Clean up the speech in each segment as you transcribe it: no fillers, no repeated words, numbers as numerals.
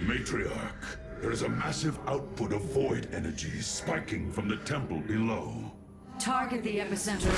Matriarch, there is a massive output of void energy spiking from the temple below. Target the epicenter.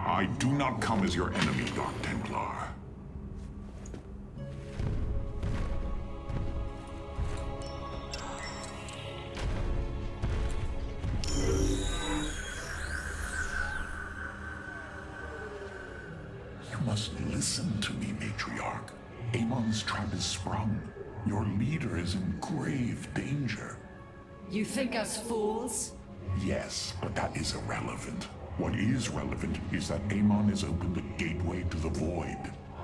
I do not come as your enemy, Dark Templar. You must listen to me, Matriarch. Amon's trap is sprung. Your leader is in grave danger. You think us fools? Yes, but that is irrelevant. What is relevant is that Amon has opened a gateway to the void.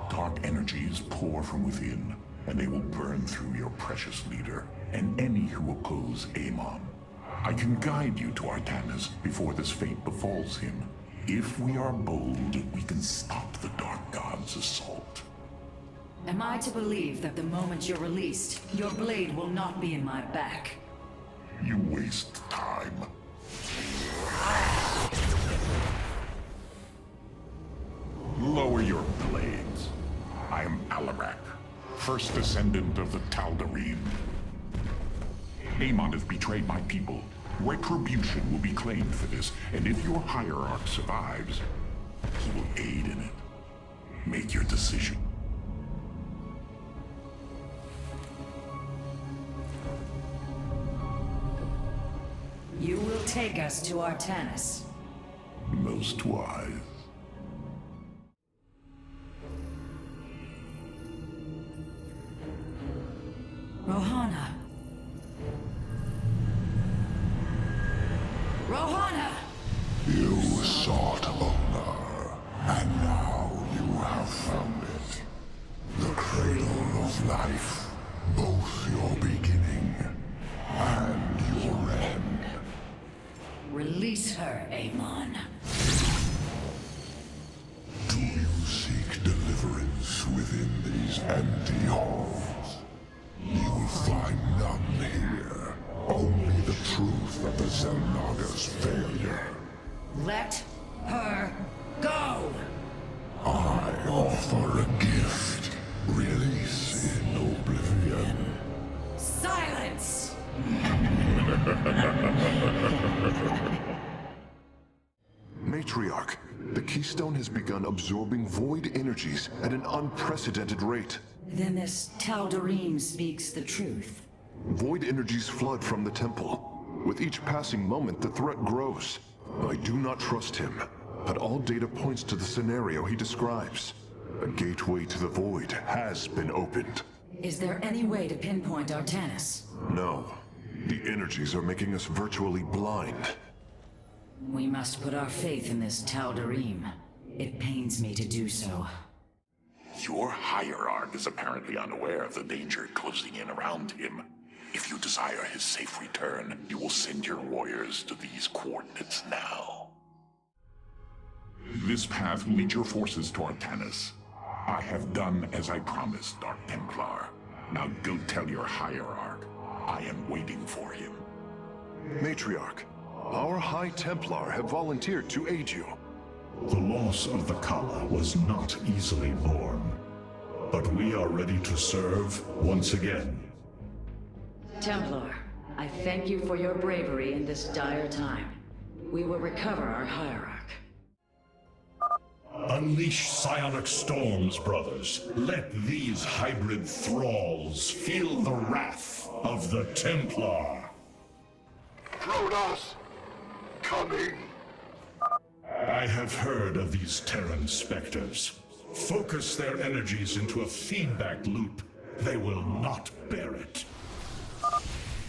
Dark energies pour from within, and they will burn through your precious leader, and any who oppose Amon. I can guide you to Artanis before this fate befalls him. If we are bold, we can stop the Dark God's assault. Am I to believe that the moment you're released, your blade will not be in my back? You waste time. Lower your blades. I am Alarak, first descendant of the Tal'Darim. Amon has betrayed my people. Retribution will be claimed for this, and if your hierarch survives, he will aid in it. Make your decision. You will take us to Artanis. Most wise. Rohana. Rohana! You sought honor, and now you have found it. The cradle of life, both your beginning and your end. Release her, Amon. Do you seek deliverance within these empty halls? You will find none here. Only the truth of the Xel'Naga's failure. Let her go! I offer a gift. Release in oblivion. Silence! Matriarch, the Keystone has begun absorbing void energies at an unprecedented rate. Then this Tal'Darim speaks the truth. Void energies flood from the temple. With each passing moment, the threat grows. I do not trust him, but all data points to the scenario he describes. A gateway to the void has been opened. Is there any way to pinpoint Artanis? No. The energies are making us virtually blind. We must put our faith in this Tal'Darim. It pains me to do so. Your hierarch is apparently unaware of the danger closing in around him. If you desire his safe return, you will send your warriors to these coordinates now. This path will lead your forces to Artanis. I have done as I promised, Dark Templar. Now go tell your hierarch I am waiting for him. Matriarch, our High Templar have volunteered to aid you. The loss of the Kala was not easily borne, but we are ready to serve once again. Templar, I thank you for your bravery in this dire time. We will recover our hierarch. Unleash psionic storms, brothers. Let these hybrid thralls feel the wrath of the Templar. Protoss! Coming! I have heard of these Terran specters. Focus their energies into a feedback loop. They will not bear it.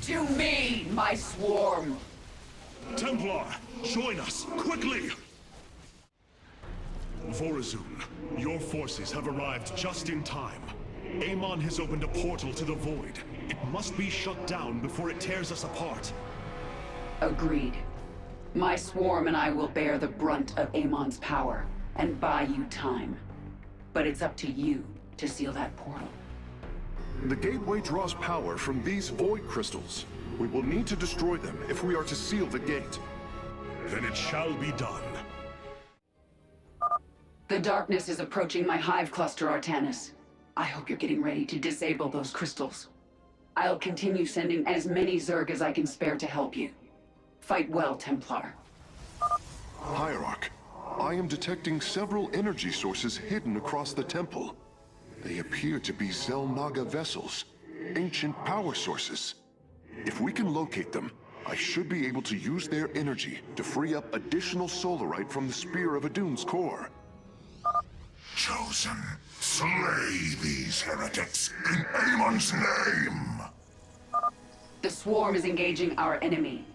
To me, my swarm! Templar, join us, quickly! Vorazun, your forces have arrived just in time. Amon has opened a portal to the Void. It must be shut down before it tears us apart. Agreed. My swarm and I will bear the brunt of Amon's power and buy you time. But it's up to you to seal that portal. The gateway draws power from these void crystals. We will need to destroy them if we are to seal the gate. Then it shall be done. The darkness is approaching my hive cluster, Artanis. I hope you're getting ready to disable those crystals. I'll continue sending as many Zerg as I can spare to help you. Fight well, Templar. Hierarch, I am detecting several energy sources hidden across the temple. They appear to be Xel'Naga vessels, ancient power sources. If we can locate them, I should be able to use their energy to free up additional solarite from the Spear of Adun's core. Chosen, slay these heretics in Amon's name! The swarm is engaging our enemy.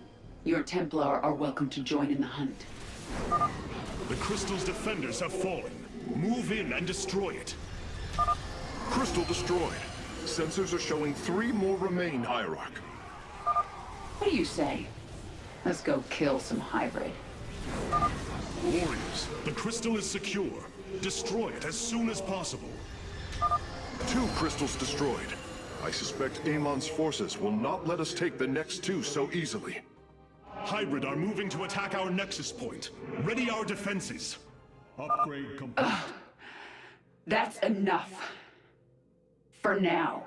Your Templar are welcome to join in the hunt. The crystal's defenders have fallen. Move in and destroy it. Crystal destroyed. Sensors are showing 3 more remain, Hierarch. What do you say? Let's go kill some hybrid. Warriors, the crystal is secure. Destroy it as soon as possible. 2 crystals destroyed. I suspect Amon's forces will not let us take the next 2 so easily. Hybrid are moving to attack our nexus point. Ready our defenses. Upgrade complete. That's enough. For now.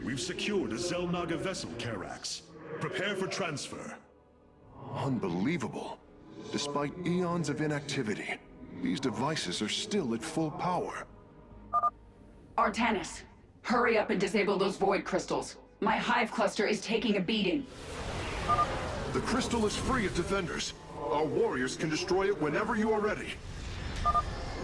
We've secured a Xel'Naga vessel, Karax. Prepare for transfer. Unbelievable. Despite eons of inactivity, these devices are still at full power. Artanis, hurry up and disable those void crystals. My hive cluster is taking a beating. The crystal is free of defenders. Our warriors can destroy it whenever you are ready.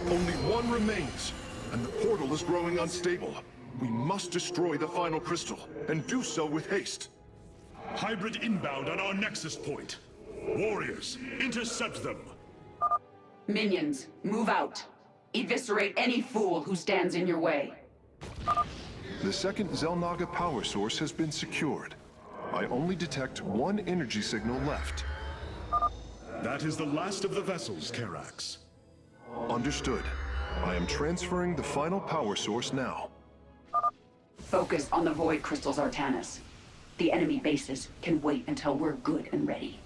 Only 1 remains, and the portal is growing unstable. We must destroy the final crystal, and do so with haste. Hybrid inbound on our nexus point. Warriors, intercept them. Minions, move out. Eviscerate any fool who stands in your way. The second Xel'Naga power source has been secured. I only detect 1 energy signal left. That is the last of the vessels, Karax. Understood. I am transferring the final power source now. Focus on the void crystals, Artanis. The enemy bases can wait until we're good and ready.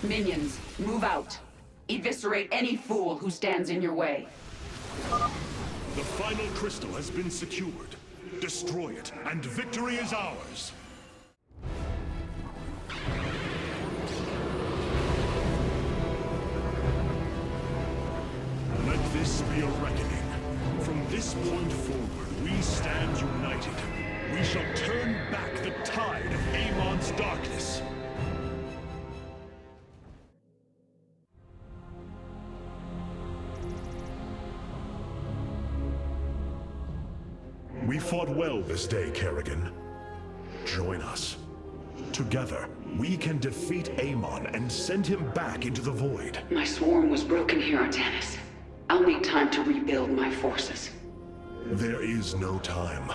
Minions, move out. Eviscerate any fool who stands in your way. The final crystal has been secured. Destroy it, and victory is ours. Let this be a reckoning. From this point forward, we stand united. We shall turn back the tide of Amon's darkness. We fought well this day, Paragon. Join us. Together, we can defeat Amon and send him back into the Void. My swarm was broken here, Artanis. I'll need time to rebuild my forces. There is no time.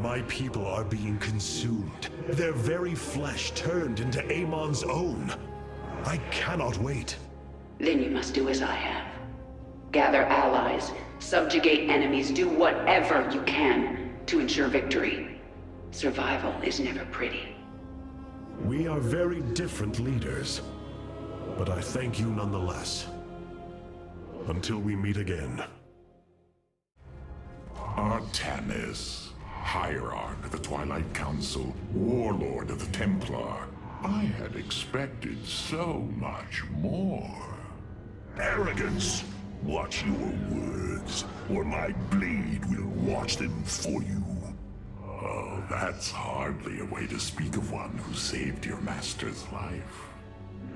My people are being consumed. Their very flesh turned into Amon's own. I cannot wait. Then you must do as I have. Gather allies, subjugate enemies, do whatever you can to ensure victory. Survival is never pretty. We are very different leaders, but I thank you nonetheless. Until we meet again. Artanis, Hierarch of the Twilight Council, Warlord of the Templar. I had expected so much more. Arrogance! Watch your words, or my blade will watch them for you. Oh, that's hardly a way to speak of one who saved your master's life.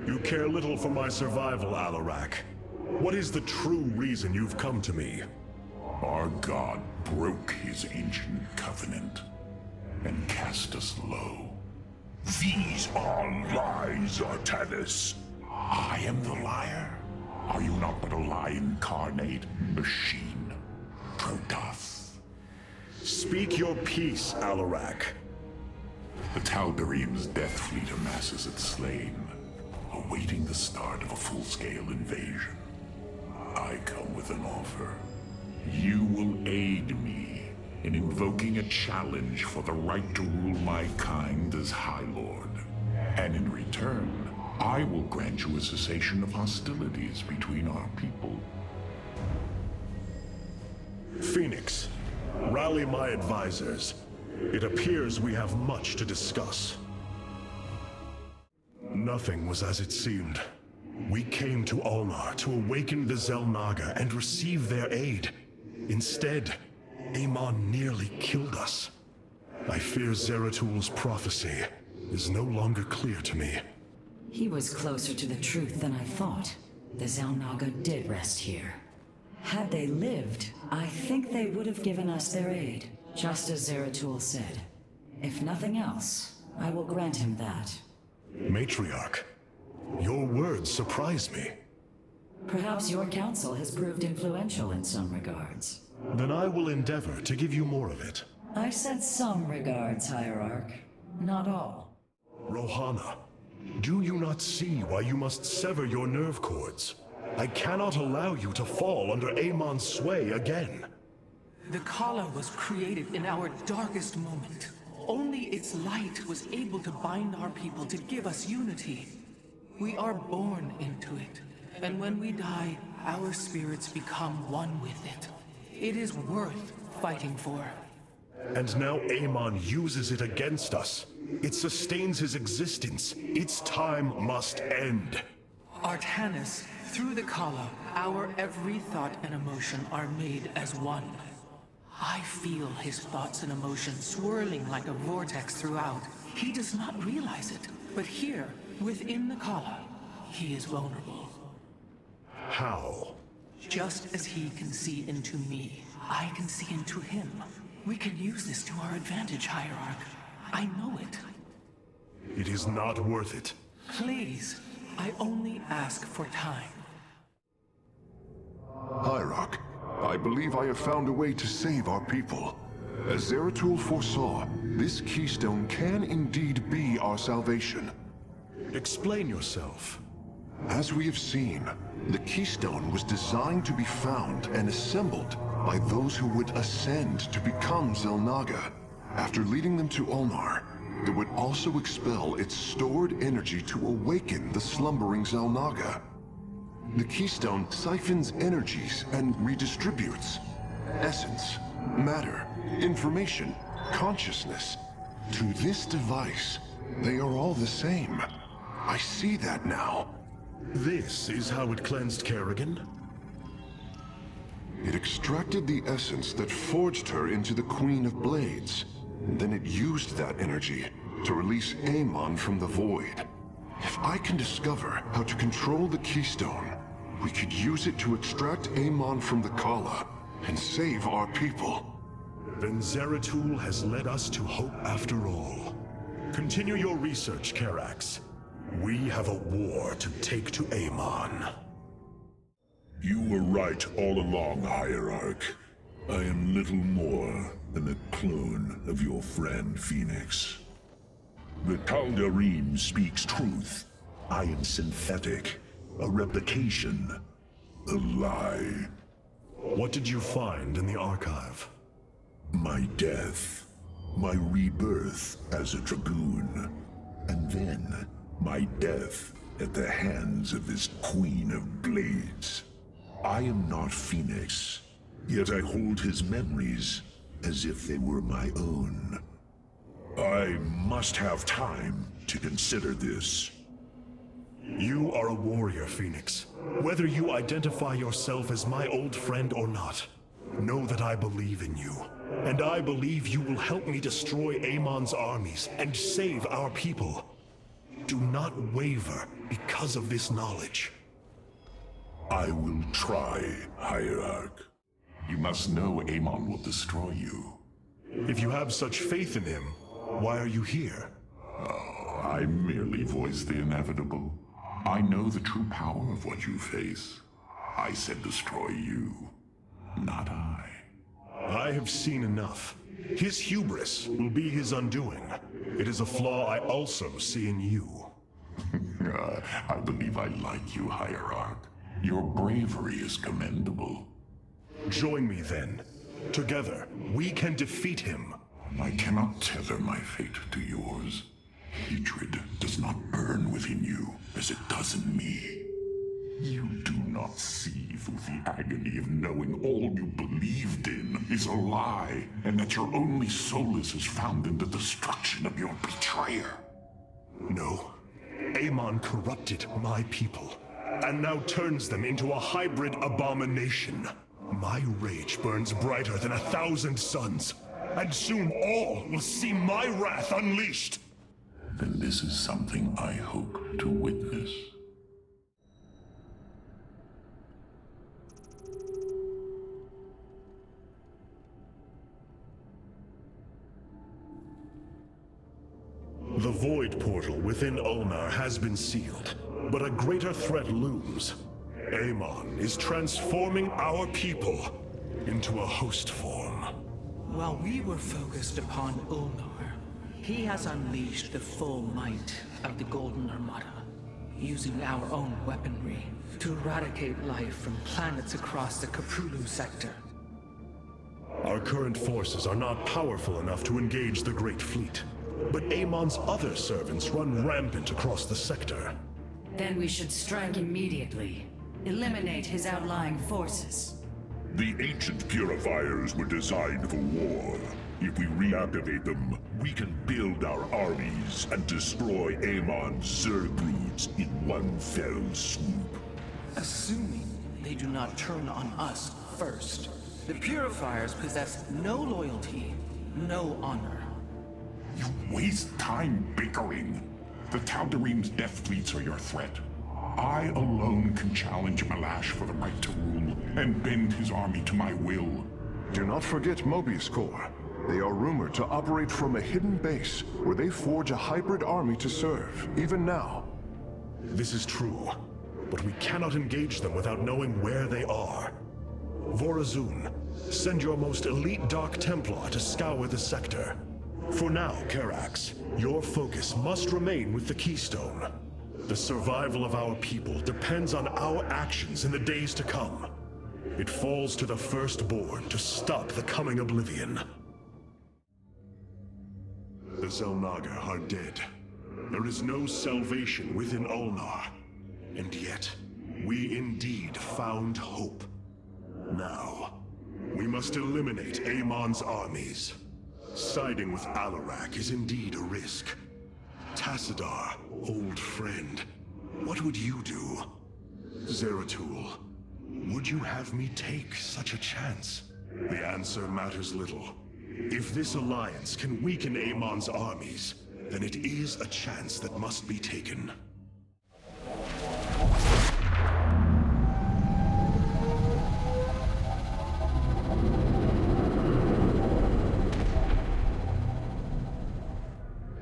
You care little for my survival, Alarak. What is the true reason you've come to me? Our god broke his ancient covenant and cast us low. These are lies, Artanis. I am the liar? Are you not but a lie incarnate machine. Protoss. Speak your peace, Alarak. The Tal'Darim's death fleet amasses its slain, awaiting the start of a full-scale invasion. I come with an offer. You will aid me in invoking a challenge for the right to rule my kind as High Lord. And in return, I will grant you a cessation of hostilities between our people. Phoenix, rally my advisors. It appears we have much to discuss. Nothing was as it seemed. We came to Ulnar to awaken the Xel'Naga and receive their aid. Instead, Amon nearly killed us. I fear Zeratul prophecy is no longer clear to me. He was closer to the truth than I thought. The Xel'Naga did rest here. Had they lived, I think they would have given us their aid, just as Zeratul said. If nothing else, I will grant him that. Matriarch, your words surprise me. Perhaps your counsel has proved influential in some regards. Then I will endeavor to give you more of it. I said some regards, Hierarch. Not all. Rohana, do you not see why you must sever your nerve cords? I cannot allow you to fall under Amon's sway again. The Kala was created in our darkest moment. Only its light was able to bind our people to give us unity. We are born into it, and when we die, our spirits become one with it. It is worth fighting for. And now Amon uses it against us. It sustains his existence. Its time must end. Artanis, through the Kala, our every thought and emotion are made as one. I feel his thoughts and emotions swirling like a vortex throughout. He does not realize it, but here, within the Kala, he is vulnerable. How? Just as he can see into me, I can see into him. We can use this to our advantage, Hierarch. I know it. It is not worth it. Please, I only ask for time. Hierarch, I believe I have found a way to save our people. As Zeratul foresaw, this keystone can indeed be our salvation. Explain yourself. As we have seen, the keystone was designed to be found and assembled by those who would ascend to become Xel'Naga. After leading them to Ulnar, it would also expel its stored energy to awaken the slumbering Xel'Naga. The keystone siphons energies and redistributes essence, matter, information, consciousness. To this device, they are all the same. I see that now. This is how it cleansed Kerrigan? It extracted the essence that forged her into the Queen of Blades. Then it used that energy to release Amon from the void. If I can discover how to control the keystone, we could use it to extract Amon from the Kala and save our people. Then Zeratul has led us to hope after all. Continue your research, Karax. We have a war to take to Amon. You were right all along, Hierarch. I am little more than a clone of your friend Phoenix. The Tal'Darim speaks truth. I am synthetic, a replication, a lie. What did you find in the archive? My death, my rebirth as a Dragoon, and then my death at the hands of this Queen of Blades. I am not Phoenix, yet I hold his memories as if they were my own. I must have time to consider this. You are a warrior, Phoenix. Whether you identify yourself as my old friend or not, know that I believe in you. And I believe you will help me destroy Amon's armies and save our people. Do not waver because of this knowledge. I will try, Hierarch. You must know Amon will destroy you. If you have such faith in him, why are you here? I merely voice the inevitable. I know the true power of what you face. I said destroy you, not I. I have seen enough. His hubris will be his undoing. It is a flaw I also see in you. I believe I like you, Hierarch. Your bravery is commendable. Join me then. Together, we can defeat him. I cannot tether my fate to yours. Hatred does not burn within you as it does in me. You do not see through the agony of knowing all you believed in is a lie, and that your only solace is found in the destruction of your betrayer. No. Amon corrupted my people, and now turns them into a hybrid abomination. My rage burns brighter than 1,000 suns, and soon all will see my wrath unleashed. Then this is something I hope to witness. The Void Portal within Ulnar has been sealed, but a greater threat looms. Amon is transforming our people into a host form. While we were focused upon Ulnar, he has unleashed the full might of the Golden Armada, using our own weaponry to eradicate life from planets across the Caprulu sector. Our current forces are not powerful enough to engage the Great Fleet, but Amon's other servants run rampant across the sector. Then we should strike immediately. Eliminate his outlying forces. The ancient purifiers were designed for war. If we reactivate them, we can build our armies and destroy Amon's Zergroods in one fell swoop. Assuming they do not turn on us first. The Purifiers possess no loyalty, no honor. You waste time bickering. The Tal'Darim's death fleets are your threat. I alone can challenge Malash for the right to rule and bend his army to my will. Do not forget Mobius Corps. They are rumored to operate from a hidden base where they forge a hybrid army to serve, even now. This is true, but we cannot engage them without knowing where they are. Vorazun, send your most elite Dark Templar to scour the sector. For now, Karax, your focus must remain with the Keystone. The survival of our people depends on our actions in the days to come. It falls to the Firstborn to stop the coming oblivion. The Xel'Naga are dead. There is no salvation within Ulnar. And yet, we indeed found hope. Now, we must eliminate Amon's armies. Siding with Alarak is indeed a risk. Tassadar, old friend, what would you do? Zeratul, would you have me take such a chance? The answer matters little. If this alliance can weaken Amon's armies, then it is a chance that must be taken.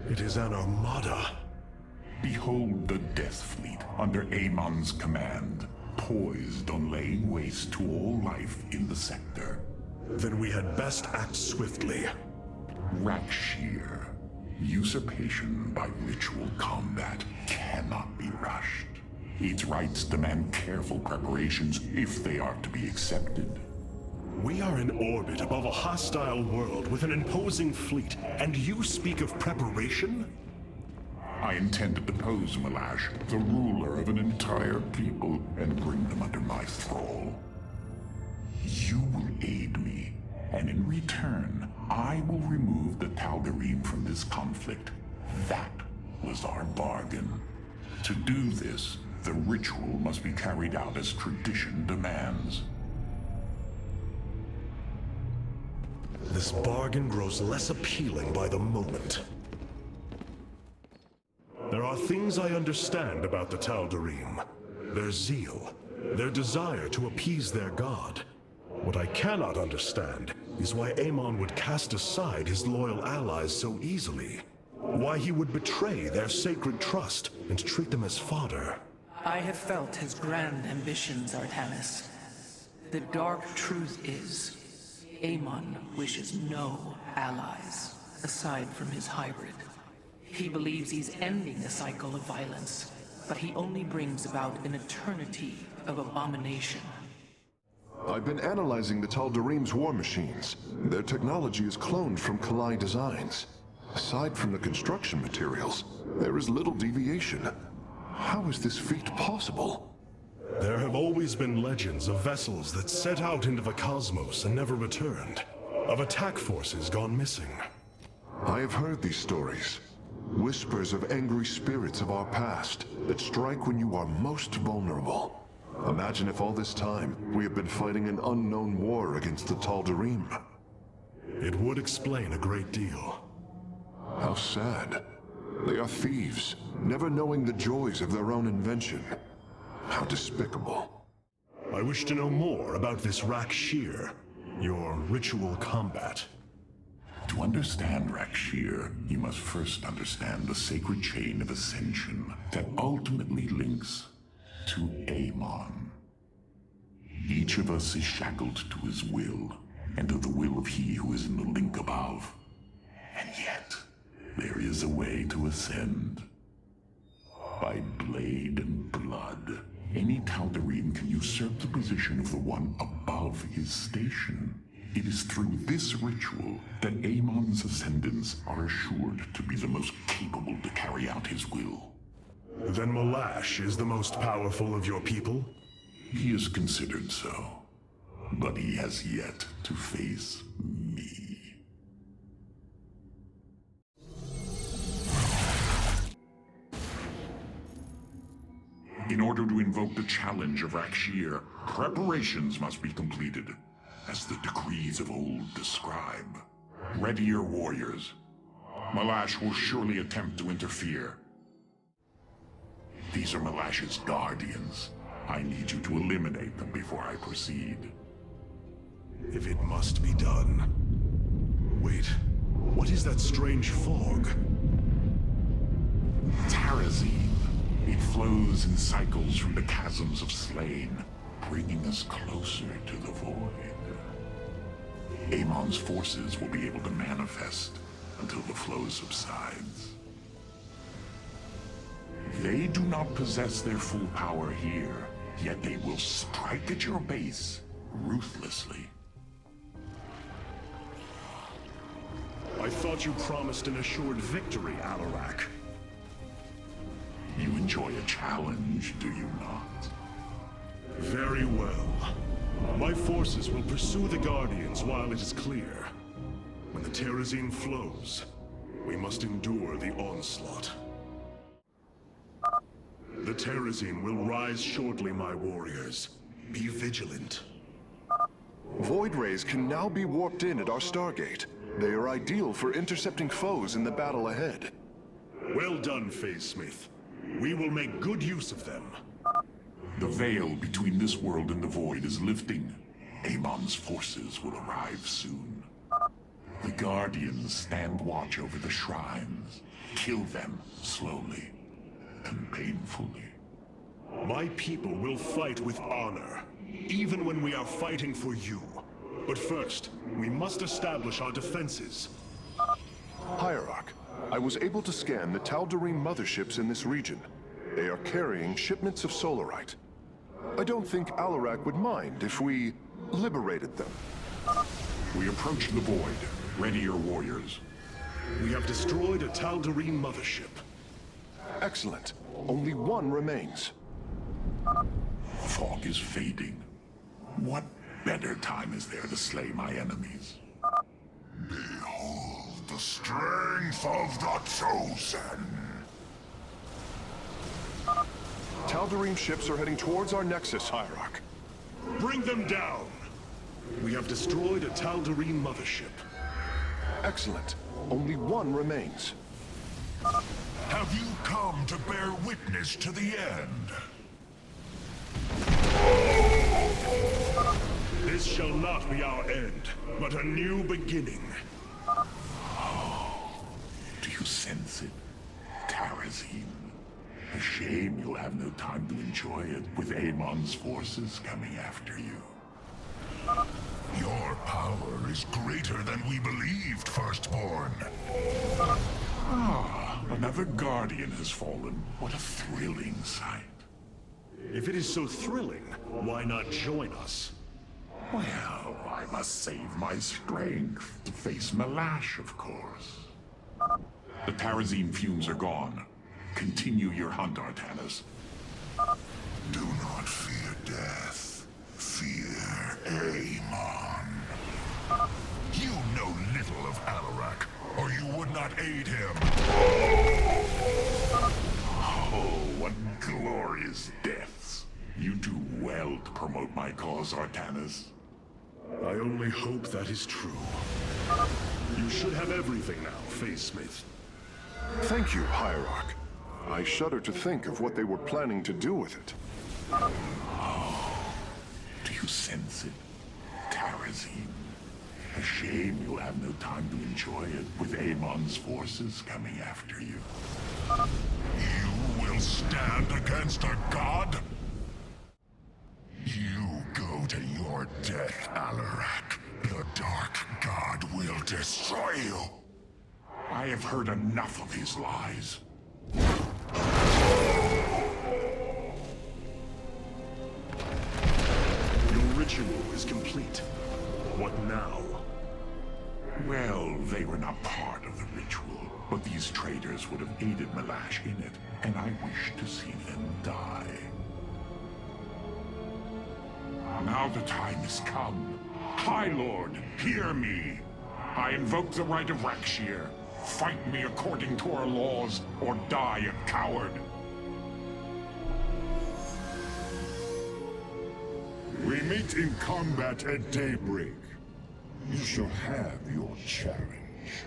It is an armada. Behold the Death Fleet under Amon's command, poised on laying waste to all life in the sector. Then we had best act swiftly. Rakshir. Usurpation by ritual combat cannot be rushed. Its rites demand careful preparations if they are to be accepted. We are in orbit above a hostile world with an imposing fleet, and you speak of preparation? I intend to depose Malash, the ruler of an entire people, and bring them under my thrall. You will aid me, and in return, I will remove the Tal'Darim from this conflict. That was our bargain. To do this, the ritual must be carried out as tradition demands. This bargain grows less appealing by the moment. There are things I understand about the Tal'Darim. Their zeal, their desire to appease their god. What I cannot understand is why Amon would cast aside his loyal allies so easily. Why he would betray their sacred trust and treat them as fodder. I have felt his grand ambitions, Artanis. The dark truth is, Amon wishes no allies, aside from his hybrid. He believes he's ending a cycle of violence, but he only brings about an eternity of abomination. I've been analyzing the Tal'Darim's war machines. Their technology is cloned from Kalai designs. Aside from the construction materials, there is little deviation. How is this feat possible? There have always been legends of vessels that set out into the cosmos and never returned. Of attack forces gone missing. I have heard these stories. Whispers of angry spirits of our past that strike when you are most vulnerable. Imagine if all this time we have been fighting an unknown war against the Tal'Darim. It would explain a great deal. How sad. They are thieves, never knowing the joys of their own invention. How despicable. I wish to know more about this Rakshir, your ritual combat. To understand Rakshir, you must first understand the sacred chain of ascension that ultimately links to Amon. Each of us is shackled to his will, and to the will of he who is in the link above. And yet, there is a way to ascend. By blade and blood, any Tal'Darim can usurp the position of the one above his station. It is through this ritual that Amon's ascendants are assured to be the most capable to carry out his will. Then Malash is the most powerful of your people? He is considered so, but he has yet to face me. In order to invoke the challenge of Rakshir, preparations must be completed, as the decrees of old describe. Ready your warriors. Malash will surely attempt to interfere. These are Malash's guardians. I need you to eliminate them before I proceed. If it must be done. Wait, what is that strange fog? Terrazine. It flows in cycles from the chasms of slain, bringing us closer to the void. Amon's forces will be able to manifest until the flow subsides. They do not possess their full power here, yet they will strike at your base ruthlessly. I thought you promised an assured victory, Alarak. You enjoy a challenge, do you not? Very well. My forces will pursue the Guardians while it is clear. When the Terrazine flows, we must endure the onslaught. The Terrazine will rise shortly, my warriors. Be vigilant. Void rays can now be warped in at our Stargate. They are ideal for intercepting foes in the battle ahead. Well done, Phase-Smith. We will make good use of them. The veil between this world and the void is lifting. Amon's forces will arrive soon. The Guardians stand watch over the shrines. Kill them slowly and painfully. My people will fight with honor, even when we are fighting for you. But first, we must establish our defenses. Hierarch, I was able to scan the Tal'Darim motherships in this region. They are carrying shipments of solarite. I don't think Alarak would mind if we liberated them. We approach the void. Ready your warriors. We have destroyed a Tal'Darim mothership. Excellent. Only one remains. Fog is fading. What better time is there to slay my enemies? Behold the strength of the Chosen! Tal'Darim ships are heading towards our nexus, Hierarch. Bring them down! We have destroyed a Tal'Darim mothership. Excellent. Only one remains. Have you come to bear witness to the end? This shall not be our end, but a new beginning. Do you sense it? Terrazine. A shame you'll have no time to enjoy it with Amon's forces coming after you. Your power is greater than we believed, Firstborn. Ah, another Guardian has fallen. What a thrilling sight. If it is so thrilling, why not join us? Well, I must save my strength to face Malash, of course. The Terrazine fumes are gone. Continue your hunt, Artanis. Do not fear death. Fear Amon. You know little of Alarak, or you would not aid him. Oh, what glorious deaths. You do well to promote my cause, Artanis. I only hope that is true. You should have everything now, Facesmith. Thank you, Hierarch. I shudder to think of what they were planning to do with it. Do you sense it? Terrazine. A shame you'll have no time to enjoy it with Amon's forces coming after you. You will stand against a god? You go to your death, Alarak. The Dark God will destroy you. I have heard enough of his lies. Your ritual is complete. What now? Well, they were not part of the ritual, but these traitors would have aided Malash in it, and I wish to see them die. Now the time has come. High Lord, hear me. I invoke the right of Rakshir. Fight me according to our laws, or die a coward. We meet in combat at daybreak. You shall have your challenge.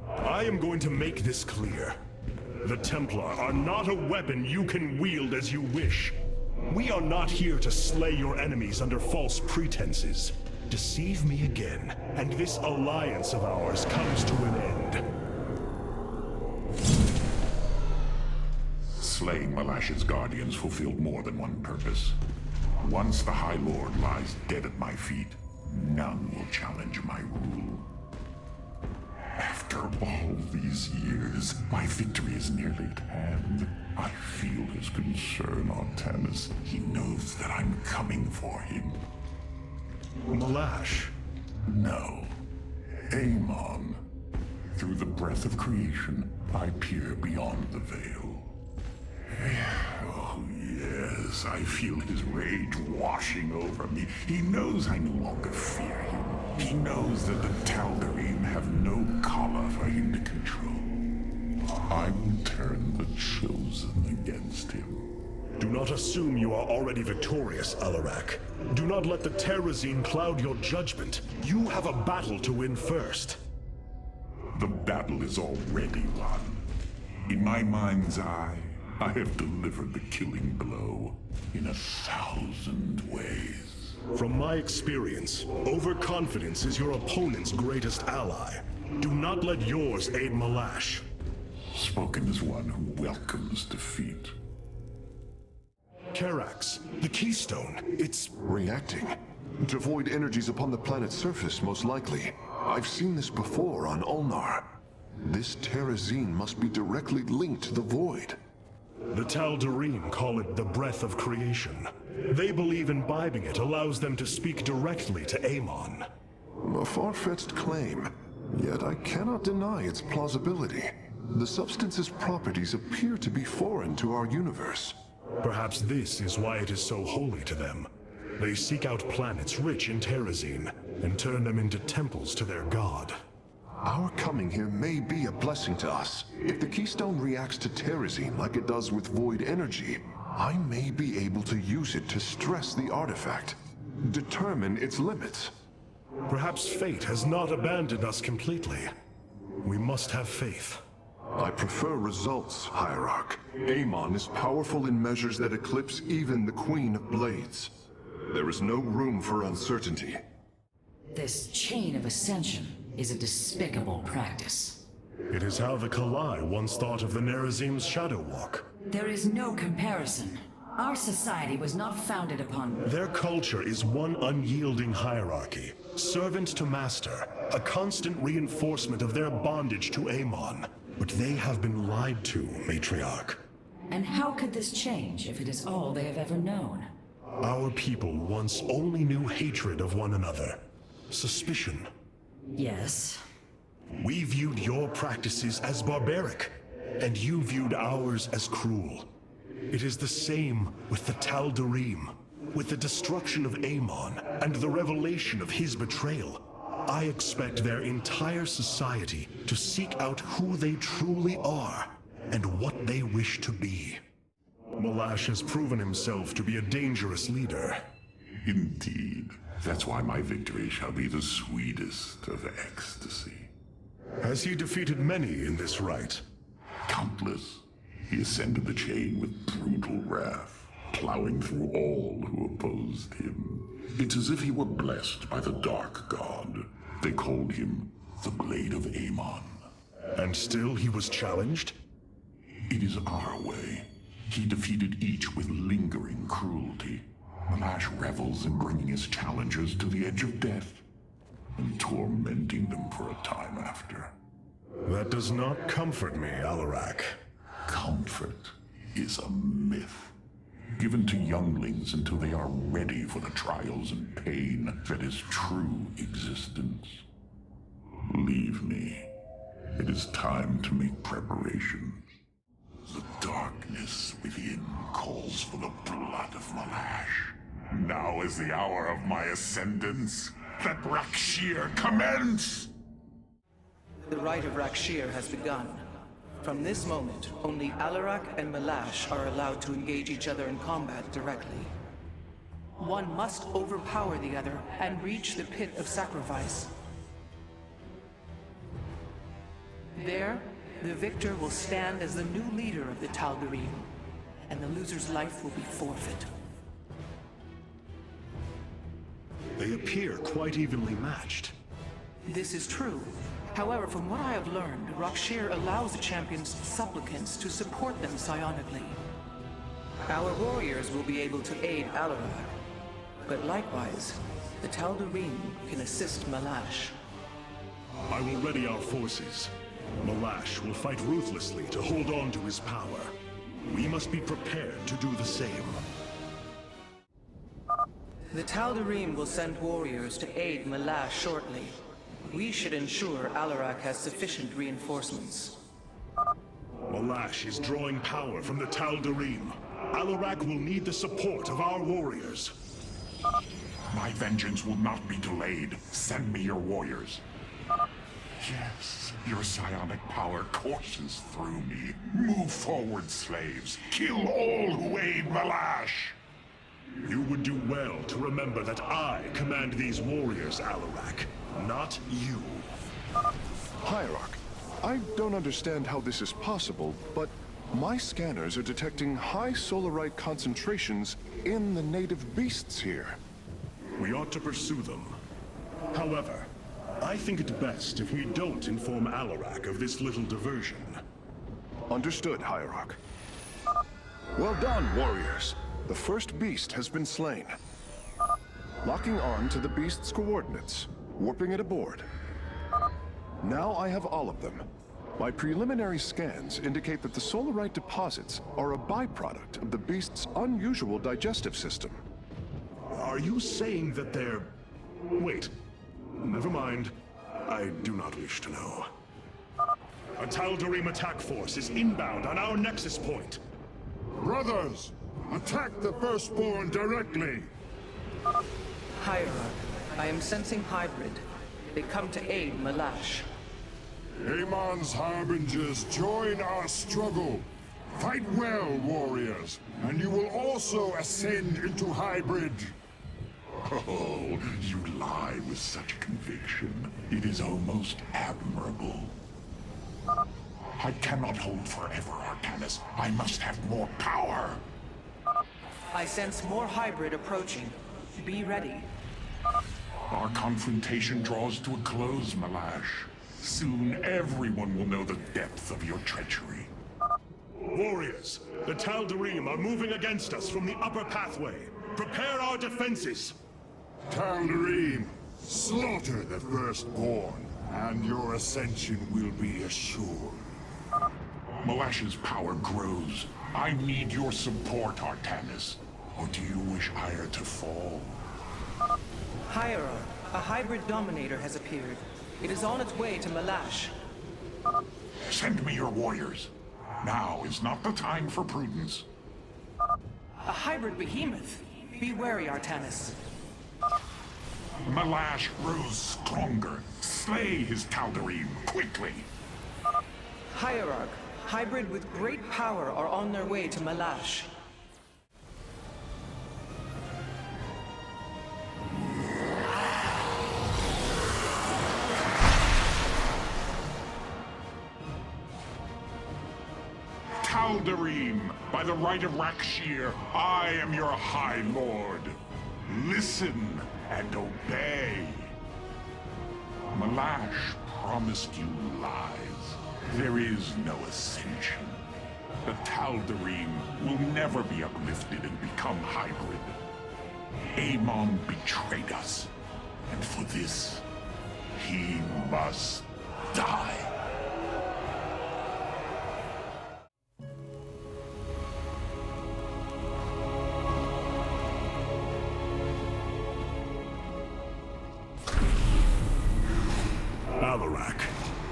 I am going to make this clear. The Templar are not a weapon you can wield as you wish. We are not here to slay your enemies under false pretenses. Deceive me again, and this alliance of ours comes to an end. Slaying Malash's guardians fulfilled more than one purpose. Once the High Lord lies dead at my feet, none will challenge my rule. After all these years, my victory is nearly at hand. I feel his concern, Artanis. He knows that I'm coming for him. Malash. No. Amon. Through the breath of creation, I peer beyond the veil. Oh, yes, I feel his rage washing over me. He knows I no longer fear him. He knows that the Tal'Darim have no collar for him to control. I will turn the Chosen against him. Do not assume you are already victorious, Alarak. Do not let the Terrazine cloud your judgment. You have a battle to win first. The battle is already won. In my mind's eye, I have delivered the killing blow in 1,000 ways. From my experience, overconfidence is your opponent's greatest ally. Do not let yours aid Malash. Spoken as one who welcomes defeat. Karax, the Keystone, it's... Reacting. Devoid energies upon the planet's surface, most likely. I've seen this before on Ulnar. This Terrazine must be directly linked to the Void. The Tal'Darim call it the breath of creation. They believe imbibing it allows them to speak directly to Amon. A far-fetched claim, yet I cannot deny its plausibility. The substance's properties appear to be foreign to our universe. Perhaps this is why it is so holy to them. They seek out planets rich in Terrazine and turn them into temples to their god. Our coming here may be a blessing to us. If the Keystone reacts to Terrazine like it does with Void energy, I may be able to use it to stress the artifact, determine its limits. Perhaps fate has not abandoned us completely. We must have faith. I prefer results, Hierarch. Amon is powerful in measures that eclipse even the Queen of Blades. There is no room for uncertainty. This chain of ascension is a despicable practice. It is how the Kalai once thought of the Nerazim's Shadow Walk. There is no comparison. Our society was not founded upon... Their culture is one unyielding hierarchy, servant to master, a constant reinforcement of their bondage to Amon. But they have been lied to, Matriarch. And how could this change if it is all they have ever known? Our people once only knew hatred of one another. Suspicion. Yes. We viewed your practices as barbaric, and you viewed ours as cruel. It is the same with the Tal'Darim. With the destruction of Amon and the revelation of his betrayal, I expect their entire society to seek out who they truly are and what they wish to be. Malash has proven himself to be a dangerous leader. Indeed. That's why my victory shall be the sweetest of ecstasy. Has he defeated many in this rite? Countless. He ascended the chain with brutal wrath, plowing through all who opposed him. It's as if he were blessed by the Dark God. They called him the Blade of Amon. And still he was challenged? It is our way. He defeated each with lingering cruelty. Malash revels in bringing his challengers to the edge of death, and tormenting them for a time after. That does not comfort me, Alarak. Comfort is a myth, given to younglings until they are ready for the trials and pain that is true existence. Leave me. It is time to make preparations. The darkness within calls for the blood of Malash. Now is the hour of my ascendance. Let Rakshir commence! The rite of Rakshir has begun. From this moment, only Alarak and Malash are allowed to engage each other in combat directly. One must overpower the other and reach the pit of sacrifice. There, the victor will stand as the new leader of the Tal'Darim, and the loser's life will be forfeit. They appear quite evenly matched. This is true. However, from what I have learned, Rakshir allows the champion's supplicants to support them psionically. Our warriors will be able to aid Alarak, but likewise, the Tal'Darim can assist Malash. I will ready our forces. Malash will fight ruthlessly to hold on to his power. We must be prepared to do the same. The Tal'Darim will send warriors to aid Malash shortly. We should ensure Alarak has sufficient reinforcements. Malash is drawing power from the Tal'Darim. Alarak will need the support of our warriors. My vengeance will not be delayed. Send me your warriors. Yes, your psionic power courses through me. Move forward, slaves. Kill all who aid Malash. You would do well to remember that I command these warriors, Alarak, not you. Hierarch, I don't understand how this is possible, but my scanners are detecting high solarite concentrations in the native beasts here. We ought to pursue them. However, I think it best if we don't inform Alarak of this little diversion. Understood, Hierarch. Well done, warriors. The first beast has been slain. Locking on to the beast's coordinates, warping it aboard. Now I have all of them. My preliminary scans indicate that the solarite deposits are a byproduct of the beast's unusual digestive system. Are you saying that they're... Wait. Never mind. I do not wish to know. A Tal'Darim attack force is inbound on our nexus point. Brothers, attack the Firstborn directly! Hierarch, I am sensing hybrid. They come to aid Malash. Amon's harbingers, join our struggle. Fight well, warriors, and you will also ascend into hybrid. Oh, you lie with such conviction. It is almost admirable. I cannot hold forever, Arcanus. I must have more power. I sense more hybrid approaching. Be ready. Our confrontation draws to a close, Malash. Soon everyone will know the depth of your treachery. Warriors, the Tal'Darim are moving against us from the upper pathway. Prepare our defenses. Tal'Darim, slaughter the firstborn, and your ascension will be assured. Malash's power grows. I need your support, Artanis. Or do you wish Ire to fall? Hierarch, a hybrid dominator has appeared. It is on its way to Malash. Send me your warriors. Now is not the time for prudence. A hybrid behemoth. Be wary, Artanis. Malash grows stronger. Slay his Tal'Darim, quickly! Hierarch, hybrid with great power are on their way to Malash. Tal'Darim, by the right of Rakshir, I am your High Lord. Listen and obey. Malash promised you lies. There is no ascension. The Tal'Darim will never be uplifted and become hybrid. Amon betrayed us, and for this, he must die.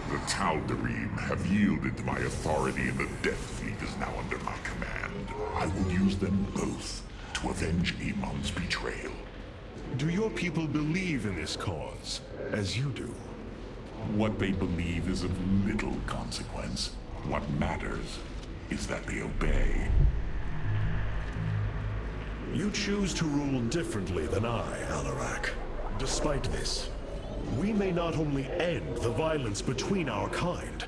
The Tal'Darim have yielded to my authority, and the Death Fleet is now under my command. I will use them both to avenge Amon's betrayal. Do your people believe in this cause, as you do? What they believe is of little consequence. What matters is that they obey. You choose to rule differently than I, Alarak. Despite this, we may not only end the violence between our kind,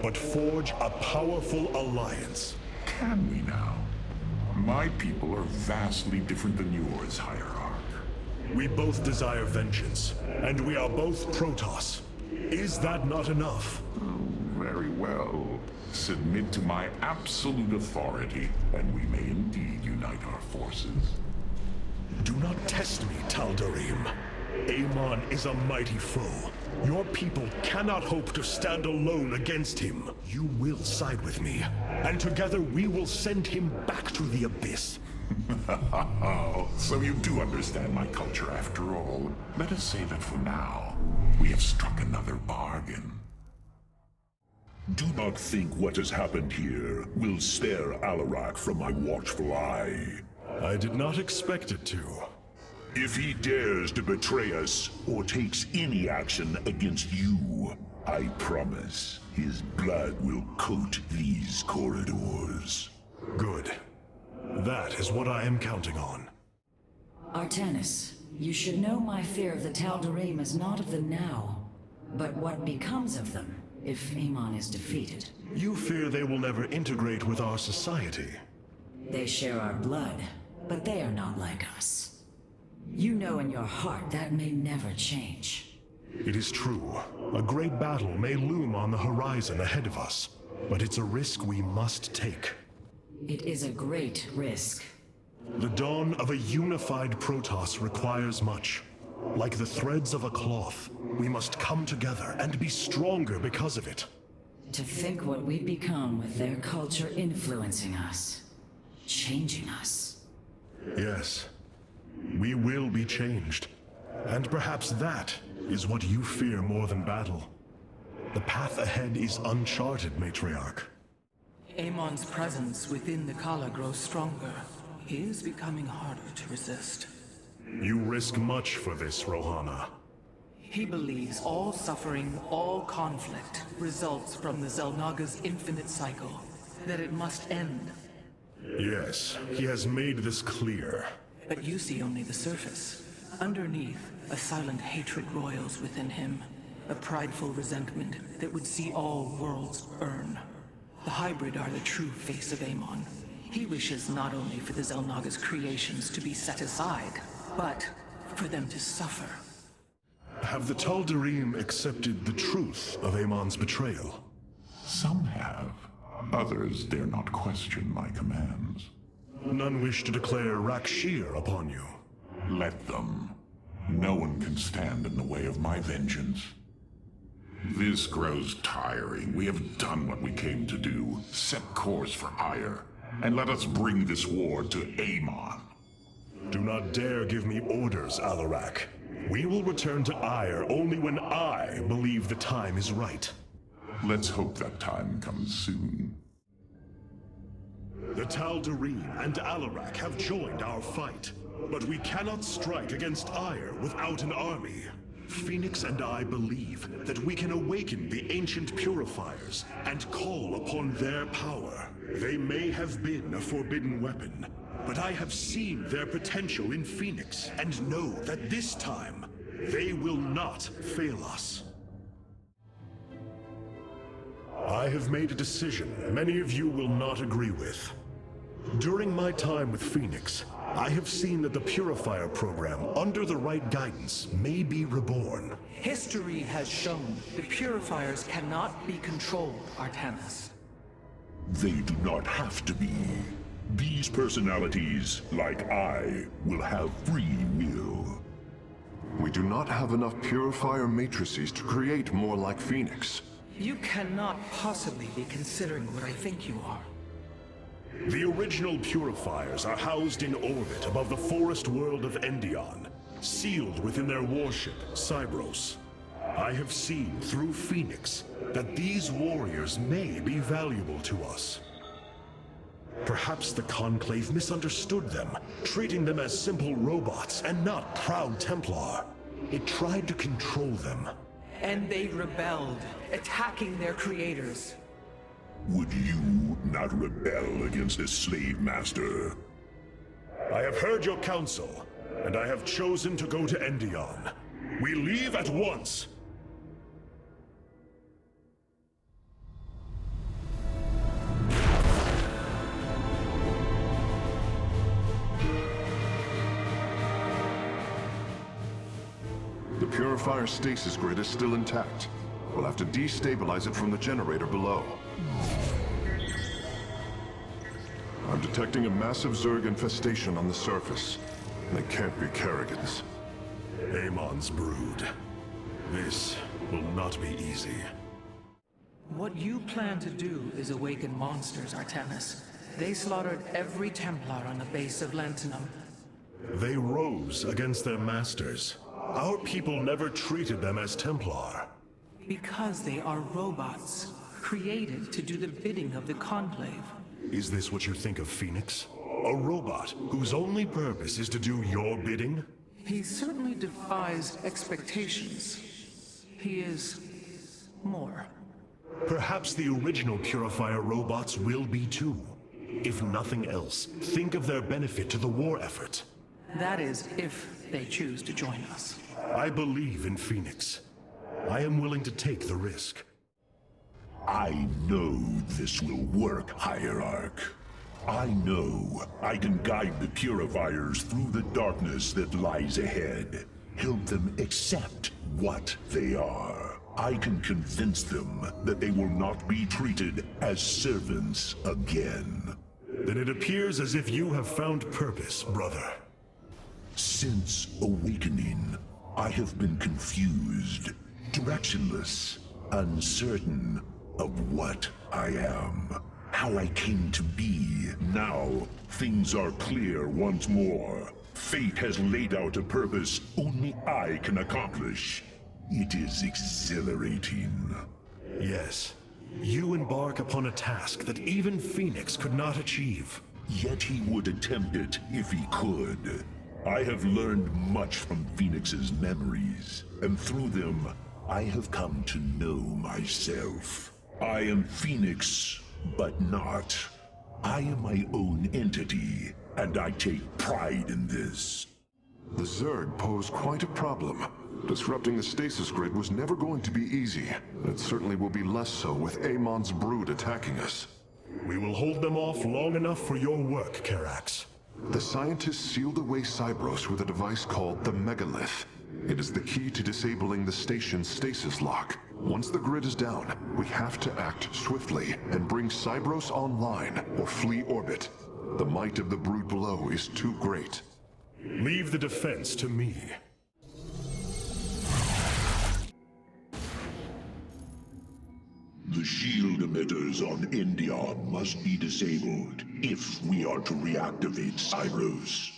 but forge a powerful alliance. Can we now? My people are vastly different than yours, Hierarch. We both desire vengeance, and we are both Protoss. Is that not enough? Very well. Submit to my absolute authority, and we may indeed unite our forces. Do not test me, Tal'Darim. Amon is a mighty foe. Your people cannot hope to stand alone against him. You will side with me, and together we will send him back to the abyss. So you do understand my culture after all. Let us say that for now, we have struck another bargain. Do not think what has happened here will spare Alarak from my watchful eye. I did not expect it to. If he dares to betray us, or takes any action against you, I promise his blood will coat these corridors. Good. That is what I am counting on. Artanis, you should know my fear of the Tal'Darim is not of the now, but what becomes of them if Amon is defeated. You fear they will never integrate with our society. They share our blood, but they are not like us. You know in your heart that may never change. It is true. A great battle may loom on the horizon ahead of us, but it's a risk we must take. It is a great risk. The dawn of a unified Protoss requires much. Like the threads of a cloth, we must come together and be stronger because of it. To think what we'd become with their culture influencing us, changing us. Yes. We will be changed. And perhaps that is what you fear more than battle. The path ahead is uncharted, Matriarch. Amon's presence within the Kala grows stronger. He is becoming harder to resist. You risk much for this, Rohana. He believes all suffering, all conflict, results from the Xel'Naga's infinite cycle. That it must end. Yes, he has made this clear. But you see only the surface. Underneath, a silent hatred roils within him. A prideful resentment that would see all worlds burn. The hybrid are the true face of Amon. He wishes not only for the Xel'Naga's creations to be set aside, but for them to suffer. Have the Tal'Darim accepted the truth of Amon's betrayal? Some have. Others dare not question my commands. None wish to declare Rakshir upon you. Let them. No one can stand in the way of my vengeance. This grows tiring. We have done what we came to do. Set course for Ire, and let us bring this war to Amon. Do not dare give me orders, Alarak. We will return to Ire only when I believe the time is right. Let's hope that time comes soon. The Tal'Darim and Alarak have joined our fight, but we cannot strike against Ire without an army. Phoenix and I believe that we can awaken the ancient purifiers and call upon their power. They may have been a forbidden weapon, but I have seen their potential in Phoenix and know that this time they will not fail us. I have made a decision many of you will not agree with. During my time with Phoenix, I have seen that the Purifier program, under the right guidance, may be reborn. History has shown the Purifiers cannot be controlled, Artanis. They do not have to be. These personalities, like I, will have free will. We do not have enough Purifier matrices to create more like Phoenix. You cannot possibly be considering what I think you are. The original Purifiers are housed in orbit above the forest world of Endion, sealed within their warship, Cybros. I have seen through Phoenix that these warriors may be valuable to us. Perhaps the Conclave misunderstood them, treating them as simple robots and not proud Templar. It tried to control them. And they rebelled, attacking their creators. Would you not rebel against a slave master? I have heard your counsel, and I have chosen to go to Endion. We leave at once! The Purifier stasis grid is still intact. We'll have to destabilize it from the generator below. I'm detecting a massive Zerg infestation on the surface. They can't be Kerrigans. Amon's brood. This will not be easy. What you plan to do is awaken monsters, Artanis. They slaughtered every Templar on the base of Lantinum. They rose against their masters. Our people never treated them as Templar. Because they are robots, created to do the bidding of the Conclave. Is this what you think of Phoenix? A robot whose only purpose is to do your bidding? He certainly defies expectations. He is more. Perhaps the original Purifier robots will be too. If nothing else, think of their benefit to the war effort. That is, if they choose to join us. I believe in Phoenix. I am willing to take the risk. I know this will work, Hierarch. I know I can guide the Purifiers through the darkness that lies ahead. Help them accept what they are. I can convince them that they will not be treated as servants again. Then it appears as if you have found purpose, brother. Since awakening, I have been confused, directionless, uncertain of what I am, how I came to be. Now, things are clear once more. Fate has laid out a purpose only I can accomplish. It is exhilarating. Yes, you embark upon a task that even Phoenix could not achieve. Yet he would attempt it if he could. I have learned much from Phoenix's memories, and through them, I have come to know myself. I am Phoenix, but not. I am my own entity, and I take pride in this. The Zerg pose quite a problem. Disrupting the stasis grid was never going to be easy. It certainly will be less so with Amon's brood attacking us. We will hold them off long enough for your work, Karax. The scientists sealed away Cybros with a device called the Megalith. It is the key to disabling the station's stasis lock. Once the grid is down, we have to act swiftly and bring Cybros online or flee orbit. The might of the brood below is too great. Leave the defense to me. The shield emitters on Endion must be disabled if we are to reactivate Cybros.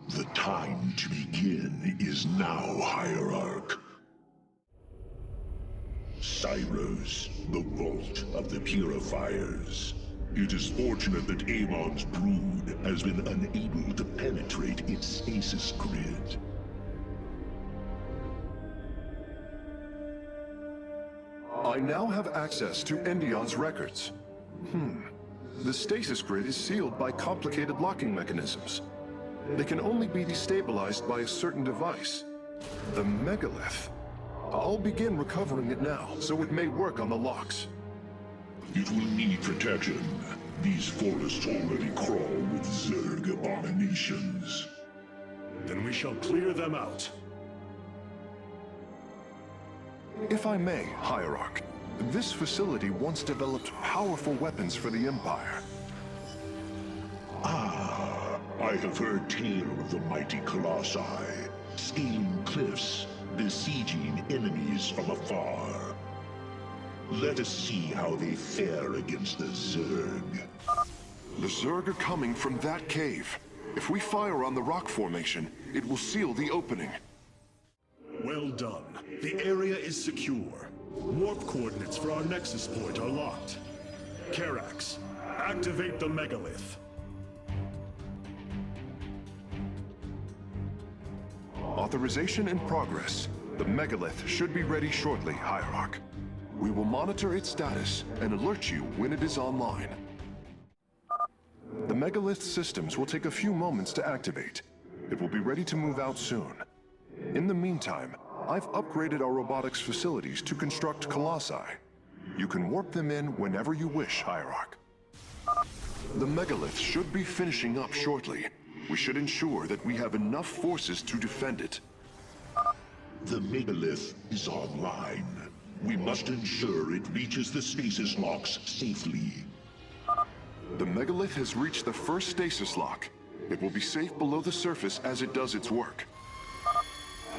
The time to begin is now, Hierarch. Cybros, the vault of the Purifiers. It is fortunate that Amon's brood has been unable to penetrate its stasis grid. I now have access to Endion's records. The stasis grid is sealed by complicated locking mechanisms. They can only be destabilized by a certain device. The megalith. I'll begin recovering it now, so it may work on the locks. It will need protection. These forests already crawl with Zerg abominations. Then we shall clear them out. If I may, Hierarch, this facility once developed powerful weapons for the Empire. I have heard tale of the mighty Colossi, scaling cliffs, besieging enemies from afar. Let us see how they fare against the Zerg. The Zerg are coming from that cave. If we fire on the rock formation, it will seal the opening. Well done. The area is secure. Warp coordinates for our nexus point are locked. Karax, activate the megalith. Authorization in progress. The megalith should be ready shortly, Hierarch. We will monitor its status and alert you when it is online. The megalith systems will take a few moments to activate. It will be ready to move out soon. In the meantime, I've upgraded our robotics facilities to construct colossi. You can warp them in whenever you wish, Hierarch. The megalith should be finishing up shortly. We should ensure that we have enough forces to defend it. The megalith is online. We must ensure it reaches the stasis locks safely. The megalith has reached the first stasis lock. It will be safe below the surface as it does its work.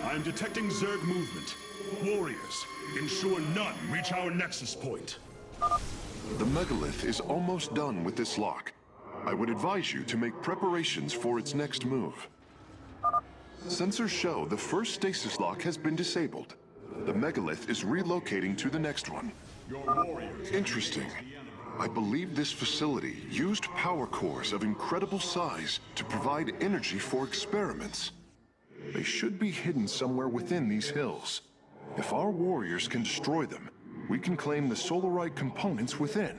I'm detecting Zerg movement. Warriors, ensure none reach our nexus point. The megalith is almost done with this lock. I would advise you to make preparations for its next move. Sensors show the first stasis lock has been disabled. The megalith is relocating to the next one. Interesting. I believe this facility used power cores of incredible size to provide energy for experiments. They should be hidden somewhere within these hills. If our warriors can destroy them, we can claim the Solarite components within.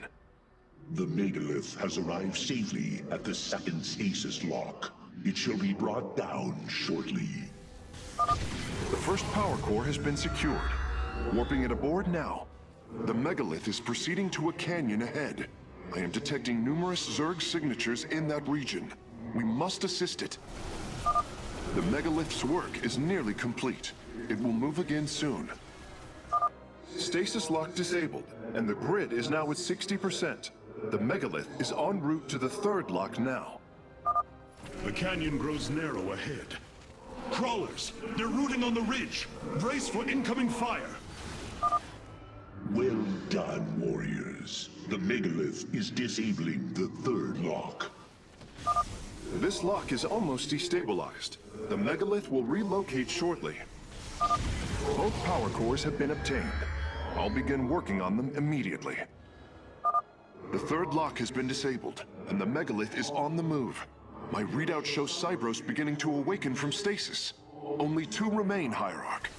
The megalith has arrived safely at the second stasis lock. It shall be brought down shortly. The first power core has been secured. Warping it aboard now. The megalith is proceeding to a canyon ahead. I am detecting numerous Zerg signatures in that region. We must assist it. The megalith's work is nearly complete. It will move again soon. Stasis lock disabled, and the grid is now at 60%. The megalith is en route to the third lock now. The canyon grows narrow ahead. Crawlers, they're rooting on the ridge. Brace for incoming fire. Well done, warriors. The megalith is disabling the third lock. This lock is almost destabilized. The megalith will relocate shortly. Both power cores have been obtained. I'll begin working on them immediately. The third lock has been disabled, and the megalith is on the move. My readout shows Cybros beginning to awaken from stasis. Only 2 remain, Hierarch.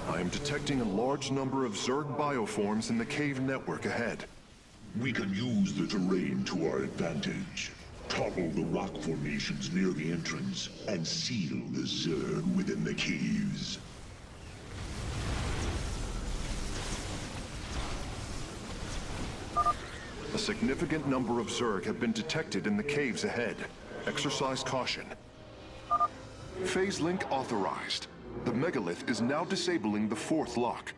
I am detecting a large number of Zerg bioforms in the cave network ahead. We can use the terrain to our advantage. Topple the rock formations near the entrance and seal the Zerg within the caves. A significant number of Zerg have been detected in the caves ahead. Exercise caution. Phase link authorized. The megalith is now disabling the fourth lock.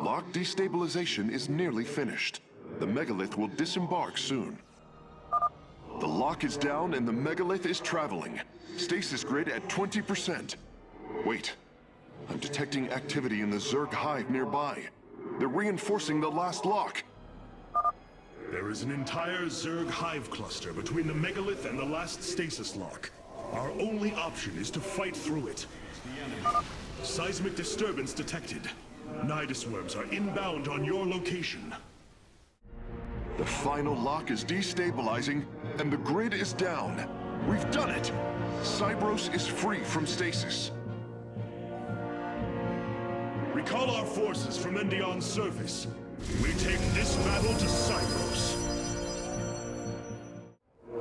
Lock destabilization is nearly finished. The megalith will disembark soon. The lock is down and the megalith is traveling. Stasis grid at 20%. Wait. I'm detecting activity in the Zerg hive nearby. They're reinforcing the last lock. There is an entire Zerg hive cluster between the megalith and the last stasis lock. Our only option is to fight through it. Seismic disturbance detected. Nidus worms are inbound on your location. The final lock is destabilizing, and the grid is down. We've done it! Cybros is free from stasis. Recall our forces from Endion's surface. We take this battle to Cybros.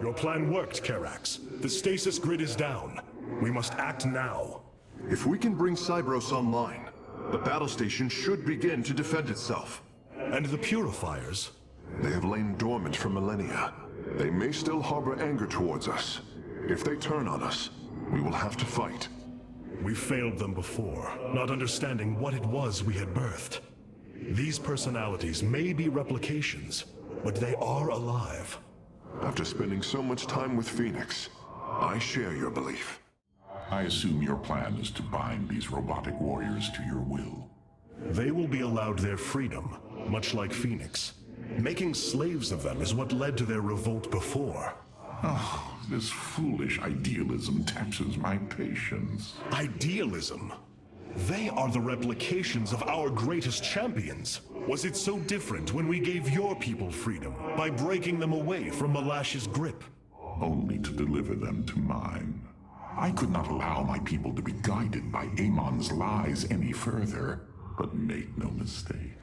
Your plan worked, Karax. The stasis grid is down. We must act now. If we can bring Cybros online, the battle station should begin to defend itself. And the purifiers? They have lain dormant for millennia. They may still harbor anger towards us. If they turn on us, we will have to fight. We failed them before, not understanding what it was we had birthed. These personalities may be replications, but they are alive. After spending so much time with Phoenix, I share your belief. I assume your plan is to bind these robotic warriors to your will. They will be allowed their freedom, much like Phoenix. Making slaves of them is what led to their revolt before. Oh, this foolish idealism taxes my patience. Idealism? They are the replications of our greatest champions. Was it so different when we gave your people freedom by breaking them away from Malash's grip? Only to deliver them to mine. I could not allow my people to be guided by Amon's lies any further, but make no mistake.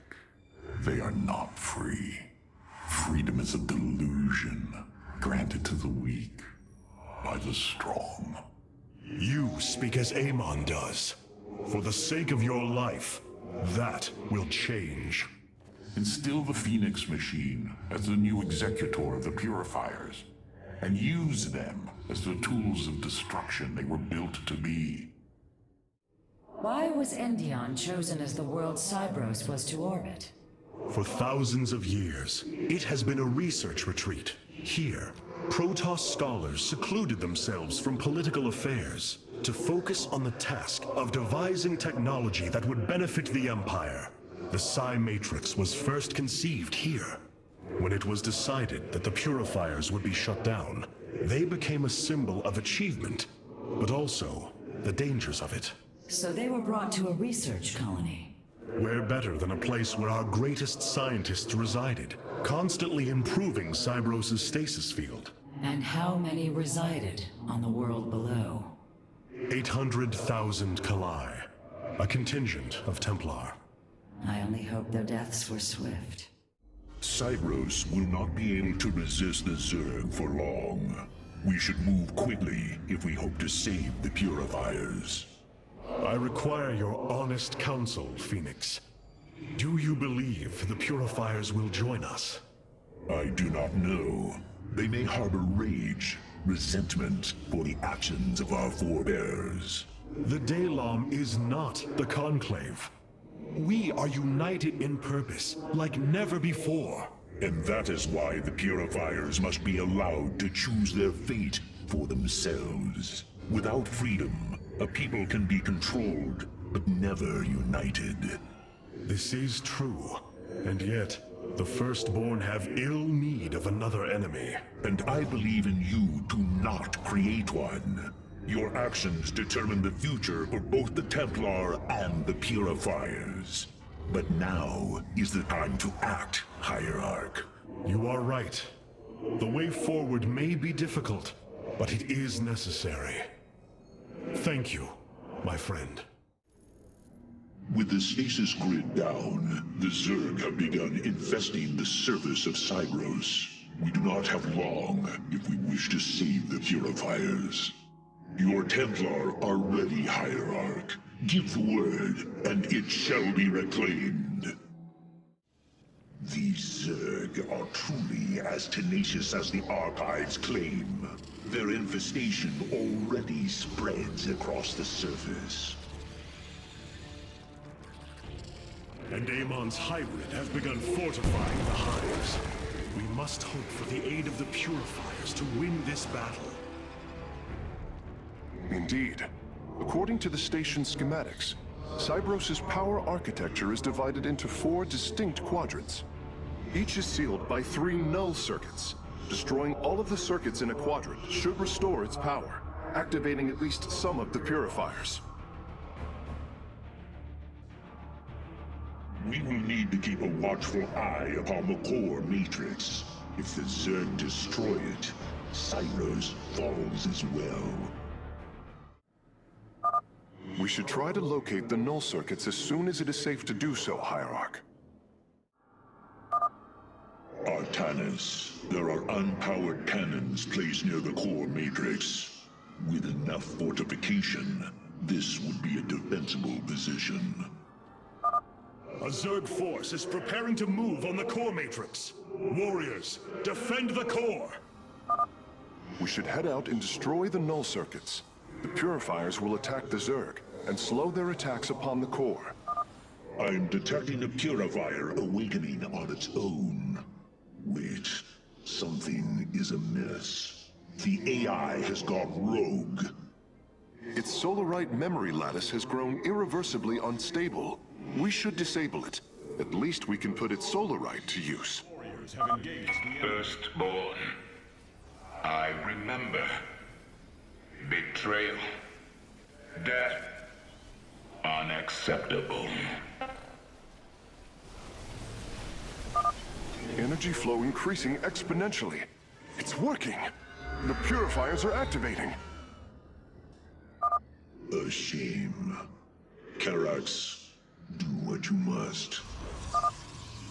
They are not free. Freedom is a delusion, granted to the weak by the strong. You speak as Amon does. For the sake of your life, that will change. Instill the Phoenix machine as the new executor of the Purifiers, and use them as the tools of destruction they were built to be. Why was Endion chosen as the world Cybros was to orbit? For thousands of years, it has been a research retreat. Here, Protoss scholars secluded themselves from political affairs to focus on the task of devising technology that would benefit the Empire. The Psi Matrix was first conceived here. When it was decided that the Purifiers would be shut down, they became a symbol of achievement, but also the dangers of it. So they were brought to a research colony. Where better than a place where our greatest scientists resided, constantly improving Cybros' stasis field. And how many resided on the world below? 800,000 Kalai, a contingent of Templar. I only hope their deaths were swift. Cybros will not be able to resist the Zerg for long. We should move quickly if we hope to save the Purifiers. I require your honest counsel, Phoenix. Do you believe the Purifiers will join us? I do not know. They may harbor rage, resentment for the actions of our forebears. The Daylom is not the Conclave. We are united in purpose, like never before. And that is why the Purifiers must be allowed to choose their fate for themselves. Without freedom, a people can be controlled, but never united. This is true, and yet, the Firstborn have ill need of another enemy. And I believe in you to not create one. Your actions determine the future for both the Templar and the Purifiers. But now is the time to act, Hierarch. You are right. The way forward may be difficult, but it is necessary. Thank you, my friend. With the stasis grid down, the Zerg have begun infesting the surface of Cybros. We do not have long if we wish to save the Purifiers. Your Templar are ready, Hierarch. Give the word, and it shall be reclaimed. These Zerg are truly as tenacious as the archives claim. Their infestation already spreads across the surface. And Amon's hybrid has begun fortifying the hives. We must hope for the aid of the Purifiers to win this battle. Indeed. According to the station's schematics, Cybros's power architecture is divided into 4 distinct quadrants. Each is sealed by 3 null circuits. Destroying all of the circuits in a quadrant should restore its power, activating at least some of the purifiers. We will need to keep a watchful eye upon the core matrix. If the Zerg destroy it, Cybros falls as well. We should try to locate the null circuits as soon as it is safe to do so, Hierarch. Artanis, there are unpowered cannons placed near the core matrix. With enough fortification, this would be a defensible position. A Zerg force is preparing to move on the core matrix. Warriors, defend the core! We should head out and destroy the null circuits. The purifiers will attack the Zerg and slow their attacks upon the core. I'm detecting a purifier awakening on its own. Wait, something is amiss. The AI has gone rogue. Its Solarite memory lattice has grown irreversibly unstable. We should disable it. At least we can put its Solarite to use. Firstborn. I remember. Betrayal. Death. Unacceptable. Energy flow increasing exponentially. It's working. The purifiers are activating. A shame. Karax, do what you must.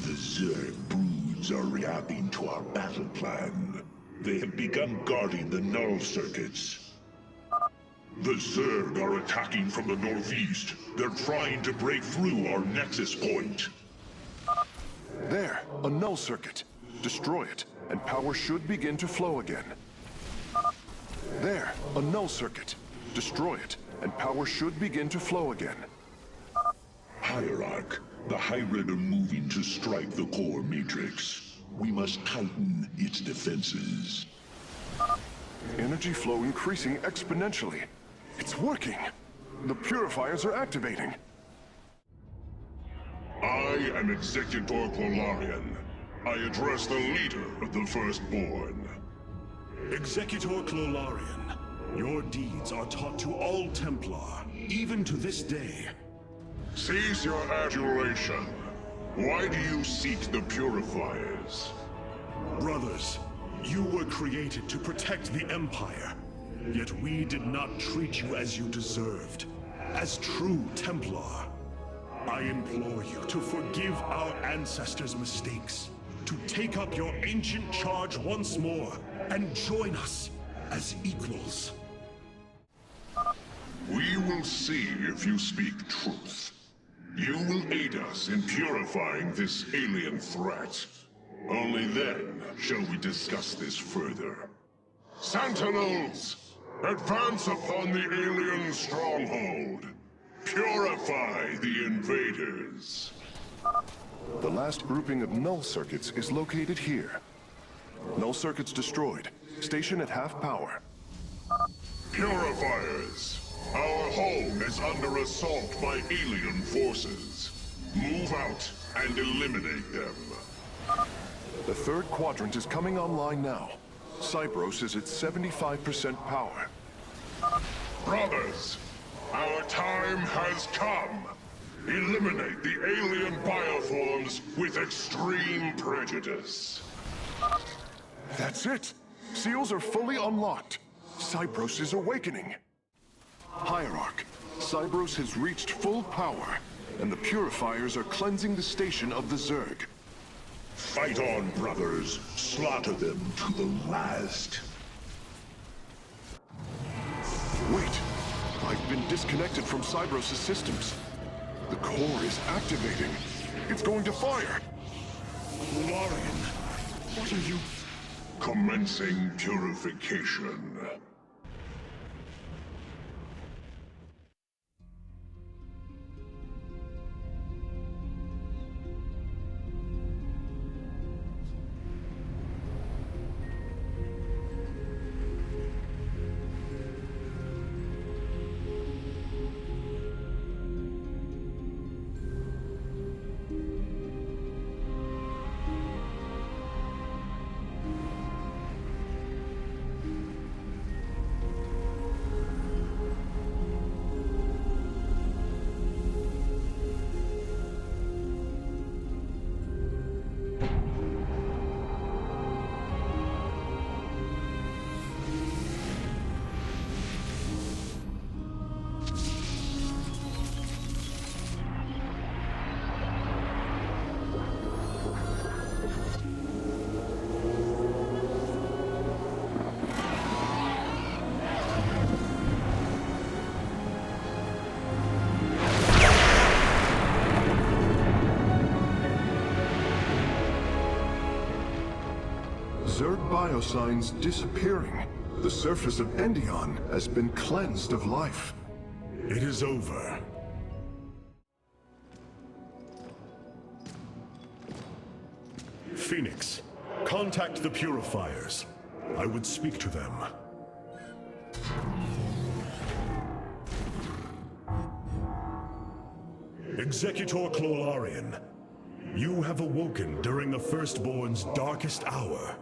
The Zerg broods are reacting to our battle plan. They have begun guarding the null circuits. The Zerg are attacking from the northeast. They're trying to break through our nexus point. There, a null circuit. Destroy it, and power should begin to flow again. There, a null circuit. Destroy it, and power should begin to flow again. Hierarch, the hybrid are moving to strike the core matrix. We must tighten its defenses. Energy flow increasing exponentially. It's working. The purifiers are activating. I am Executor Clolarian. I address the leader of the Firstborn. Executor Clolarian, your deeds are taught to all Templar, even to this day. Cease your adulation. Why do you seek the Purifiers? Brothers, you were created to protect the Empire. Yet we did not treat you as you deserved, as true Templar. I implore you to forgive our ancestors' mistakes, to take up your ancient charge once more, and join us as equals. We will see if you speak truth. You will aid us in purifying this alien threat. Only then shall we discuss this further. Sentinels! Advance upon the alien stronghold. Purify the invaders. The last grouping of null circuits is located here. Null circuits destroyed. Station at half power. Purifiers! Our home is under assault by alien forces. Move out and eliminate them. The third quadrant is coming online now. Cybros is at 75% power. Brothers, our time has come. Eliminate the alien bioforms with extreme prejudice. That's it! Seals are fully unlocked. Cybros is awakening. Hierarch, Cybros has reached full power, and the purifiers are cleansing the station of the Zerg. Fight on, brothers. Slaughter them to the last. Wait! I've been disconnected from Cybros' systems. The core is activating. It's going to fire! Lorian, what are you... Commencing purification. Zerg biosigns disappearing. The surface of Endion has been cleansed of life. It is over. Phoenix, contact the Purifiers. I would speak to them. Executor Clolarian, you have awoken during the Firstborn's darkest hour.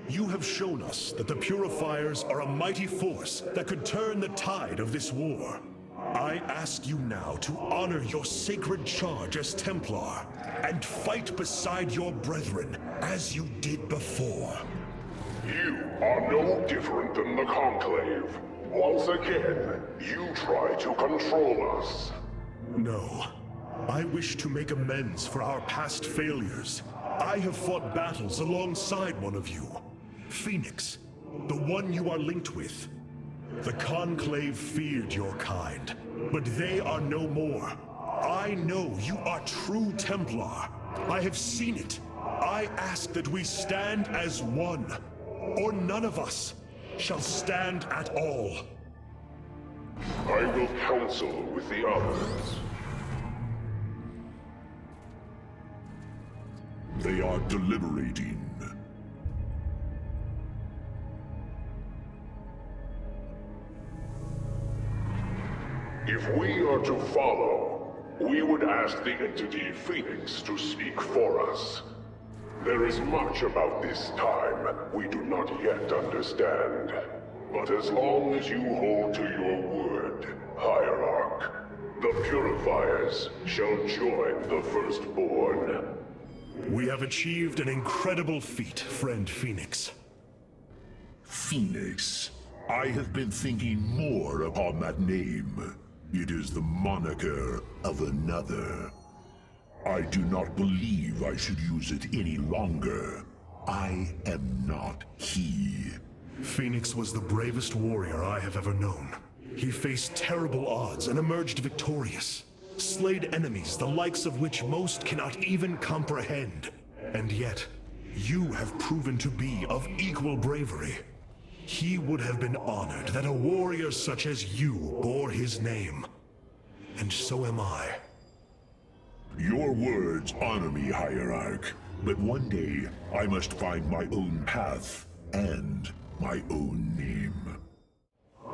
You have shown us that the Purifiers are a mighty force that could turn the tide of this war. I ask you now to honor your sacred charge as Templar and fight beside your brethren as you did before. You are no different than the Conclave. Once again, you try to control us. No. I wish to make amends for our past failures. I have fought battles alongside one of you. Phoenix, the one you are linked with. The Conclave feared your kind, but they are no more. I know you are true Templar. I have seen it. I ask that we stand as one, or none of us shall stand at all. I will counsel with the others. They are deliberating. If we are to follow, we would ask the entity Phoenix to speak for us. There is much about this time we do not yet understand. But as long as you hold to your word, Hierarch, the Purifiers shall join the Firstborn. We have achieved an incredible feat, friend Phoenix. Phoenix. I have been thinking more upon that name. It is the moniker of another. I do not believe I should use it any longer. I am not he. Phoenix was the bravest warrior I have ever known. He faced terrible odds and emerged victorious. Slayed enemies the likes of which most cannot even comprehend. And yet, you have proven to be of equal bravery. He would have been honored that a warrior such as you bore his name. And so am I. Your words honor me, Hierarch. But one day, I must find my own path and my own name.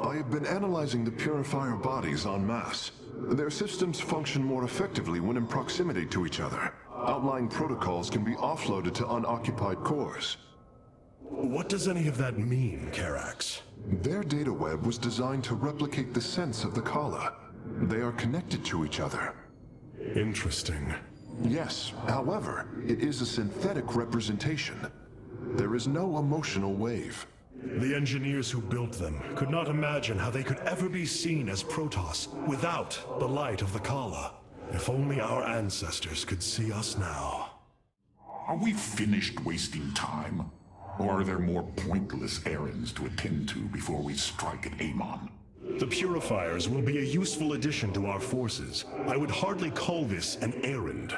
I have been analyzing the Purifier bodies en masse. Their systems function more effectively when in proximity to each other. Outlying protocols can be offloaded to unoccupied cores. What does any of that mean, Karax? Their data web was designed to replicate the sense of the Kala. They are connected to each other. Interesting. Yes, however, it is a synthetic representation. There is no emotional wave. The engineers who built them could not imagine how they could ever be seen as Protoss without the light of the Kala. If only our ancestors could see us now. Are we finished wasting time? Or are there more pointless errands to attend to before we strike at Amon? The Purifiers will be a useful addition to our forces. I would hardly call this an errand.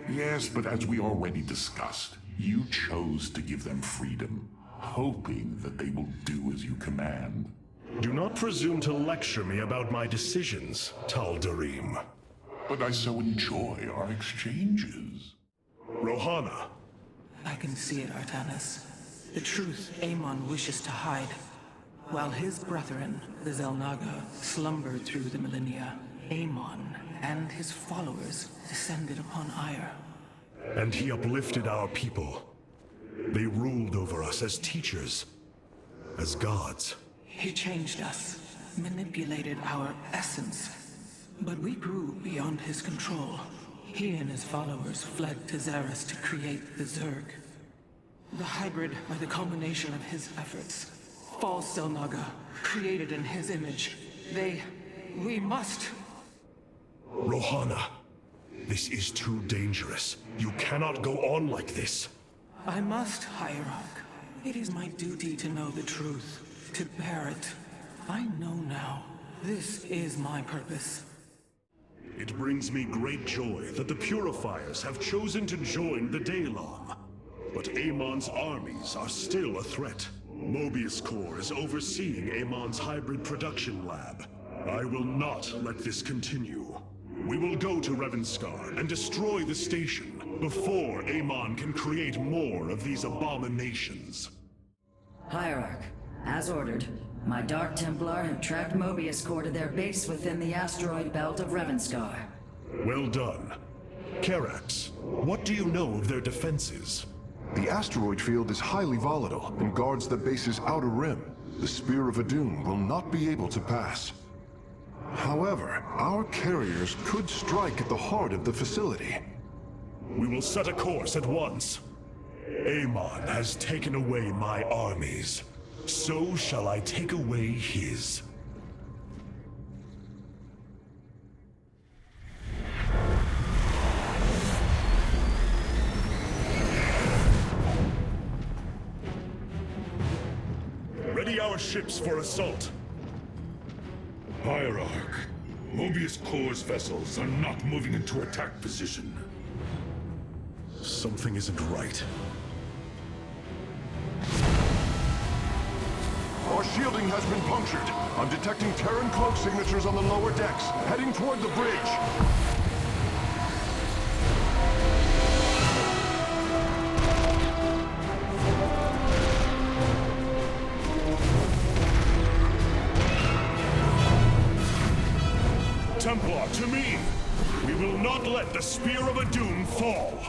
Yes, but as we already discussed, You chose to give them freedom, hoping that they will do as you command. Do not presume to lecture me about my decisions, Tal'Darim. But I so enjoy our exchanges. Rohana. I can see it, Artanis. The truth Amon wishes to hide. While his brethren, the Xel'Naga, slumbered through the millennia, Amon and his followers descended upon Ire. And he uplifted our people. They ruled over us as teachers, as gods. He changed us, manipulated our essence. But we grew beyond his control. He and his followers fled to Xeris to create the Zerg. The hybrid are the culmination of his efforts. False Xel'Naga, created in his image. We must... Rohana, this is too dangerous. You cannot go on like this. I must, Hierarch. It is my duty to know the truth, to bear it. I know now. This is my purpose. It brings me great joy that the Purifiers have chosen to join the Daylong. But Amon's armies are still a threat. Mobius Corps is overseeing Amon's hybrid production lab. I will not let this continue. We will go to Revanskar and destroy the station before Amon can create more of these abominations. Hierarch, as ordered, my Dark Templar have tracked Mobius Corps to their base within the asteroid belt of Revanskar. Well done. Karax, what do you know of their defenses? The asteroid field is highly volatile and guards the base's outer rim. The Spear of Adun will not be able to pass. However, our carriers could strike at the heart of the facility. We will set a course at once. Amon has taken away my armies. So shall I take away his. Ready our ships for assault. Hierarch, Mobius Corps' vessels are not moving into attack position. Something isn't right. Our shielding has been punctured. I'm detecting Terran cloak signatures on the lower decks, heading toward the bridge. Templar, to me! We will not let the Spear of Adun fall!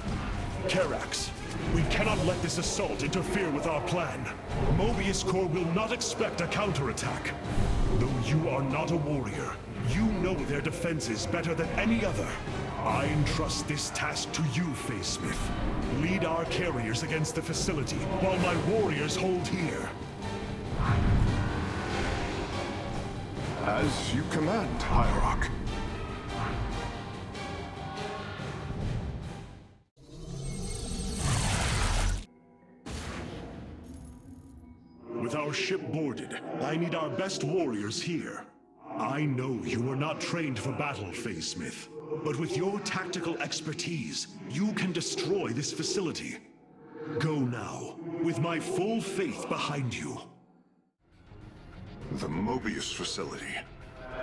Karax, we cannot let this assault interfere with our plan. Mobius Corps will not expect a counterattack. Though you are not a warrior, you know their defenses better than any other. I entrust this task to you, Facesmith. Lead our carriers against the facility, while my warriors hold here. As you command, Hierarch. With our ship boarded, I need our best warriors here. I know you are not trained for battle, Facesmith, but with your tactical expertise, you can destroy this facility. Go now, with my full faith behind you. The Mobius facility.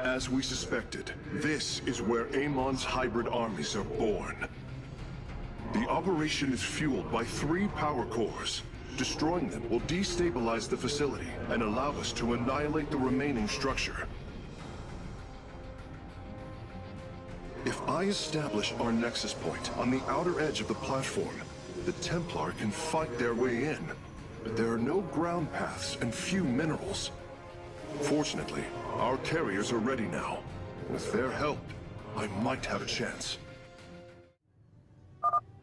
As we suspected, this is where Amon's hybrid armies are born. The operation is fueled by 3 power cores. Destroying them will destabilize the facility and allow us to annihilate the remaining structure. If I establish our nexus point on the outer edge of the platform, the Templar can fight their way in. But there are no ground paths and few minerals. Fortunately, our carriers are ready now. With their help, I might have a chance.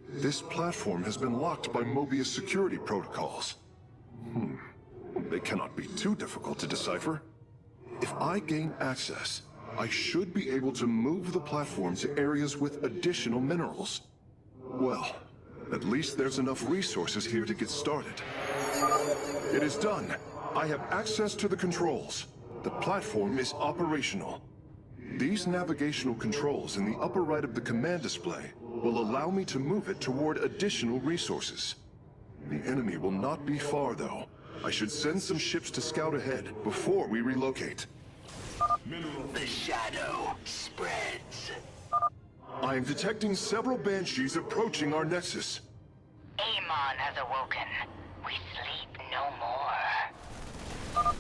This platform has been locked by Mobius security protocols. They cannot be too difficult to decipher. If I gain access, I should be able to move the platform to areas with additional minerals. Well, at least there's enough resources here to get started. It is done. I have access to the controls. The platform is operational. These navigational controls in the upper right of the command display will allow me to move it toward additional resources. The enemy will not be far, though. I should send some ships to scout ahead before we relocate. The shadow spreads. I am detecting several banshees approaching our nexus. Amon has awoken. We sleep no more.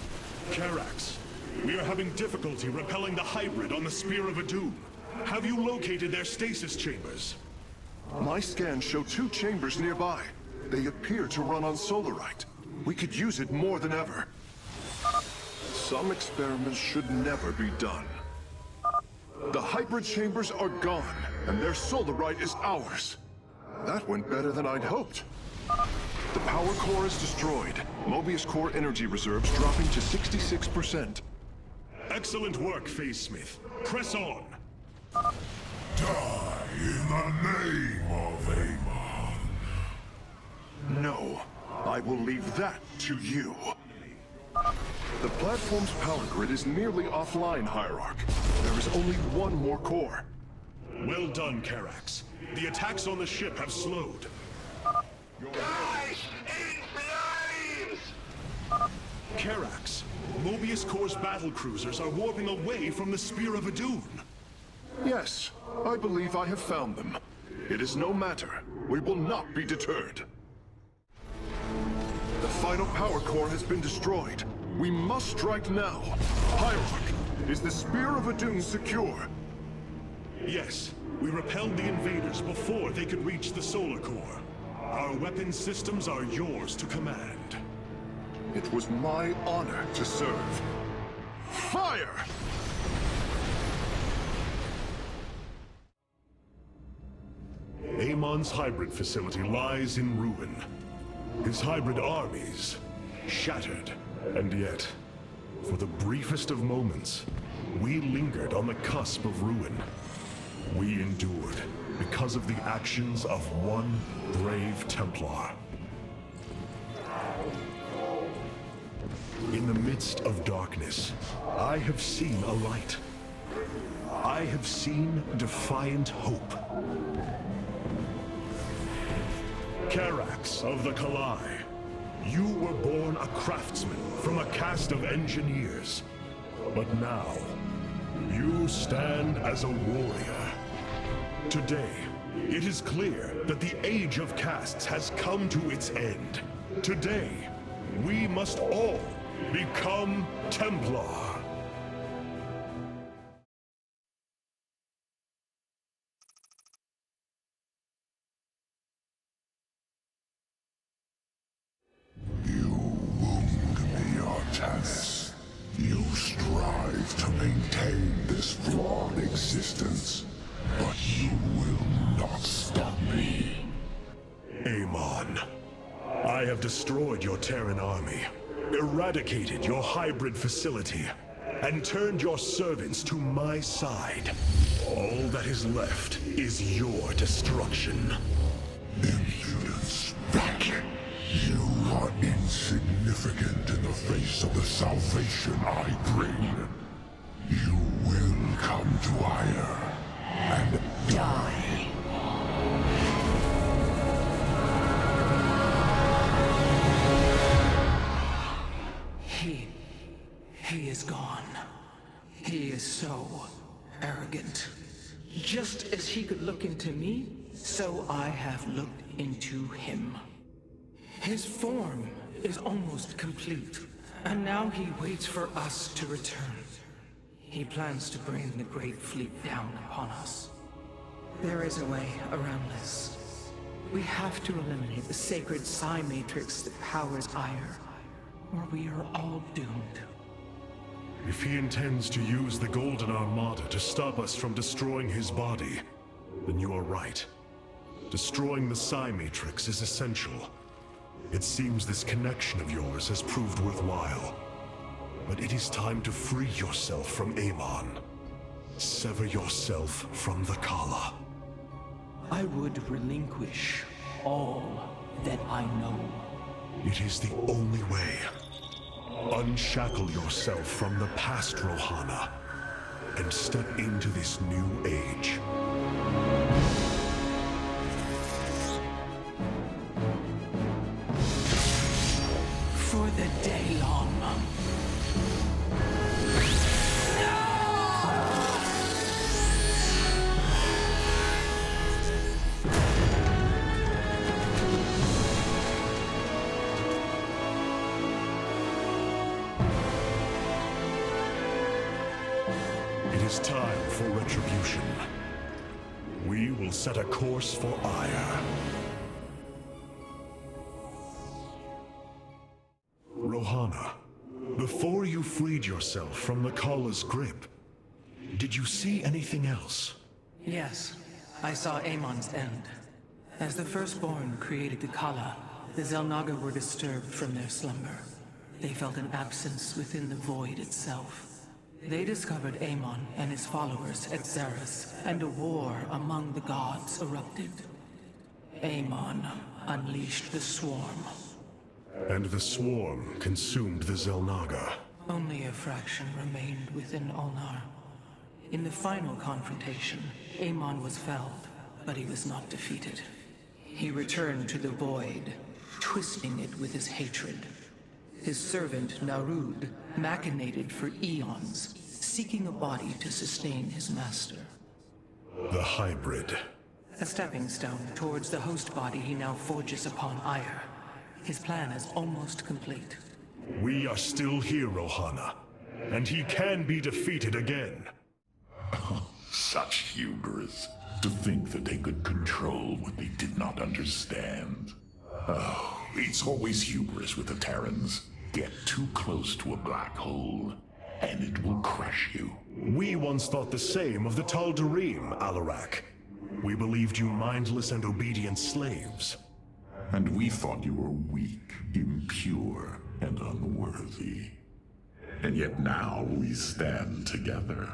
Karax, we are having difficulty repelling the hybrid on the Spear of Doom. Have you located their stasis chambers? My scans show 2 chambers nearby. They appear to run on solarite. We could use it more than ever. Some experiments should never be done. The hybrid chambers are gone, and their solarite is ours. That went better than I'd hoped. The power core is destroyed. Mobius core energy reserves dropping to 66%. Excellent work, Phase Smith. Press on. Die in the name of Amon. No, I will leave that to you. The platform's power grid is nearly offline, Hierarch. There is only one more core. Well done, Karax. The attacks on the ship have slowed. Die in flames! Karax, Mobius Core's battle cruisers are warping away from the Spear of Doom. Yes, I believe I have found them. It is no matter. We will not be deterred. The final power core has been destroyed. We must strike now. Hierarch, is the Spear of Doom secure? Yes, we repelled the invaders before they could reach the solar core. Our weapon systems are yours to command. It was my honor to serve. Fire! Amon's hybrid facility lies in ruin. His hybrid armies shattered. And yet, for the briefest of moments, we lingered on the cusp of ruin. We endured because of the actions of one brave Templar. In the midst of darkness, I have seen a light. I have seen defiant hope. Karax of the Kalai, you were born a craftsman from a caste of engineers. But now, you stand as a warrior. Today, it is clear that the age of castes has come to its end. Today, we must all become Templar. You strive to maintain this flawed existence, but you will not stop me. Amon, I have destroyed your Terran army, eradicated your hybrid facility, and turned your servants to my side. All that is left is your destruction. Impudence back. You are insignificant in the face of the salvation I bring. You will come to Ire and die. He is gone. He is so arrogant. Just as he could look into me, so I have looked into him. His form is almost complete, and now he waits for us to return. He plans to bring the Great Fleet down upon us. There is a way around this. We have to eliminate the sacred psi matrix that powers Ire, or we are all doomed. If he intends to use the Golden Armada to stop us from destroying his body, then you are right. Destroying the psi matrix is essential. It seems this connection of yours has proved worthwhile. But it is time to free yourself from Amon. Sever yourself from the Kala. I would relinquish all that I know. It is the only way. Unshackle yourself from the past, Rohana, and step into this new age. revolution. We will set a course for Ire. Rohana, before you freed yourself from the Kala's grip, did you see anything else? Yes, I saw Amon's end. As the Firstborn created the Kala, the Xel'Naga were disturbed from their slumber. They felt an absence within the void itself. They discovered Amon and his followers at Xeris, and a war among the gods erupted. Amon unleashed the Swarm. And the Swarm consumed the Xel'Naga. Only a fraction remained within Ulnar. In the final confrontation, Amon was felled, but he was not defeated. He returned to the Void, twisting it with his hatred. His servant, Narud, machinated for eons, seeking a body to sustain his master. The hybrid. A stepping stone towards the host body he now forges upon Ire. His plan is almost complete. We are still here, Rohana, and he can be defeated again. Such hubris. To think that they could control what they did not understand. Oh, it's always hubris with the Terrans. Get too close to a black hole, and it will crush you. We once thought the same of the Tal'Darim, Alarak. We believed you mindless and obedient slaves. And we thought you were weak, impure, and unworthy. And yet now we stand together.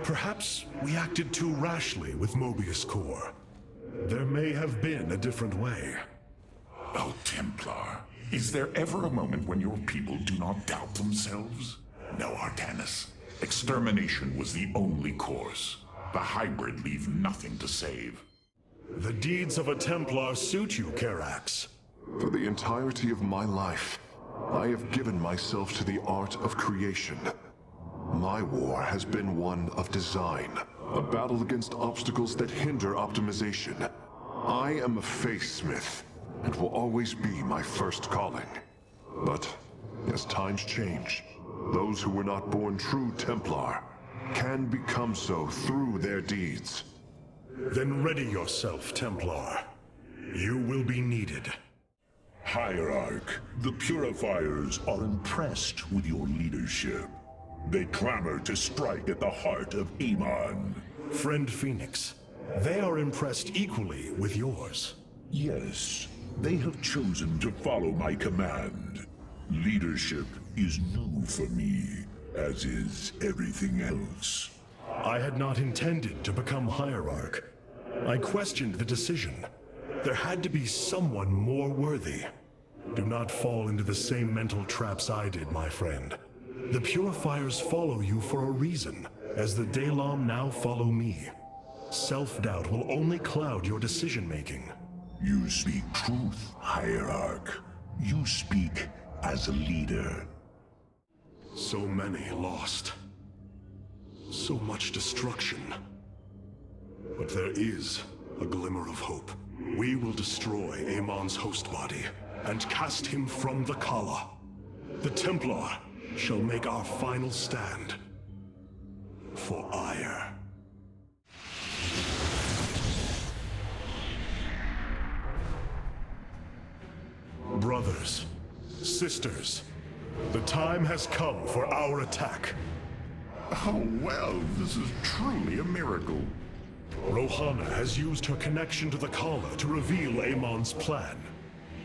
Perhaps we acted too rashly with Mobius Core. There may have been a different way. Oh, Templar, is there ever a moment when your people do not doubt themselves? No, Artanis. Extermination was the only course. The hybrid leave nothing to save. The deeds of a Templar suit you, Karax. For the entirety of my life, I have given myself to the art of creation. My war has been one of design, a battle against obstacles that hinder optimization. I am a faithsmith, and will always be my first calling. But as times change, those who were not born true Templar can become so through their deeds. Then ready yourself, Templar. You will be needed. Hierarch, the Purifiers are impressed with your leadership. They clamor to strike at the heart of Amon. Friend Phoenix, they are impressed equally with yours. Yes, they have chosen to follow my command. Leadership is new for me, as is everything else. I had not intended to become Hierarch. I questioned the decision. There had to be someone more worthy. Do not fall into the same mental traps I did, my friend. The Purifiers follow you for a reason, as the Dalam now follow me. Self-doubt will only cloud your decision-making. You speak truth, Hierarch. You speak as a leader. So many lost. So much destruction. But there is a glimmer of hope. We will destroy Amon's host body and cast him from the Kala. The Templar shall make our final stand for Ire. Brothers, sisters, the time has come for our attack. Oh, well, this is truly a miracle. Rohana has used her connection to the Kala to reveal Amon's plan.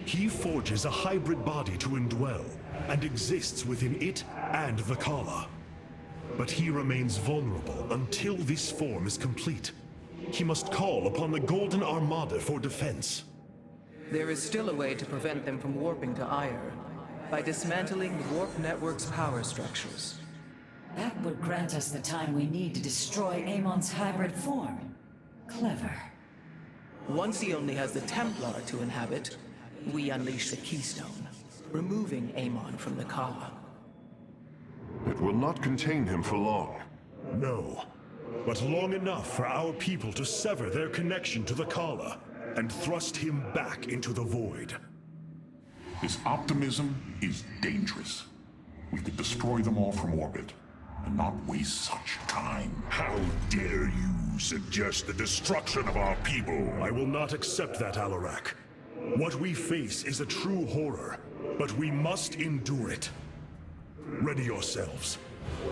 He forges a hybrid body to indwell, and exists within it and the Kala. But he remains vulnerable until this form is complete. He must call upon the Golden Armada for defense. There is still a way to prevent them from warping to Ire, by dismantling the warp network's power structures. That would grant us the time we need to destroy Amon's hybrid form. Clever. Once he only has the Templar to inhabit, we unleash the Keystone, removing Amon from the Kala. It will not contain him for long. No, but long enough for our people to sever their connection to the Kala and thrust him back into the void. This optimism is dangerous. We could destroy them all from orbit. and not waste such time. How dare you suggest the destruction of our people? I will not accept that, Alarak. What we face is a true horror, but we must endure it. Ready yourselves.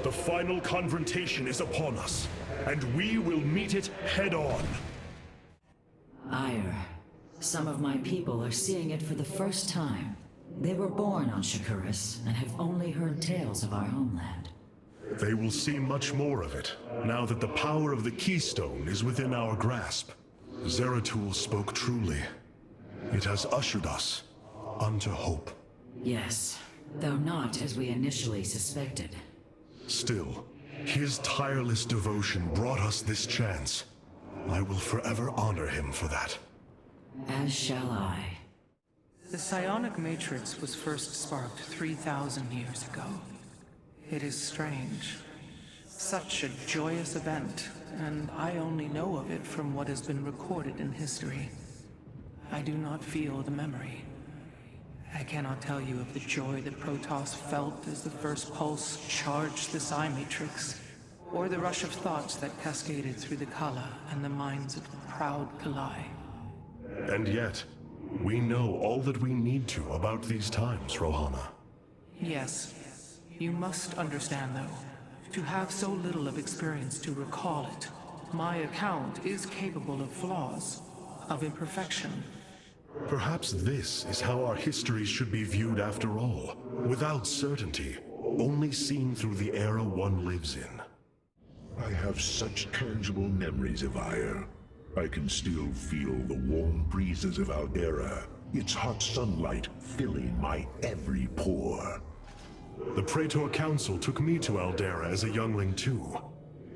The final confrontation is upon us, and we will meet it head-on. Ire, some of my people are seeing it for the first time. They were born on Shakuras and have only heard tales of our homeland. They will see much more of it, now that the power of the Keystone is within our grasp. Zeratul spoke truly. It has ushered us unto hope. Yes, though not as we initially suspected. Still, his tireless devotion brought us this chance. I will forever honor him for that. As shall I. The psionic matrix was first sparked 3,000 years ago. It is strange. Such a joyous event, and I only know of it from what has been recorded in history. I do not feel the memory. I cannot tell you of the joy that Protoss felt as the first pulse charged the psi matrix, or the rush of thoughts that cascaded through the Kala and the minds of the proud Kalai. And yet, we know all that we need to about these times, Rohana. Yes. You must understand, though, to have so little of experience to recall it, my account is capable of flaws, of imperfection. Perhaps this is how our histories should be viewed after all, without certainty, only seen through the era one lives in. I have such tangible memories of Ire. I can still feel the warm breezes of Aldera, its hot sunlight filling my every pore. The Praetor Council took me to Aldera as a youngling too.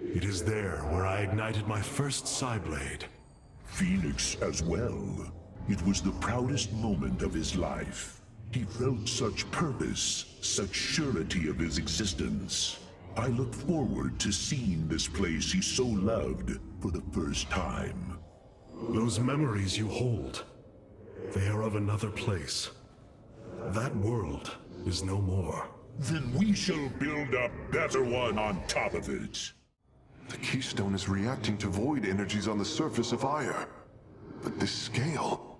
It is there where I ignited my first Psyblade. Phoenix as well. It was the proudest moment of his life. He felt such purpose, such surety of his existence. I look forward to seeing this place he so loved for the first time. Those memories you hold, they are of another place. That world is no more. Then we shall build a better one on top of it. The Keystone is reacting to void energies on the surface of Ire. But this scale,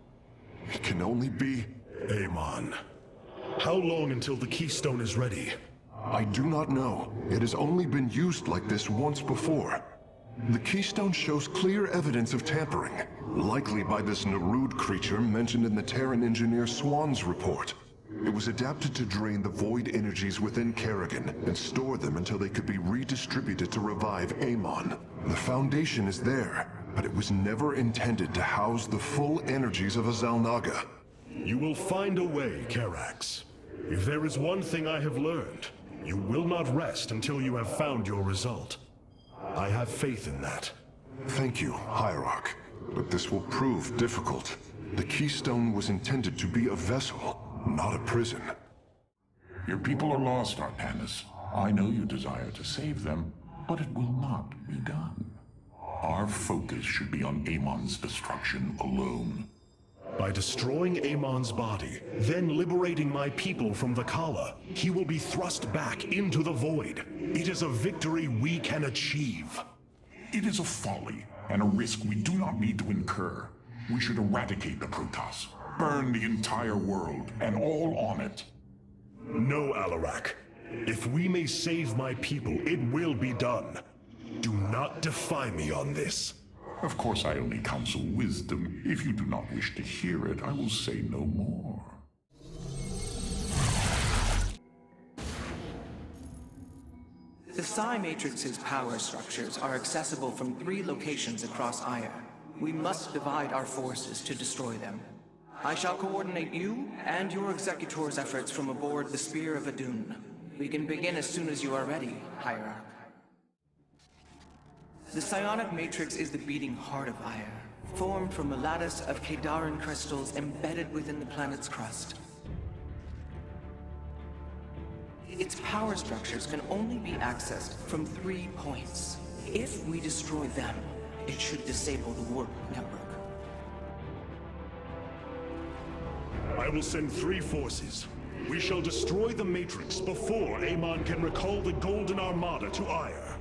it can only be... Amon. How long until the Keystone is ready? I do not know. It has only been used like this once before. The Keystone shows clear evidence of tampering, likely by this Narud creature mentioned in the Terran engineer Swan's report. It was adapted to drain the void energies within Paragon and store them until they could be redistributed to revive Amon. The foundation is there, but it was never intended to house the full energies of a Xel'Naga. You will find a way, Karax. If there is one thing I have learned, you will not rest until you have found your result. I have faith in that. Thank you, Hierarch, but this will prove difficult. The Keystone was intended to be a vessel, not a prison. Your people are lost, Artanis. I know you desire to save them, but it will not be done. Our focus should be on Amon's destruction alone. By destroying Amon's body, then liberating my people from the Kala, he will be thrust back into the void. It is a victory we can achieve. It is a folly and a risk we do not need to incur. We should eradicate the Protoss, burn the entire world and all on it. No, Alarak. If we may save my people, it will be done. Do not defy me on this. Of course, I only counsel wisdom. If you do not wish to hear it, I will say no more. The Psi Matrix's power structures are accessible from 3 locations across Ire. We must divide our forces to destroy them. I shall coordinate you and your Executor's efforts from aboard the Spear of Adun. We can begin as soon as you are ready, Hierarch. The psionic matrix is the beating heart of Ire, formed from a lattice of Kadaran crystals embedded within the planet's crust. Its power structures can only be accessed from 3 points. If we destroy them, it should disable the warp network. I will send 3 forces. We shall destroy the Matrix before Amon can recall the Golden Armada to Ire.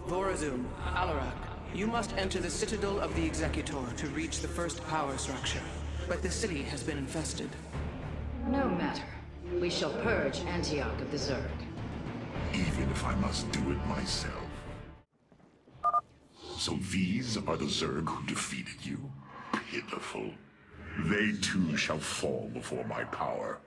Vorazun, Alarak, you must enter the Citadel of the Executor to reach the first power structure. But the city has been infested. No matter. We shall purge Antioch of the Zerg. Even if I must do it myself. So these are the Zerg who defeated you? Pitiful. They too shall fall before my power.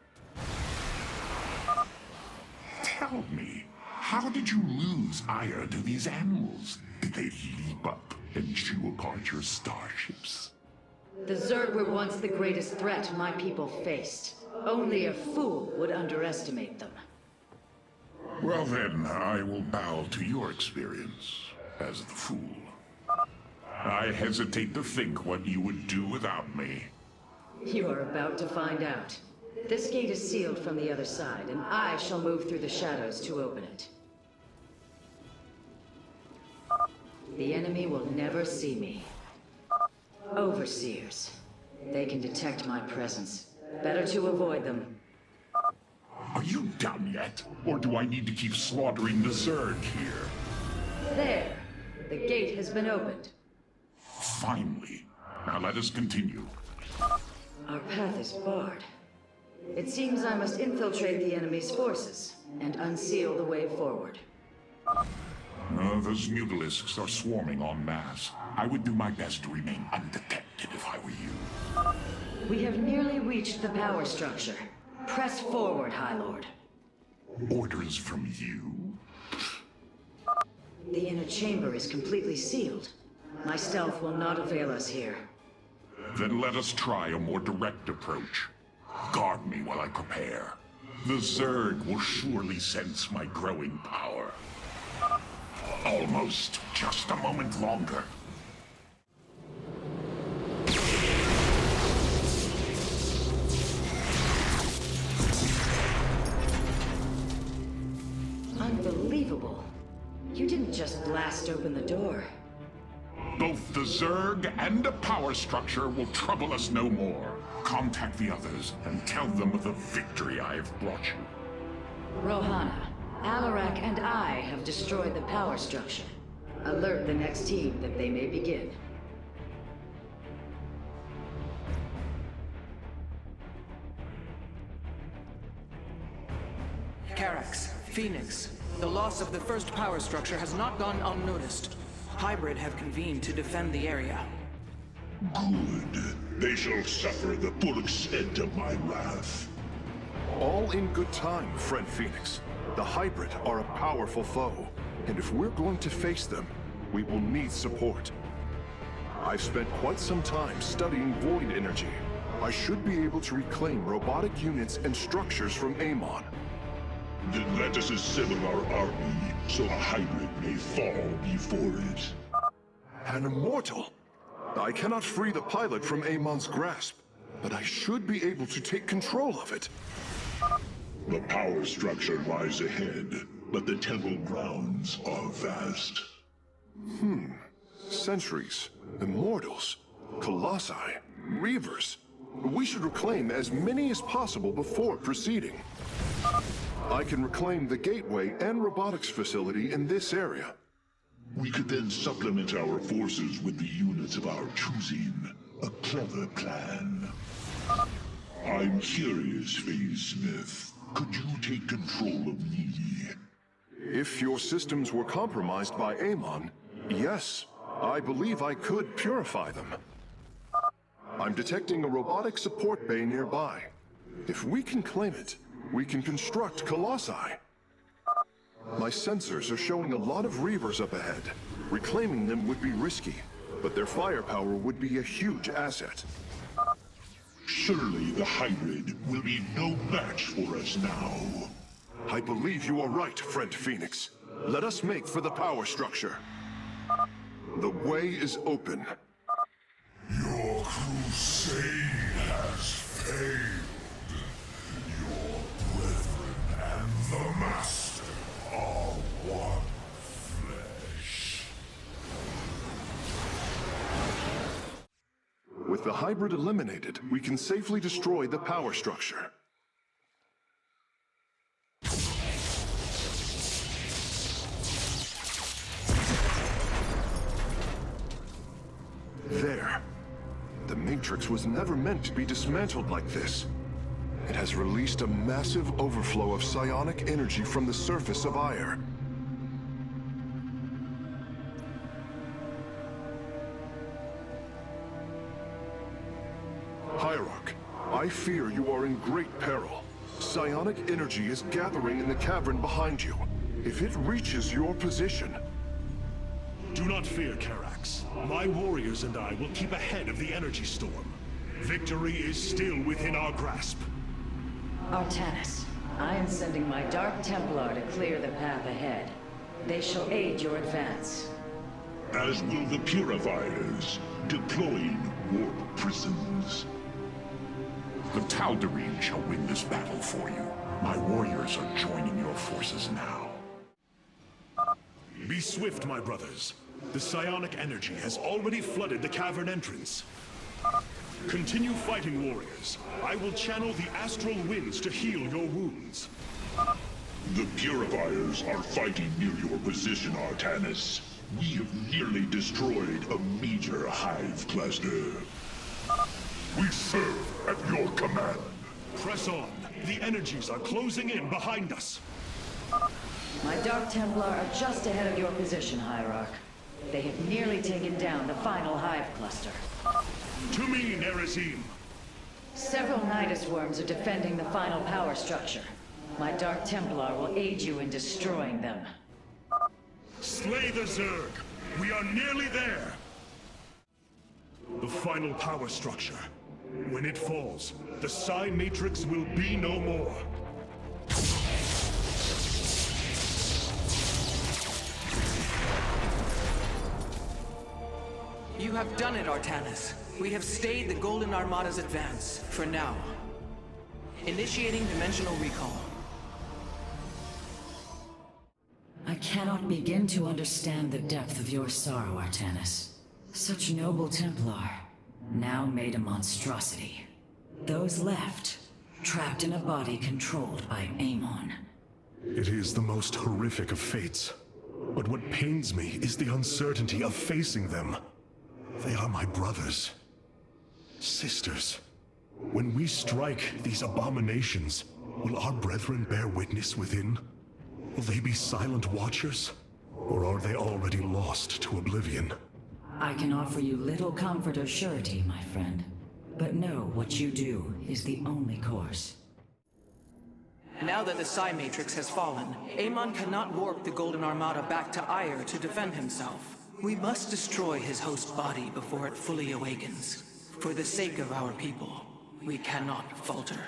Tell me, how did you lose ire to these animals? Did they leap up and chew apart your starships? The Zerg were once the greatest threat my people faced. Only a fool would underestimate them. Well then, I will bow to your experience as the fool. I hesitate to think what you would do without me. You are about to find out. This gate is sealed from the other side, and I shall move through the shadows to open it. The enemy will never see me. Overseers. They can detect my presence. Better to avoid them. Are you done yet? Or do I need to keep slaughtering the Zerg here? There! The gate has been opened. Finally. Now let us continue. Our path is barred. It seems I must infiltrate the enemy's forces and unseal the way forward. Those mutalisks are swarming en masse. I would do my best to remain undetected if I were you. We have nearly reached the power structure. Press forward, High Lord. Orders from you? The inner chamber is completely sealed. My stealth will not avail us here. Then let us try a more direct approach. Guard me while I prepare. The Zerg will surely sense my growing power. Almost. Just a moment longer. Unbelievable. You didn't just blast open the door. Both the Zerg and the power structure will trouble us no more. Contact the others and tell them of the victory I have brought you. Rohana, Alarak and I have destroyed the power structure. Alert the next team that they may begin. Carax, Phoenix, the loss of the first power structure has not gone unnoticed. Hybrid have convened to defend the area. Good. They shall suffer the full extent of my wrath. All in good time, friend Phoenix. The Hybrid are a powerful foe, and if we're going to face them, we will need support. I've spent quite some time studying void energy. I should be able to reclaim robotic units and structures from Amon. Then let us assemble our army, so a hybrid may fall before it. An immortal? I cannot free the pilot from Amon's grasp, but I should be able to take control of it. The power structure lies ahead, but the temple grounds are vast. Sentries, immortals, colossi, reavers. We should reclaim as many as possible before proceeding. I can reclaim the gateway and robotics facility in this area. We could then supplement our forces with the units of our choosing. A clever plan. I'm curious, Phase Smith. Could you take control of me? If your systems were compromised by Amon, yes, I believe I could purify them. I'm detecting a robotic support bay nearby. If we can claim it, we can construct colossi. My sensors are showing a lot of reavers up ahead. Reclaiming them would be risky, but their firepower would be a huge asset. Surely the hybrid will be no match for us now. I believe you are right, friend Phoenix. Let us make for the power structure. The way is open. Your crusade has failed. Your brethren and the Master are one flesh. With the hybrid eliminated, we can safely destroy the power structure. There. The Matrix was never meant to be dismantled like this. It has released a massive overflow of psionic energy from the surface of Ire. Hierarch, I fear you are in great peril. Psionic energy is gathering in the cavern behind you. If it reaches your position... Do not fear, Karax. My warriors and I will keep ahead of the energy storm. Victory is still within our grasp. Artanis, I am sending my Dark Templar to clear the path ahead. They shall aid your advance. As will the Purifiers, deploying warp prisons. The Tal'Darim shall win this battle for you. My warriors are joining your forces now. Be swift, my brothers. The psionic energy has already flooded the cavern entrance. Continue fighting, warriors. I will channel the astral winds to heal your wounds. The Purifiers are fighting near your position, Artanis. We have nearly destroyed a major hive cluster. We serve at your command. Press on. The energies are closing in behind us. My Dark Templar are just ahead of your position, Hierarch. They have nearly taken down the final hive cluster. To me, Nerazim. Several Nidus worms are defending the final power structure. My Dark Templar will aid you in destroying them. Slay the Zerg. We are nearly there. The final power structure. When it falls, the Psi Matrix will be no more. You have done it, Artanis. We have stayed the Golden Armada's advance, for now. Initiating dimensional recall. I cannot begin to understand the depth of your sorrow, Artanis. Such noble Templar, now made a monstrosity. Those left, trapped in a body controlled by Amon. It is the most horrific of fates. But what pains me is the uncertainty of facing them. They are my brothers. Sisters. When we strike these abominations, will our brethren bear witness within? Will they be silent watchers? Or are they already lost to oblivion? I can offer you little comfort or surety, my friend. But know what you do is the only course. Now that the Psi Matrix has fallen, Amon cannot warp the Golden Armada back to Ire to defend himself. We must destroy his host body before it fully awakens. For the sake of our people, we cannot falter.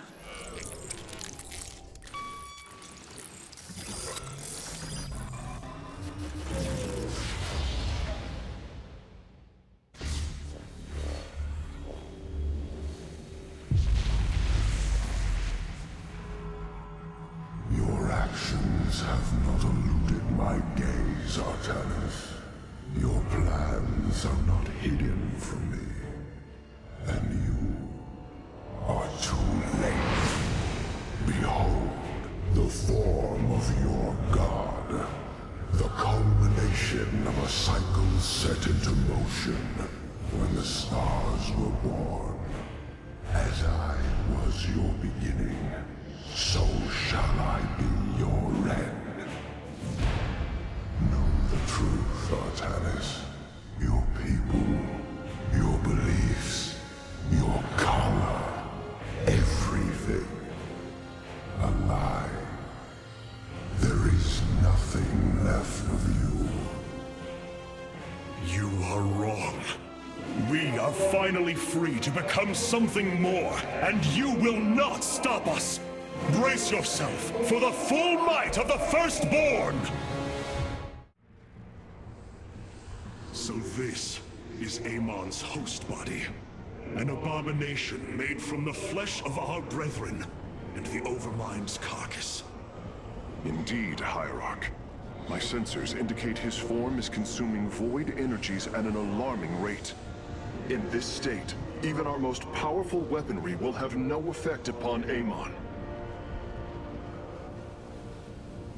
Your actions have not eluded my gaze, Artanis. Your plans are not hidden from me. And you are too late. Behold, the form of your god. The culmination of a cycle set into motion when the stars were born. As I was your beginning, so shall I be your end. Know the truth, Artanis. Your people, your beliefs, your color, everything. A lie. There is nothing left of you. You are wrong. We are finally free to become something more, and you will not stop us! Brace yourself for the full might of the Firstborn! So this is Amon's host body. An abomination made from the flesh of our brethren and the Overmind's carcass. Indeed, Hierarch. My sensors indicate his form is consuming void energies at an alarming rate. In this state, Even our most powerful weaponry will have no effect upon Amon.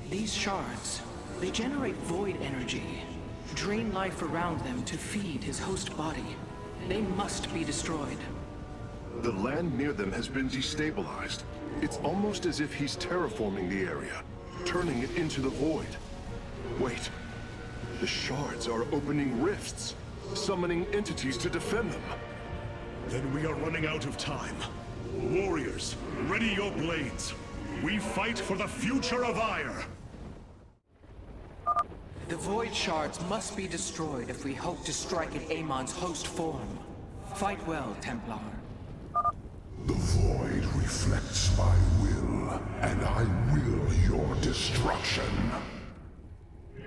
These shards, they generate void energy, drain life around them to feed his host body. They must be destroyed. The land near them has been destabilized. It's almost as if he's terraforming the area, turning it into the void. Wait. The shards are opening rifts, summoning entities to defend them. Then we are running out of time. Warriors, ready your blades. We fight for the future of Ire. The void shards must be destroyed if we hope to strike at Amon's host form. Fight well, Templar. The void reflects my will, and I will your destruction.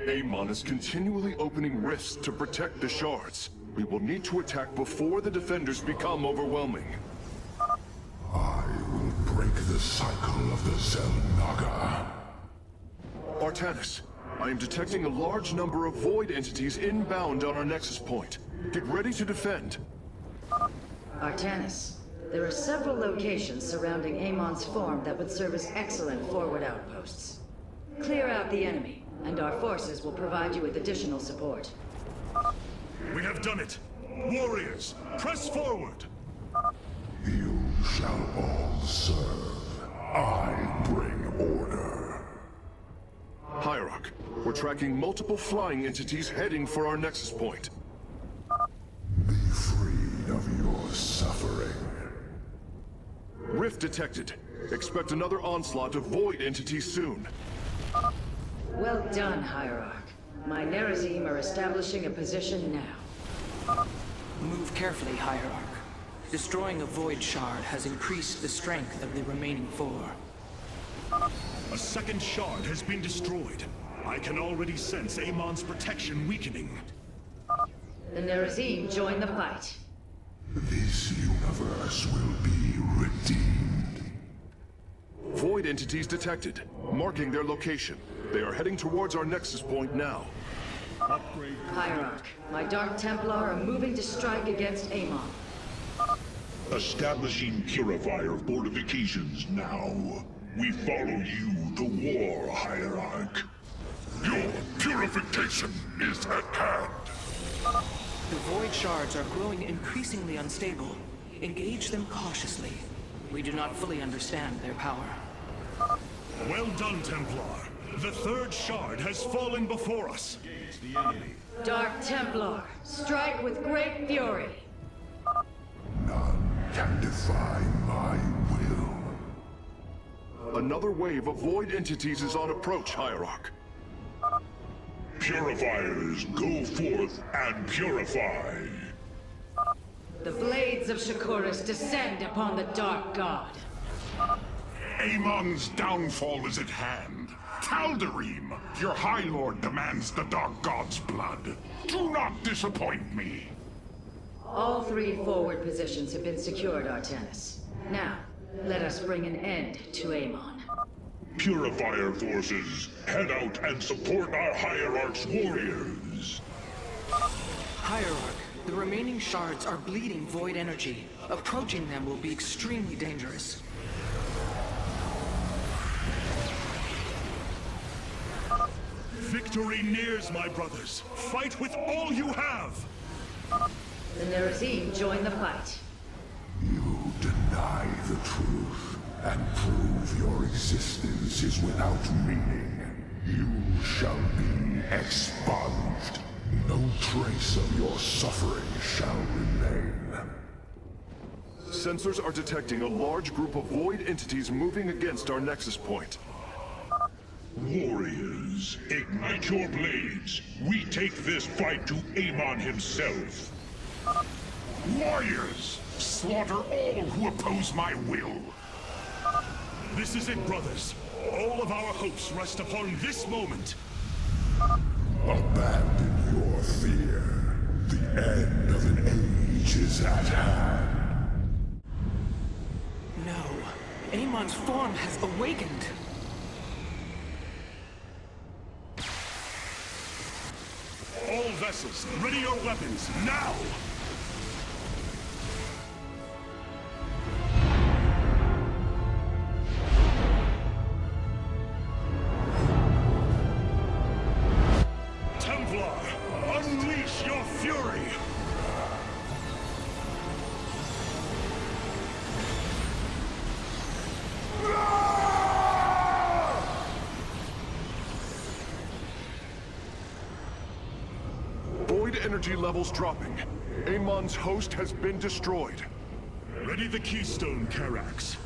Amon is continually opening rifts to protect the shards. We will need to attack before the defenders become overwhelming. I will break the cycle of the Xel'Naga. Artanis, I am detecting a large number of void entities inbound on our nexus point. Get ready to defend. Artanis, there are several locations surrounding Amon's form that would serve as excellent forward outposts. Clear out the enemy, and our forces will provide you with additional support. We have done it! Warriors, press forward! You shall all serve. I bring order. Hierarch, we're tracking multiple flying entities heading for our nexus point. Be freed of your suffering. Rift detected. Expect another onslaught of void entities soon. Well done, Hierarch. My Nerazim are establishing a position now. Move carefully, Hierarch. Destroying a void shard has increased the strength of the remaining four. A second shard has been destroyed. I can already sense Amon's protection weakening. The Nerazim join the fight. This universe will be redeemed. Void entities detected, marking their location. They are heading towards our nexus point now. Hierarch, my Dark Templar are moving to strike against Amon. Establishing purifier fortifications now. We follow you to war, Hierarch. Your purification is at hand. The void shards are growing increasingly unstable. Engage them cautiously. We do not fully understand their power. Well done, Templar. The third shard has fallen before us. Dark Templar, strike with great fury. None can defy my will. Another wave of void entities is on approach, Hierarch. Purifiers, go forth and purify. The blades of Shakuras descend upon the Dark God. Amon's downfall is at hand. Tal'Darim, your High Lord demands the Dark God's blood. Do not disappoint me. All three forward positions have been secured, Artanis. Now, let us bring an end to Amon. Purifier forces, head out and support our Hierarch's warriors. Hierarch, the remaining shards are bleeding void energy. Approaching them will be extremely dangerous. Victory nears, my brothers. Fight with all you have! The Nerazim join the fight. You deny the truth and prove your existence is without meaning. You shall be expunged. No trace of your suffering shall remain. Sensors are detecting a large group of void entities moving against our nexus point. Warriors, ignite your blades. We take this fight to Amon himself. Warriors, slaughter all who oppose my will. This is it, brothers. All of our hopes rest upon this moment. Abandon your fear. The end of an age is at hand. No. Amon's form has awakened. All vessels, ready your weapons, now! energy levels dropping. Amon's host has been destroyed. Ready the keystone, Karax.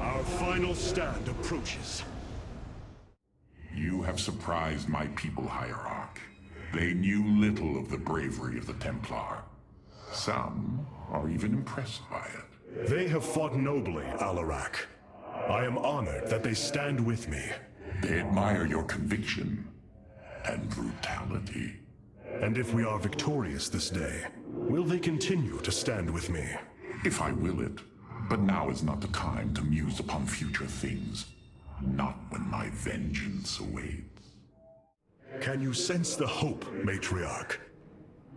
Our final stand approaches. You have surprised my people, Hierarch. They knew little of the bravery of the Templar. Some are even impressed by it. They have fought nobly, Alarak. I am honored that they stand with me. They admire your conviction and brutality. And if we are victorious this day, will they continue to stand with me? If I will it. But now is not the time to muse upon future things. Not when my vengeance awaits. Can you sense the hope, Matriarch?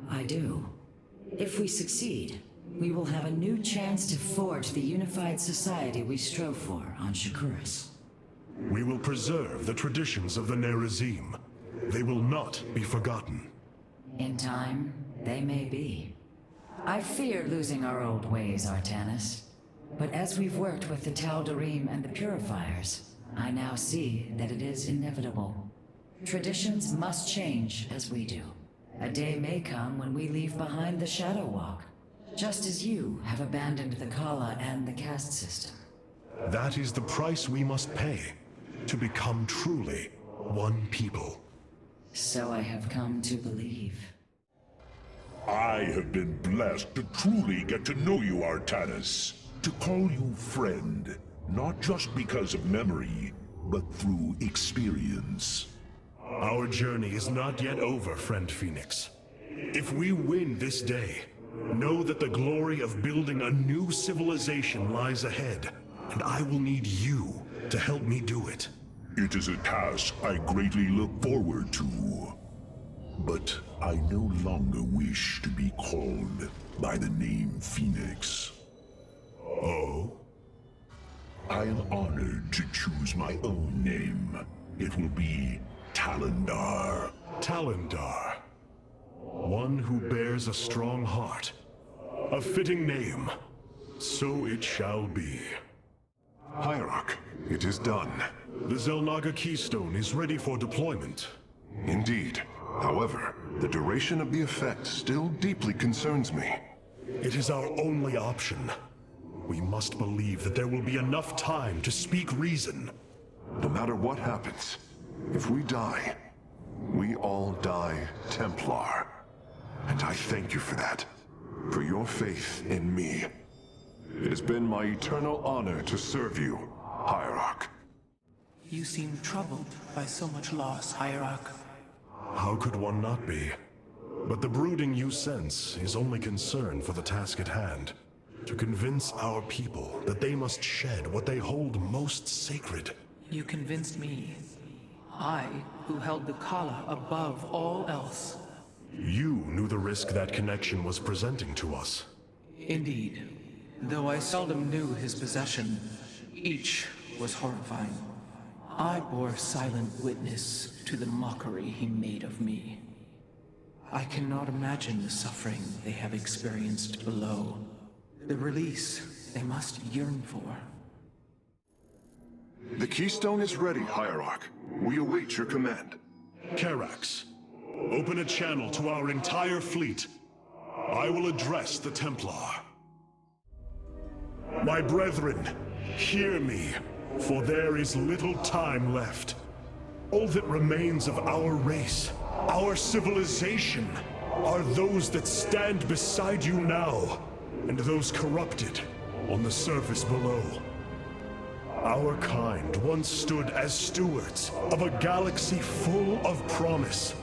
I do. If we succeed, we will have a new chance to forge the unified society we strove for on Shakuras. We will preserve the traditions of the Nerazim. They will not be forgotten. In time, they may be. I fear losing our old ways, Artanis. But as we've worked with the Tal'Darim and the Purifiers, I now see that it is inevitable. Traditions must change as we do. A day may come when we leave behind the Shadow Walk, just as you have abandoned the Kala and the caste system. That is the price we must pay to become truly one people. So I have come to believe. I have been blessed to truly get to know you, Artanis. To call you friend, not just because of memory, but through experience. Our journey is not yet over, friend Phoenix. If we win this day, know that the glory of building a new civilization lies ahead, and I will need you to help me do it. It is a task I greatly look forward to. But I no longer wish to be called by the name Phoenix. Oh? I am honored to choose my own name. It will be Talendar. Talendar. One who bears a strong heart. A fitting name. So it shall be. Hierarch, it is done. The Xel'Naga Keystone is ready for deployment. Indeed. However, the duration of the effect still deeply concerns me. It is our only option. We must believe that there will be enough time to speak reason. No matter what happens, if we die, we all die Templar. And I thank you for that. For your faith in me. It has been my eternal honor to serve you, Hierarch. You seem troubled by so much loss, Hierarch. How could one not be? But the brooding you sense is only concern for the task at hand. To convince our people that they must shed what they hold most sacred. You convinced me. I, who held the Kala above all else. You knew the risk that connection was presenting to us. Indeed. Though I seldom knew his possession, each was horrifying. I bore silent witness to the mockery he made of me. I cannot imagine the suffering they have experienced below. The release they must yearn for. The Keystone is ready, Hierarch. We await your command. Karax, open a channel to our entire fleet. I will address the Templar. My brethren, hear me, for there is little time left. All that remains of our race, our civilization, are those that stand beside you now, and those corrupted on the surface below. Our kind once stood as stewards of a galaxy full of promise.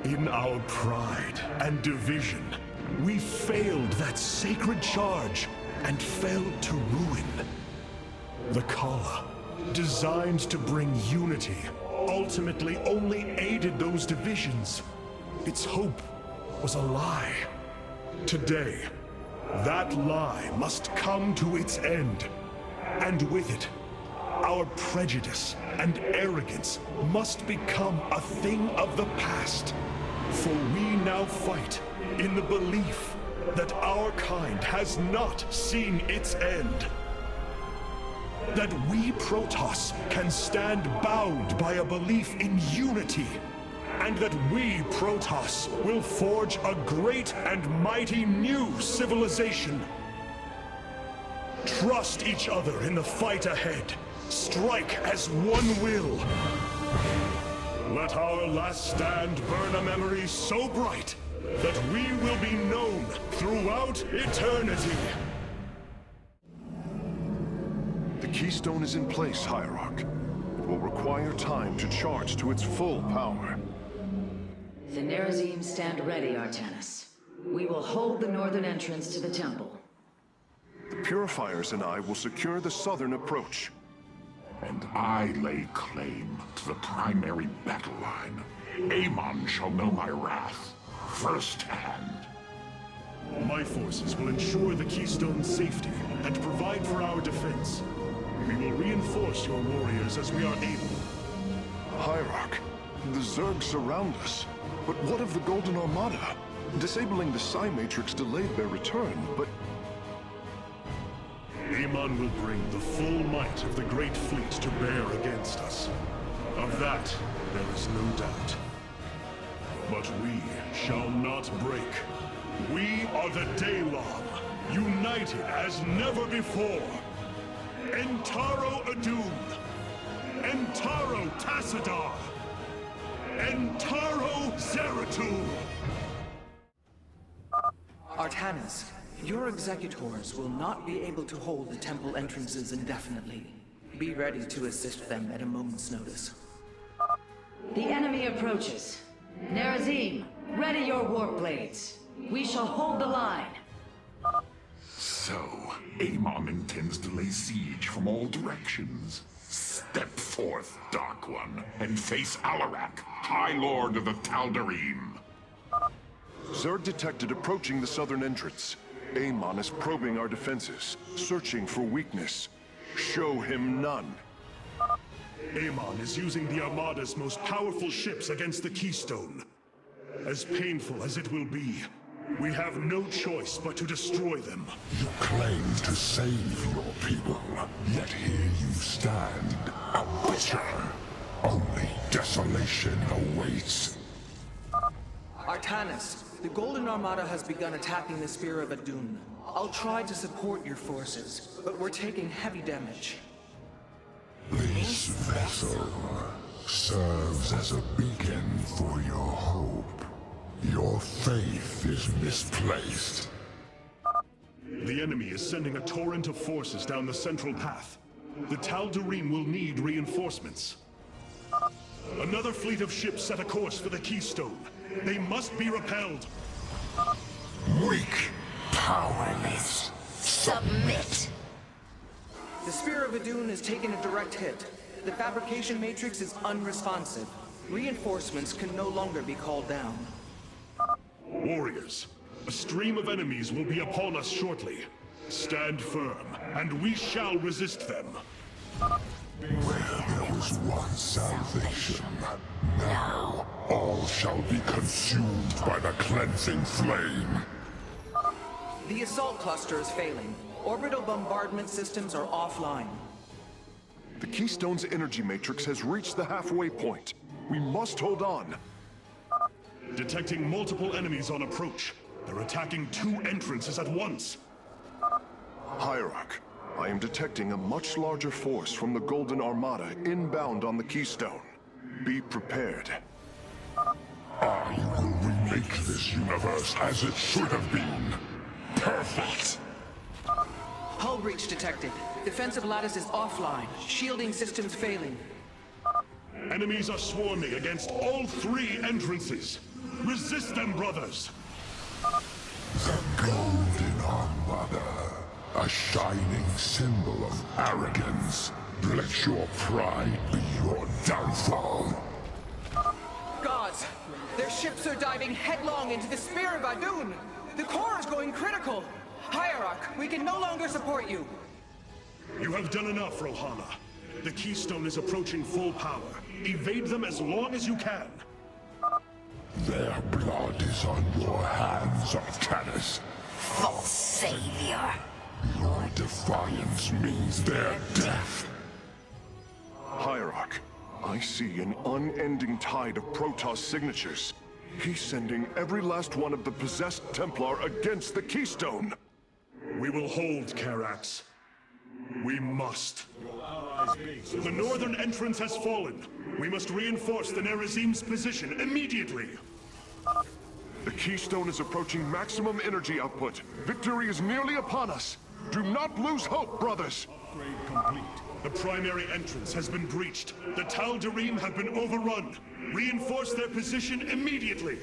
In our pride and division, we failed that sacred charge and failed to ruin. The Kala, designed to bring unity, ultimately only aided those divisions. Its hope was a lie. Today, that lie must come to its end. And with it, our prejudice and arrogance must become a thing of the past. For we now fight in the belief that our kind has not seen its end. That we Protoss can stand bound by a belief in unity and that we, Protoss, will forge a great and mighty new civilization. Trust each other in the fight ahead. Strike as one will. Let our last stand burn a memory so bright that we will be known throughout eternity. The keystone is in place, Hierarch. It will require time to charge to its full power. The Nerazim stand ready, Artanis. We will hold the northern entrance to the temple. The Purifiers and I will secure the southern approach. And I lay claim to the primary battle line. Amon shall know my wrath firsthand. My forces will ensure the keystone's safety and provide for our defense. We will reinforce your warriors as we are able. Hierarch, the Zerg surround us. But what of the Golden Armada? Disabling the Psi Matrix delayed their return, but... Amon will bring the full might of the Great Fleet to bear against us. Of that, there is no doubt. But we shall not break. We are the Daylon, united as never before. Entaro Adun, Entaro Tassadar, Entaro Zeratul. Artanis, your executors will not be able to hold the temple entrances indefinitely. Be ready to assist them at a moment's notice. The enemy approaches. Nerazim, ready your warp blades. We shall hold the line. So, Amon intends to lay siege from all directions. Step forth, Dark One, and face Alarak, High Lord of the Tal'Darim. Zerg detected approaching the southern entrance. Amon is probing our defenses, searching for weakness. Show him none. Amon is using the Armada's most powerful ships against the Keystone. As painful as it will be, we have no choice but to destroy them. You claim to save your people, yet here you stand, a butcher. Only desolation awaits. Artanis, the Golden Armada has begun attacking the Spear of Adun. I'll try to support your forces, but we're taking heavy damage. This vessel serves as a beacon for your hope. Your faith is misplaced. The enemy is sending a torrent of forces down the central path. The Tal'Darim will need reinforcements. Another fleet of ships set a course for the Keystone. They must be repelled. Weak, powerless, submit. The Spear of Adun has taken a direct hit. The fabrication matrix is unresponsive. Reinforcements can no longer be called down. Warriors, a stream of enemies will be upon us shortly. Stand firm, and we shall resist them. Where there was once salvation, now all shall be consumed by the cleansing flame. The assault cluster is failing. Orbital bombardment systems are offline. The Keystone's energy matrix has reached the halfway point. We must hold on. Detecting multiple enemies on approach. They're attacking 2 entrances at once. Hierarch, I am detecting a much larger force from the Golden Armada inbound on the Keystone. Be prepared. I will remake this universe as it should have been. Perfect! Hull breach detected. Defensive lattice is offline. Shielding systems failing. Enemies are swarming against all 3 entrances. Resist them, brothers! The Golden Armada, a shining symbol of arrogance. Let your pride be your downfall. Gods! Their ships are diving headlong into the Spear of Adun! The core is going critical! Hierarch, we can no longer support you! You have done enough, Rohana. The Keystone is approaching full power. Evade them as long as you can. Their blood is on your hands, Artanis. False savior. Your defiance means their death. Hierarch, I see an unending tide of Protoss signatures. He's sending every last one of the possessed Templar against the Keystone. We will hold Karax. We must. The northern entrance has fallen. We must reinforce the Nerazim's position immediately. The Keystone is approaching maximum energy output. Victory is nearly upon us. Do not lose hope, brothers. Upgrade complete. The primary entrance has been breached. The Tal'Darim have been overrun. Reinforce their position immediately.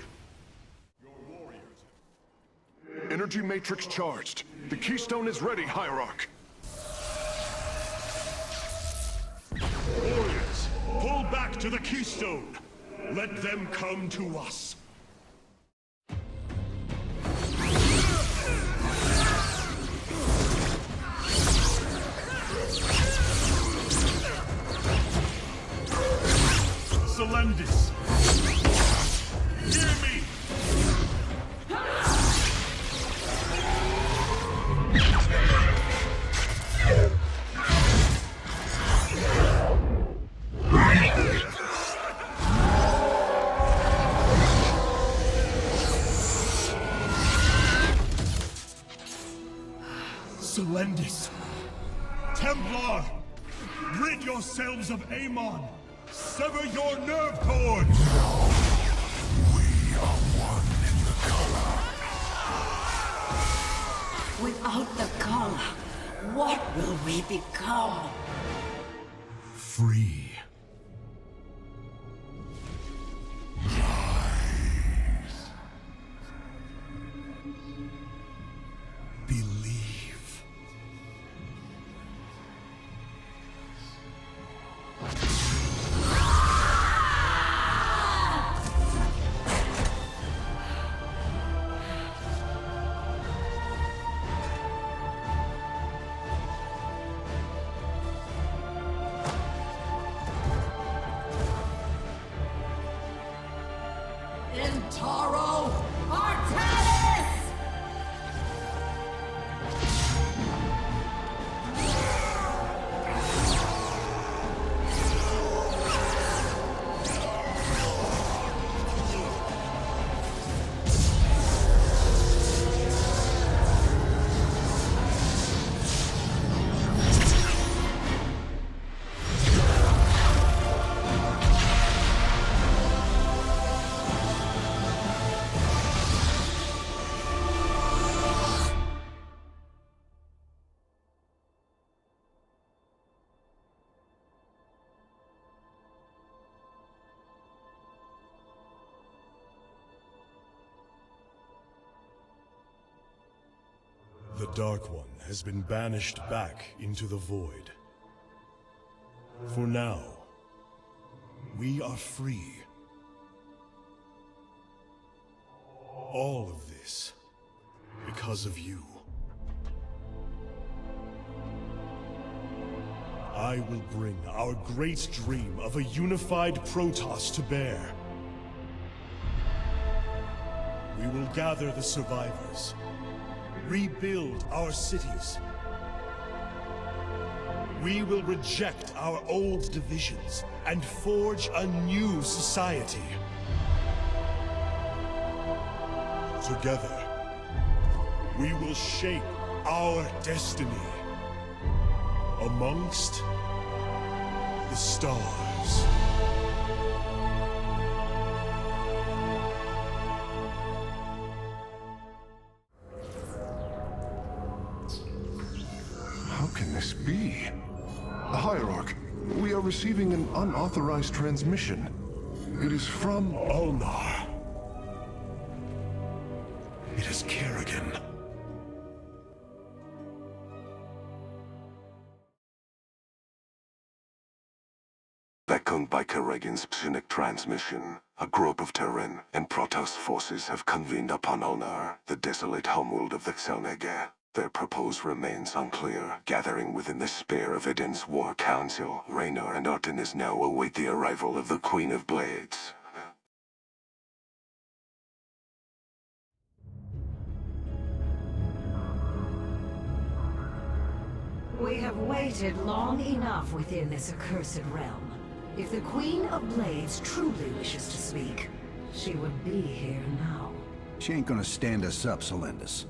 Energy matrix charged. The Keystone is ready, Hierarch. Warriors, pull back to the Keystone. Let them come to us. Selendis! Hear me! Selendis! Templar! Rid yourselves of Amon! Sever your nerve cords! We are one in the color. Without the color, what will we become? Free. Believe. Intaro Artanis! The Dark One has been banished back into the Void. For now, we are free. All of this because of you. I will bring our great dream of a unified Protoss to bear. We will gather the survivors. Rebuild our cities. We will reject our old divisions and forge a new society. Together, we will shape our destiny amongst the stars. How can this be? Hierarch, we are receiving an unauthorized transmission. It is from Ulnar. It is Kerrigan. Beckoned by Kerrigan's psionic transmission, a group of Terran and Protoss forces have convened upon Ulnar, the desolate homeworld of the Xel'Naga. Their purpose remains unclear. Gathering within the sphere of Eden's War Council, Raynor and Artanis now await the arrival of the Queen of Blades. We have waited long enough within this accursed realm. If the Queen of Blades truly wishes to speak, she would be here now. She ain't gonna stand us up, Solendis.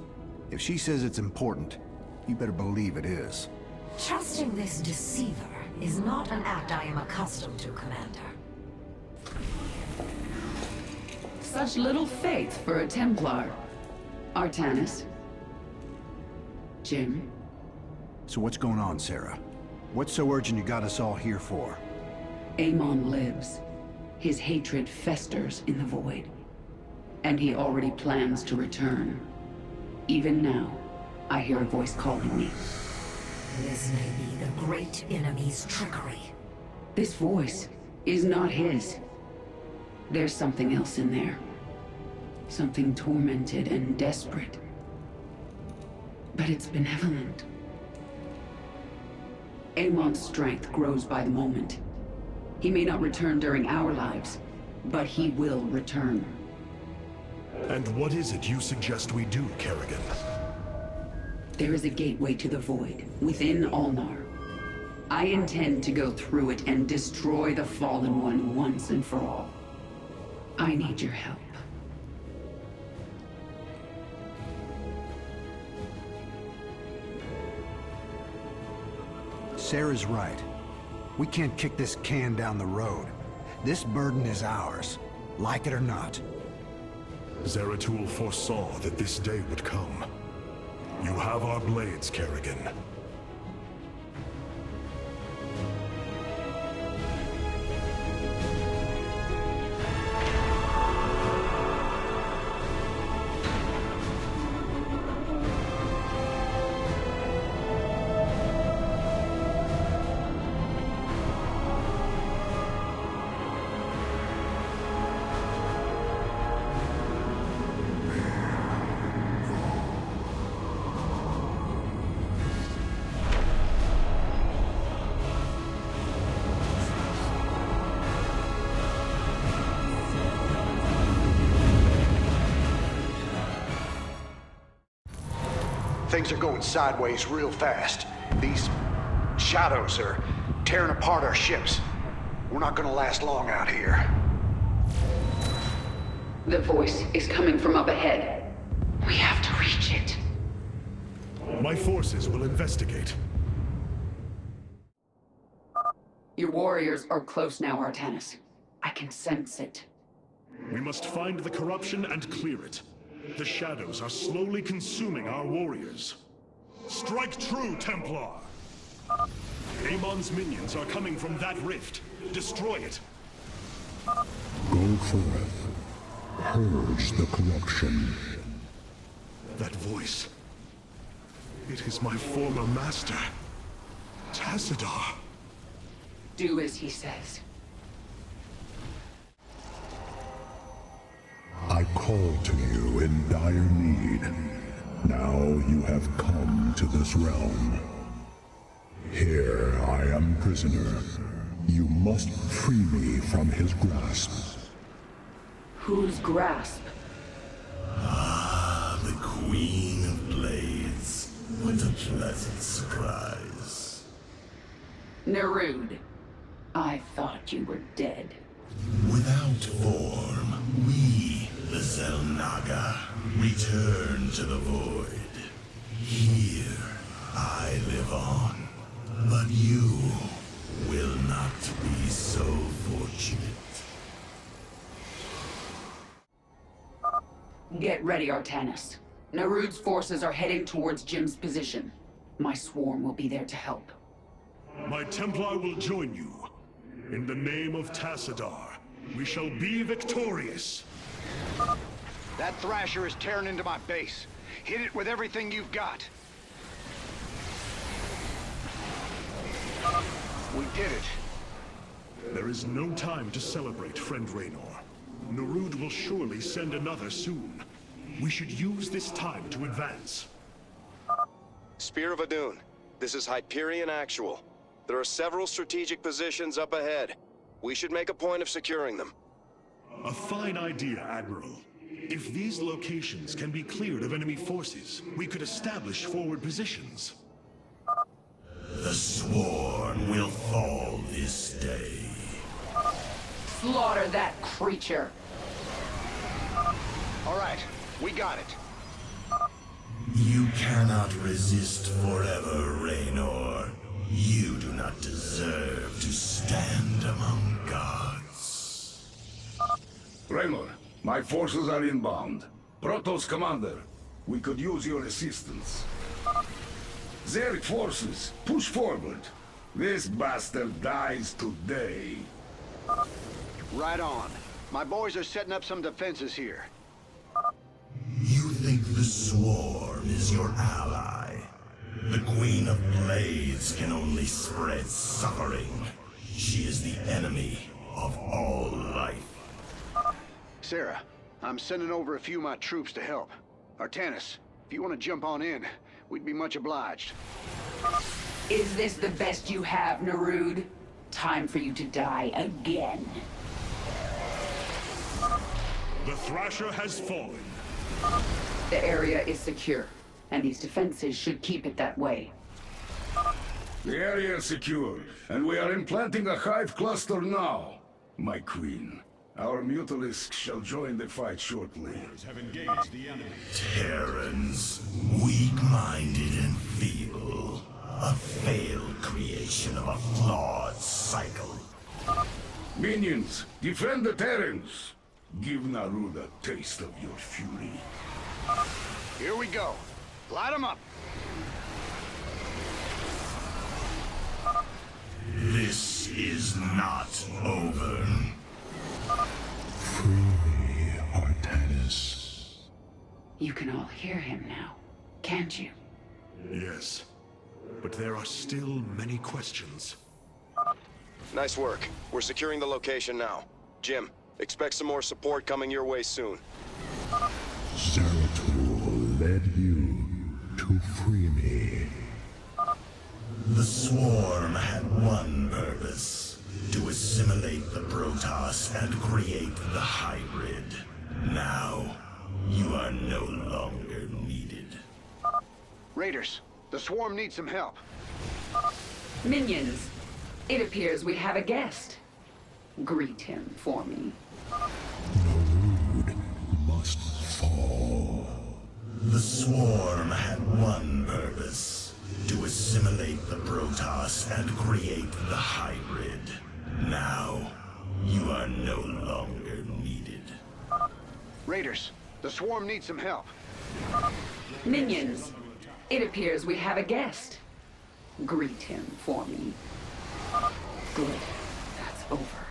If she says it's important, you better believe it is. Trusting this deceiver is not an act I am accustomed to, Commander. Such little faith for a Templar. Artanis. Jim. So what's going on, Sarah? What's so urgent you got us all here for? Amon lives. His hatred festers in the void. And he already plans to return. Even now, I hear a voice calling me. This may be the great enemy's trickery. This voice is not his. There's something else in there. Something tormented and desperate. But it's benevolent. Amon's strength grows by the moment. He may not return during our lives, but he will return. And what is it you suggest we do, Kerrigan? There is a gateway to the void, within Ulnar. I intend to go through it and destroy the Fallen One once and for all. I need your help. Sarah's right. We can't kick this can down the road. This burden is ours, like it or not. Zeratul foresaw that this day would come. You have our blades, Kerrigan. Things are going sideways real fast. These shadows are tearing apart our ships. We're not gonna last long out here. The voice is coming from up ahead. We have to reach it. My forces will investigate. Your warriors are close now, Artanis. I can sense it. We must find the corruption and clear it. The shadows are slowly consuming our warriors. Strike true, Templar! Amon's minions are coming from that rift. Destroy it. Go forth. Purge the corruption. That voice. It is my former master. Tassadar. Do as he says. I called to you in dire need. Now you have come to this realm. Here I am prisoner. You must free me from his grasp. Whose grasp? Ah, the Queen of Blades. What a pleasant surprise. Nerud. I thought you were dead. Without form, we, the Xel'Naga, return to the void. Here, I live on. But you will not be so fortunate. Get ready, Artanis. Nerud's forces are heading towards Jim's position. My swarm will be there to help. My Templar will join you. In the name of Tassadar, we shall be victorious. That Thrasher is tearing into my base. Hit it with everything you've got. We did it. There is no time to celebrate, friend Raynor. Nerud will surely send another soon. We should use this time to advance. Spear of Adun, this is Hyperion Actual. There are several strategic positions up ahead. We should make a point of securing them. A fine idea, Admiral. If these locations can be cleared of enemy forces, we could establish forward positions. The Sworn will fall this day. Slaughter that creature. All right, we got it. You cannot resist forever, Raynor. You do not deserve to stand among gods. Raynor, my forces are inbound. Protoss Commander, we could use your assistance. Zerg forces, push forward. This bastard dies today. Right on. My boys are setting up some defenses here. You think the Swarm is your ally? The Queen of Blades can only spread suffering. She is the enemy of all life. Sarah, I'm sending over a few of my troops to help. Artanis, if you want to jump on in, we'd be much obliged. Is this the best you have, Narud? Time for you to die again. The Thrasher has fallen. The area is secure, and these defenses should keep it that way. The area is secure, and we are implanting a hive cluster now. My queen, our mutalisks shall join the fight shortly. Have engaged the enemy. Terrans, weak-minded and feeble. A failed creation of a flawed cycle. Minions, defend the Terrans. Give Narud a taste of your fury. Here we go. Light them up. This is not over. Free me, Artanis. You can all hear him now, can't you? Yes. But there are still many questions. Nice work. We're securing the location now. Jim, expect some more support coming your way soon. Zeratul led you to free me. The Swarm had one purpose: to assimilate the Protoss and create the hybrid. Now, you are no longer needed. Raiders, the Swarm needs some help. Minions, it appears we have a guest. Greet him for me. Narud must fall. The Swarm had one purpose: to assimilate the Protoss and create the hybrid. Now, you are no longer needed. Raiders, the Swarm needs some help. Minions, it appears we have a guest. Greet him for me. Good. That's over.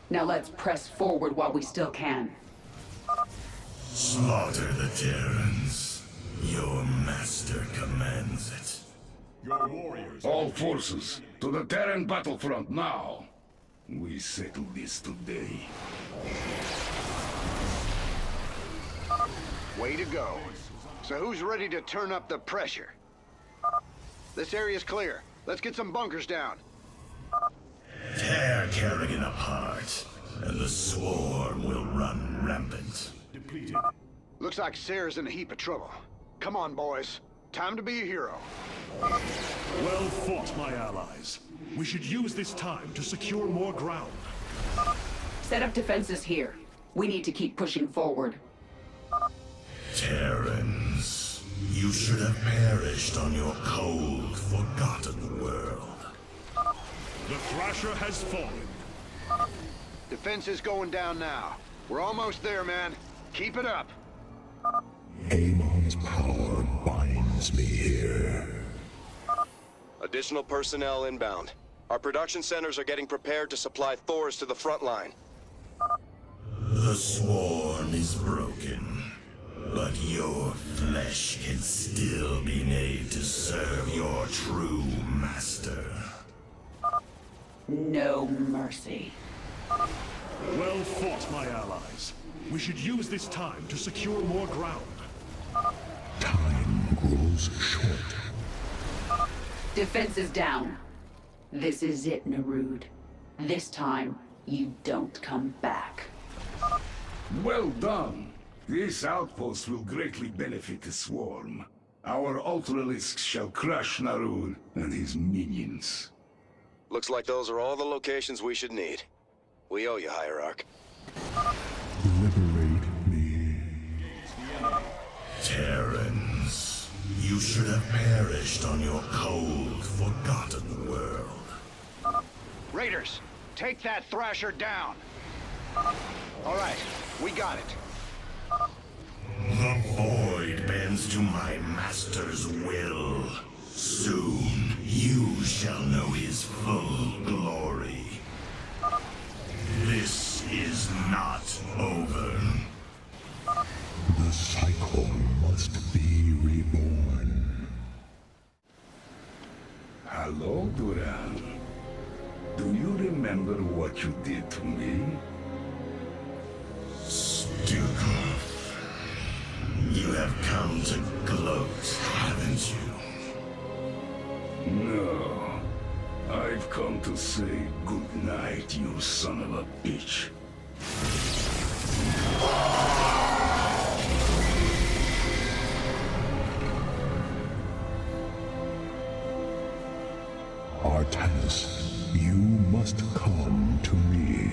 Now let's press forward while we still can. Slaughter the Terrans. Your master commands it. Your warriors. All forces, to the Terran battlefront now. We settle this today. Way to go. So who's ready to turn up the pressure? This area's clear. Let's get some bunkers down. Tear Kerrigan apart, and the Swarm will run rampant. Depleted. Looks like Sarah's in a heap of trouble. Come on, boys. Time to be a hero. Well fought, my allies. We should use this time to secure more ground. Set up defenses here. We need to keep pushing forward. Terrans, you should have perished on your cold, forgotten world. The Thrasher has fallen. Defense is going down now. We're almost there, man. Keep it up. Amon's power binds me here. Additional personnel inbound. Our production centers are getting prepared to supply Thors to the front line. The Swarm is broken, but your flesh can still be made to serve your true master. No mercy. Well fought, my allies. We should use this time to secure more ground. Time grows short. Defense is down. This is it, Narud. This time, you don't come back. Well done. This outpost will greatly benefit the Swarm. Our Ultralisks shall crush Narud and his minions. Looks like those are all the locations we should need. We owe you, Hierarch. Liberate me. Terrans, you should have perished on your cold, forgotten world. Raiders, take that Thrasher down. All right, we got it. The void bends to my master's will. Soon, you shall know his full glory. This is not over. The cycle must be reborn. Hello, Duran. Do you remember what you did to me? Stukov, you have come to gloat, haven't you? No. I've come to say good night, you son of a bitch. Artanis, you must come to me.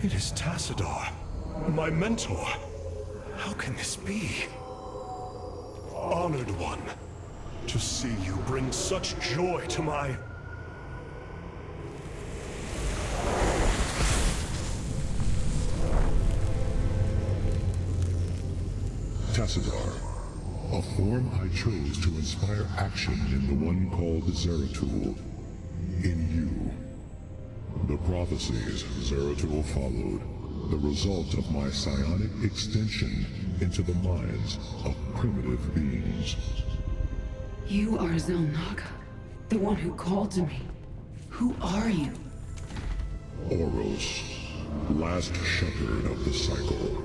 It is Tassadar, my mentor. How can this be? Honored one, to see you bring such joy to my... Tassadar, a form I chose to inspire action in the one called Zeratul. In you. The prophecies Zeratul followed, the result of my psionic extension into the minds of primitive beings. You are Xel'Naga, the one who called to me. Who are you? Oros, last shepherd of the cycle,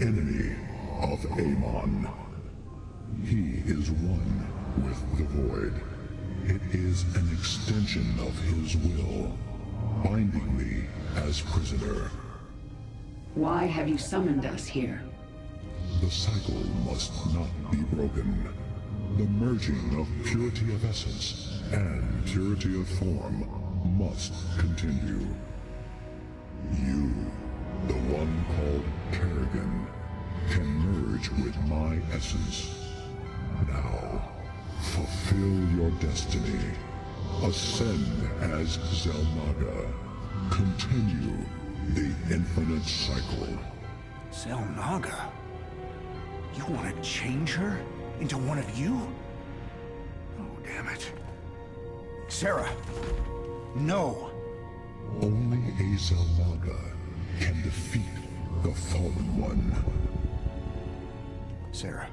enemy of Amon. He is one with the void. It is an extension of his will, binding me as prisoner. Why have you summoned us here? The cycle must not be broken. The merging of purity of essence and purity of form must continue. You, the one called Paragon, can merge with my essence. Now, fulfill your destiny. Ascend as Xel'Naga. Continue the infinite cycle. Xel'Naga? You want to change her into one of you? Oh, damn it. Sarah, no. Only a Xel'Naga can defeat the Fallen One. Sarah,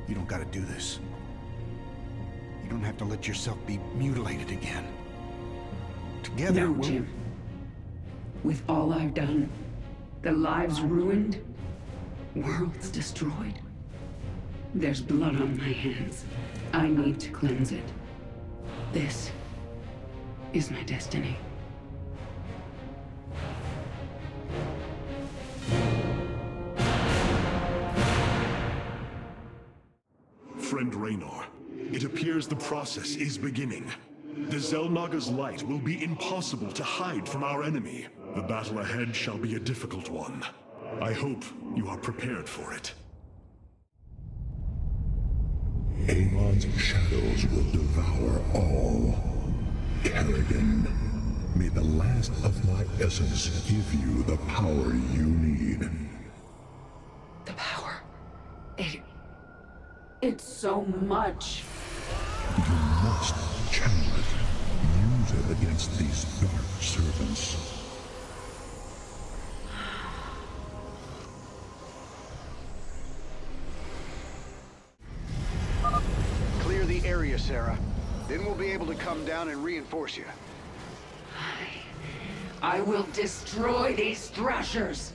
you don't gotta do this. You don't have to let yourself be mutilated again. Together, No, we'll... Jim. With all I've done, the lives ruined, worlds destroyed, there's blood on my hands. I need to cleanse it. This is my destiny. Friend Raynor, it appears the process is beginning. The Xel'Naga's light will be impossible to hide from our enemy. The battle ahead shall be a difficult one. I hope you are prepared for it. Amon's shadows will devour all. Paragon, may the last of my essence give you the power you need. The power. It's so much. You must channel it. Use it against these dark servants. Clear the area, Sarah. Then we'll be able to come down and reinforce you. I will destroy these thrashers.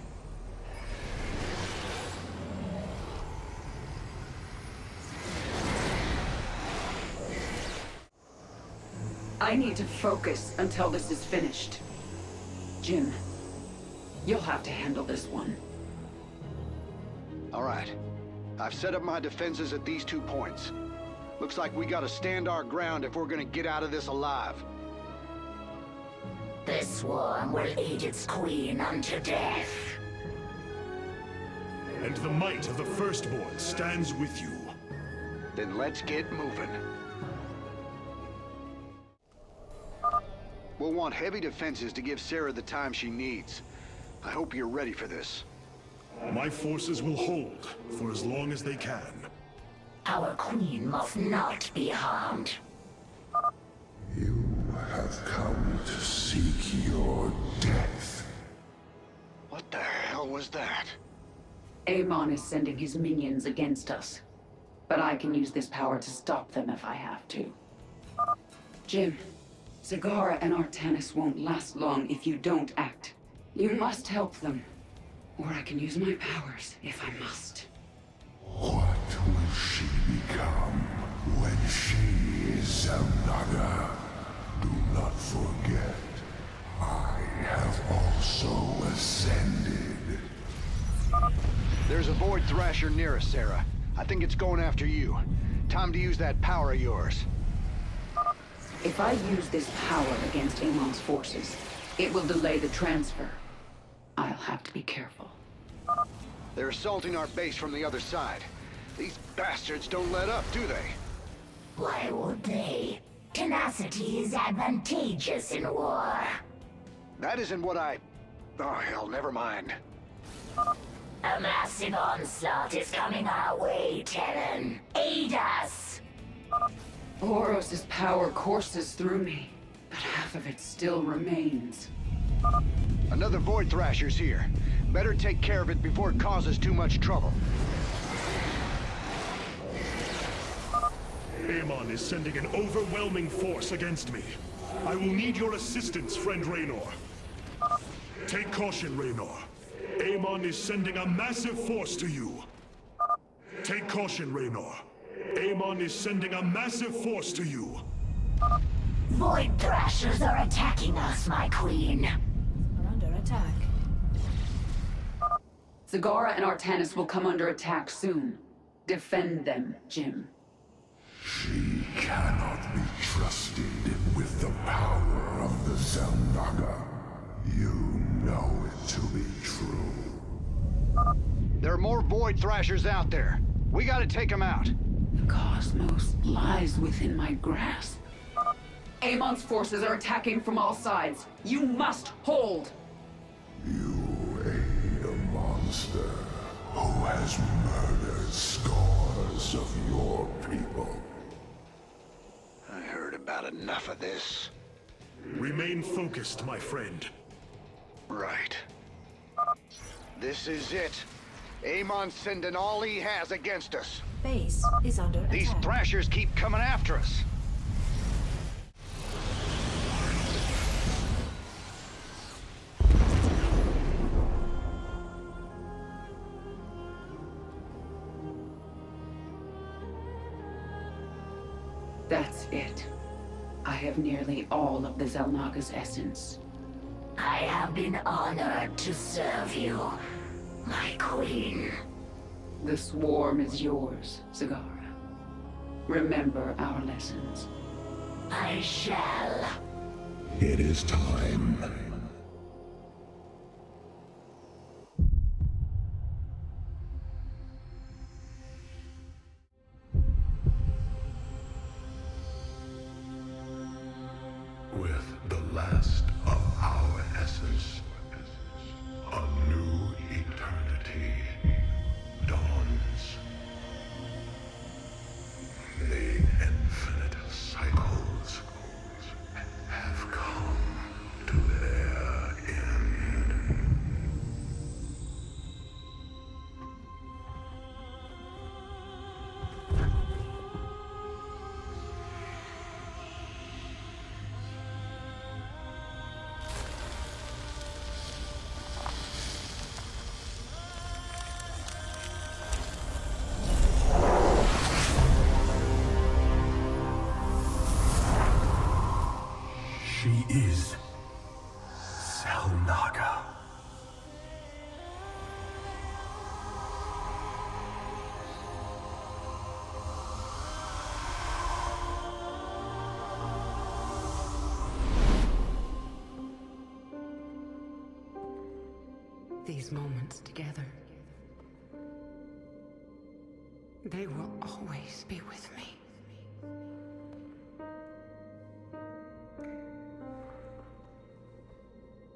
I need to focus until this is finished. Jim, you'll have to handle this one. All right. I've set up my defenses at these 2 points. Looks like we gotta stand our ground if we're gonna get out of this alive. The swarm will eat its queen unto death. And the might of the Firstborn stands with you. Then let's get moving. We'll want heavy defenses to give Sarah the time she needs. I hope you're ready for this. My forces will hold for as long as they can. Our queen must not be harmed. You have come to seek your death. What the hell was that? Amon is sending his minions against us. But I can use this power to stop them if I have to. Jim, Zagara and Artanis won't last long if you don't act. You must help them. Or I can use my powers if I must. What will she become when she is Zelnaga? Do not forget, I have also ascended. There's a Void Thrasher near us, Sarah. I think it's going after you. Time to use that power of yours. If I use this power against Amon's forces, it will delay the transfer. I'll have to be careful. They're assaulting our base from the other side. These bastards don't let up, do they? Why would they? Tenacity is advantageous in war. That isn't what I... Oh, hell, never mind. A massive onslaught is coming our way, Terran. Aid us! Boros' power courses through me, but half of it still remains. Another Void Thrasher's here. Better take care of it before it causes too much trouble. Amon is sending an overwhelming force against me. I will need your assistance, friend Raynor. Take caution, Raynor. Amon is sending a massive force to you. Take caution, Raynor. Amon is sending a massive force to you. Void Thrashers are attacking us, my queen. We're under attack. Zagara and Artanis will come under attack soon. Defend them, Jim. She cannot be trusted with the power of the Zelnaga. You know it to be true. There are more Void Thrashers out there. We gotta take them out. The cosmos lies within my grasp. Amon's forces are attacking from all sides. You must hold! You aid a monster who has murdered scores of your people. I heard about enough of this. Remain focused, my friend. Right. This is it. Amon's sending all he has against us. Base is under attack. These Thrashers keep coming after us. That's it. I have nearly all of the Zelnaga's essence. I have been honored to serve you, my queen. The swarm is yours, Zagara. Remember our lessons. I shall. It is time. With the last of our essence, a new eternity dawns. The infinite cycles have come to their end. She is Zelnaga. These moments together, they will always be with me.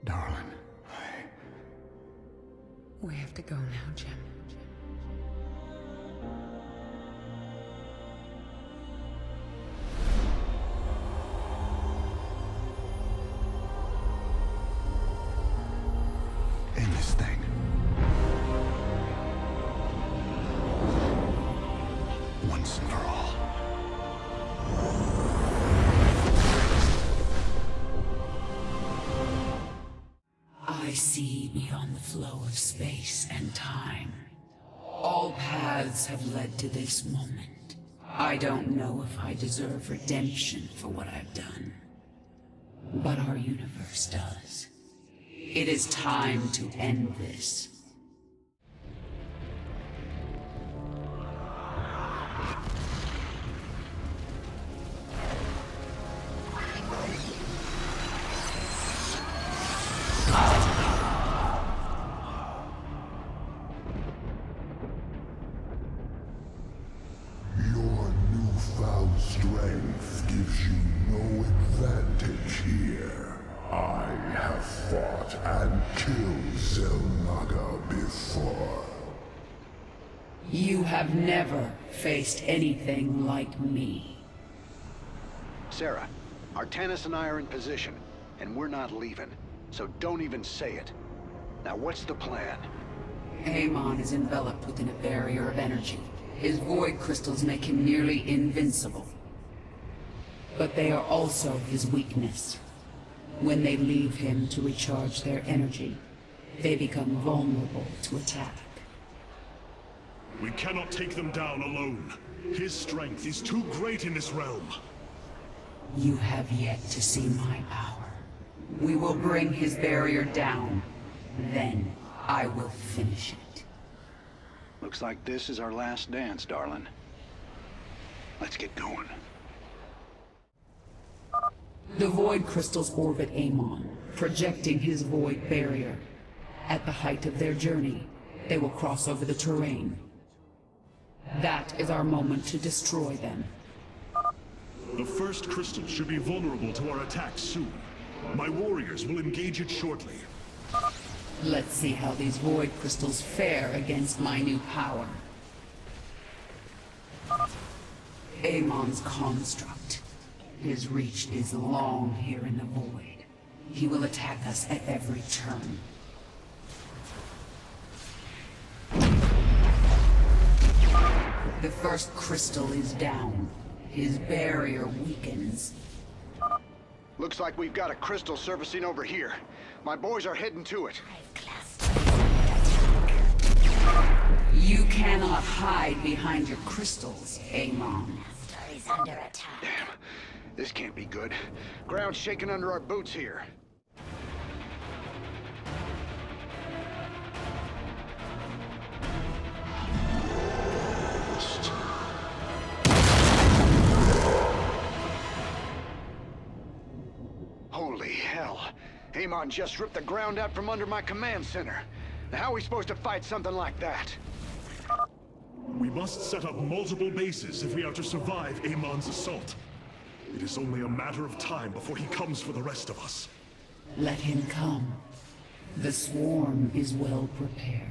Darling. We have to go now, Jim. End this thing. Once and for all. I see beyond the flow of space and time. All paths have led to this moment. I don't know if I deserve redemption for what I've done, but our universe does. It is time to end this. Your newfound strength gives you no advantage here. I have fought and killed Xel'Naga before. You have never faced anything like me. Sarah, Artanis and I are in position, and we're not leaving. So don't even say it. Now what's the plan? Amon is enveloped within a barrier of energy. His void crystals make him nearly invincible. But they are also his weakness. When they leave him to recharge their energy, they become vulnerable to attack. We cannot take them down alone. His strength is too great in this realm. You have yet to see my power. We will bring his barrier down. Then I will finish it. Looks like this is our last dance, darling. Let's get going. The void crystals orbit Amon, projecting his void barrier. At the height of their journey, they will cross over the terrain. That is our moment to destroy them. The first crystal should be vulnerable to our attacks soon. My warriors will engage it shortly. Let's see how these void crystals fare against my new power. Amon's construct. His reach is long here in the void. He will attack us at every turn. The first crystal is down. His barrier weakens. Looks like we've got a crystal surfacing over here. My boys are heading to it. You cannot hide behind your crystals, Amon. He's under attack. Damn, this can't be good. Ground's shaking under our boots here. Holy hell. Amon just ripped the ground out from under my command center. Now, how are we supposed to fight something like that? We must set up multiple bases if we are to survive Amon's assault. It is only a matter of time before he comes for the rest of us. Let him come. The swarm is well prepared.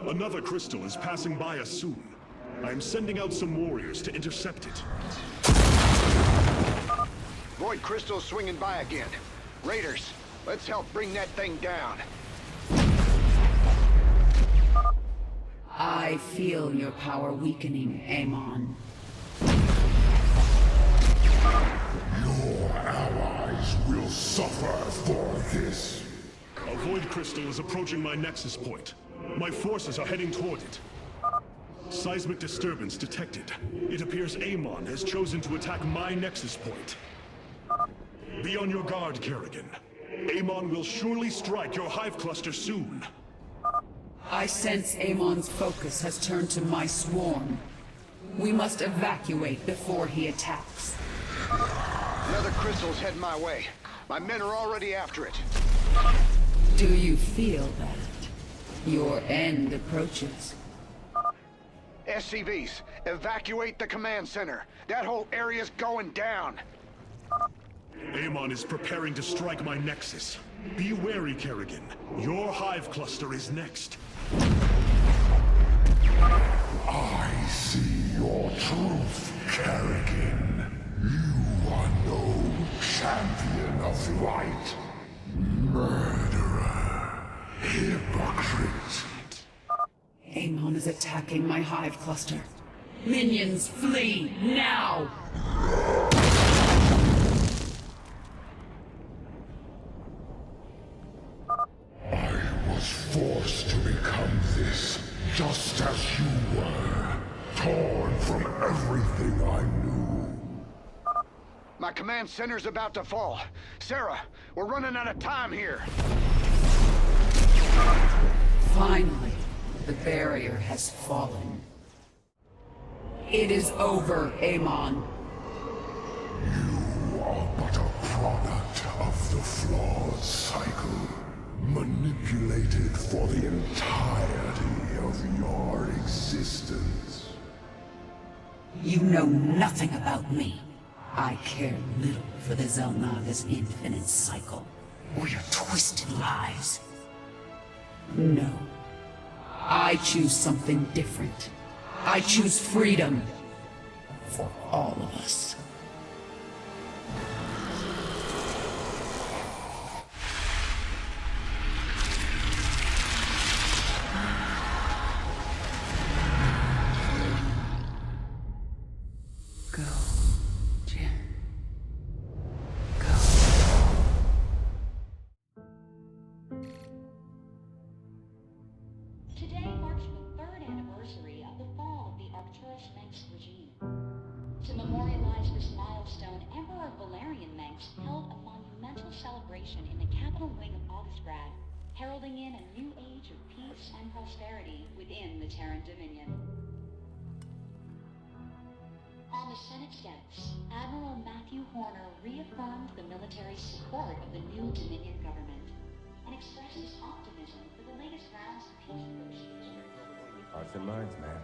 Another crystal is passing by us soon. I am sending out some warriors to intercept it. Void crystal's swinging by again. Raiders, let's help bring that thing down. I feel your power weakening, Amon. Your allies will suffer for this. A void crystal is approaching my nexus point. My forces are heading toward it. Seismic disturbance detected. It appears Amon has chosen to attack my nexus point. Be on your guard, Kerrigan. Amon will surely strike your hive cluster soon. I sense Amon's focus has turned to my swarm. We must evacuate before he attacks. Another crystal's heading my way. My men are already after it. Do you feel that? Your end approaches. SCVs, evacuate the command center. That whole area's going down. Amon is preparing to strike my nexus. Be wary, Kerrigan. Your hive cluster is next. I see your truth, Kerrigan. You are no champion of light. Murderer. Hypocrite. Amon is attacking my hive cluster. Minions, flee, now! I was forced to become this, just as you were. Torn from everything I knew. My command center's about to fall. Sarah, we're running out of time here. Finally, the barrier has fallen. It is over, Amon. You are but a product of the flawed cycle. Manipulated for the entirety of your existence. You know nothing about me. I care little for the Xelnaga's infinite cycle, or your twisted lies. No. I choose something different. I choose freedom. For all of us. Go, Jim. Go. Today marks the third anniversary of the fall of the Arcturus Menx regime. To memorialize this milestone, Emperor Valerian Menx held a monumental celebration in the capital wing of Augustgrad, heralding in a new age of peace and prosperity within the Terran Dominion. On the Senate steps, Admiral Matthew Horner reaffirmed the military support of the new Dominion government and expressed his optimism for the latest rounds of peace negotiations. Hearts and minds, man.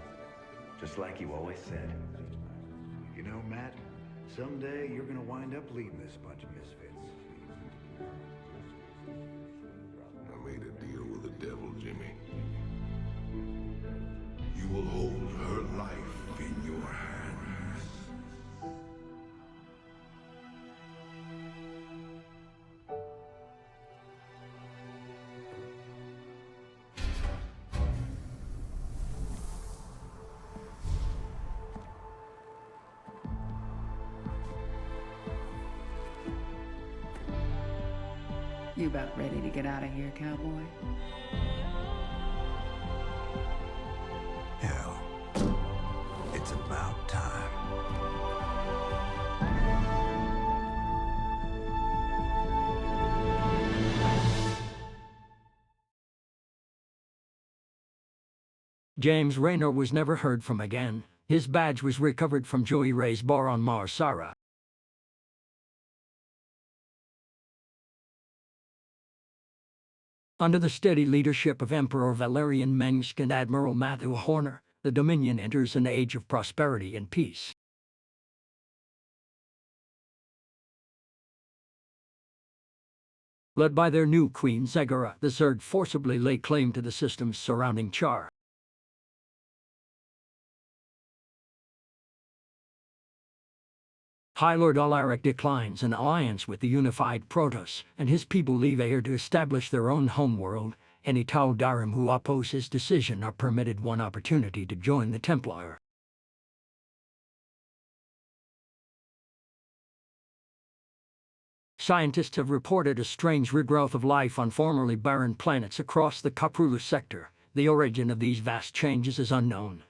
Just like you always said. You know, Matt, someday you're gonna wind up leading this bunch of misfits. I made a deal with the devil, Jimmy. You will hold her life in your hands. You about ready to get out of here, cowboy? Hell, it's about time. James Raynor was never heard from again. His badge was recovered from Joey Ray's bar on Mars Sara. Under the steady leadership of Emperor Valerian Menx and Admiral Matthew Horner, the Dominion enters an age of prosperity and peace. Led by their new queen Zegara, the Zerg forcibly lay claim to the systems surrounding Char. High Lord Alaric declines an alliance with the unified Protoss, and his people leave Air to establish their own homeworld. Any Tau Darim who oppose his decision are permitted one opportunity to join the Templar. Scientists have reported a strange regrowth of life on formerly barren planets across the Kaprulu sector. The origin of these vast changes is unknown.